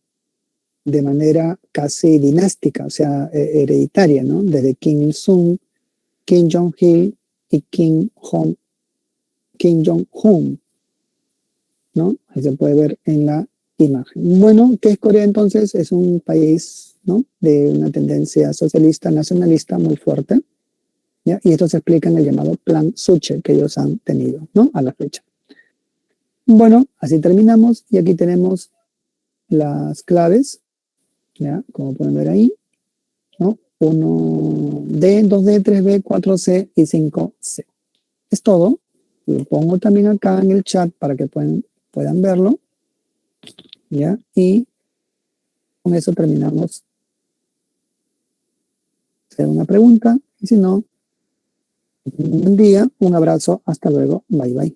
de manera casi dinástica, o sea, hereditaria, ¿no? Desde Kim Il-sung, Kim Jong-il y Kim Jong-un, ¿no? Ahí se puede ver en la imagen. Bueno, ¿qué es Corea entonces? Es un país, ¿no? De una tendencia socialista, nacionalista muy fuerte, ¿ya? Y esto se explica en el llamado Plan Suche que ellos han tenido, ¿no? A la fecha. Bueno, así terminamos y aquí tenemos las claves, ¿ya? Como pueden ver ahí, ¿no? 1D, 2D, 3B, 4C y 5C. Es todo. Lo pongo también acá en el chat para que puedan verlo, ¿ya? Y con eso terminamos. Hacer una pregunta y si no, un buen día, un abrazo, hasta luego, bye bye.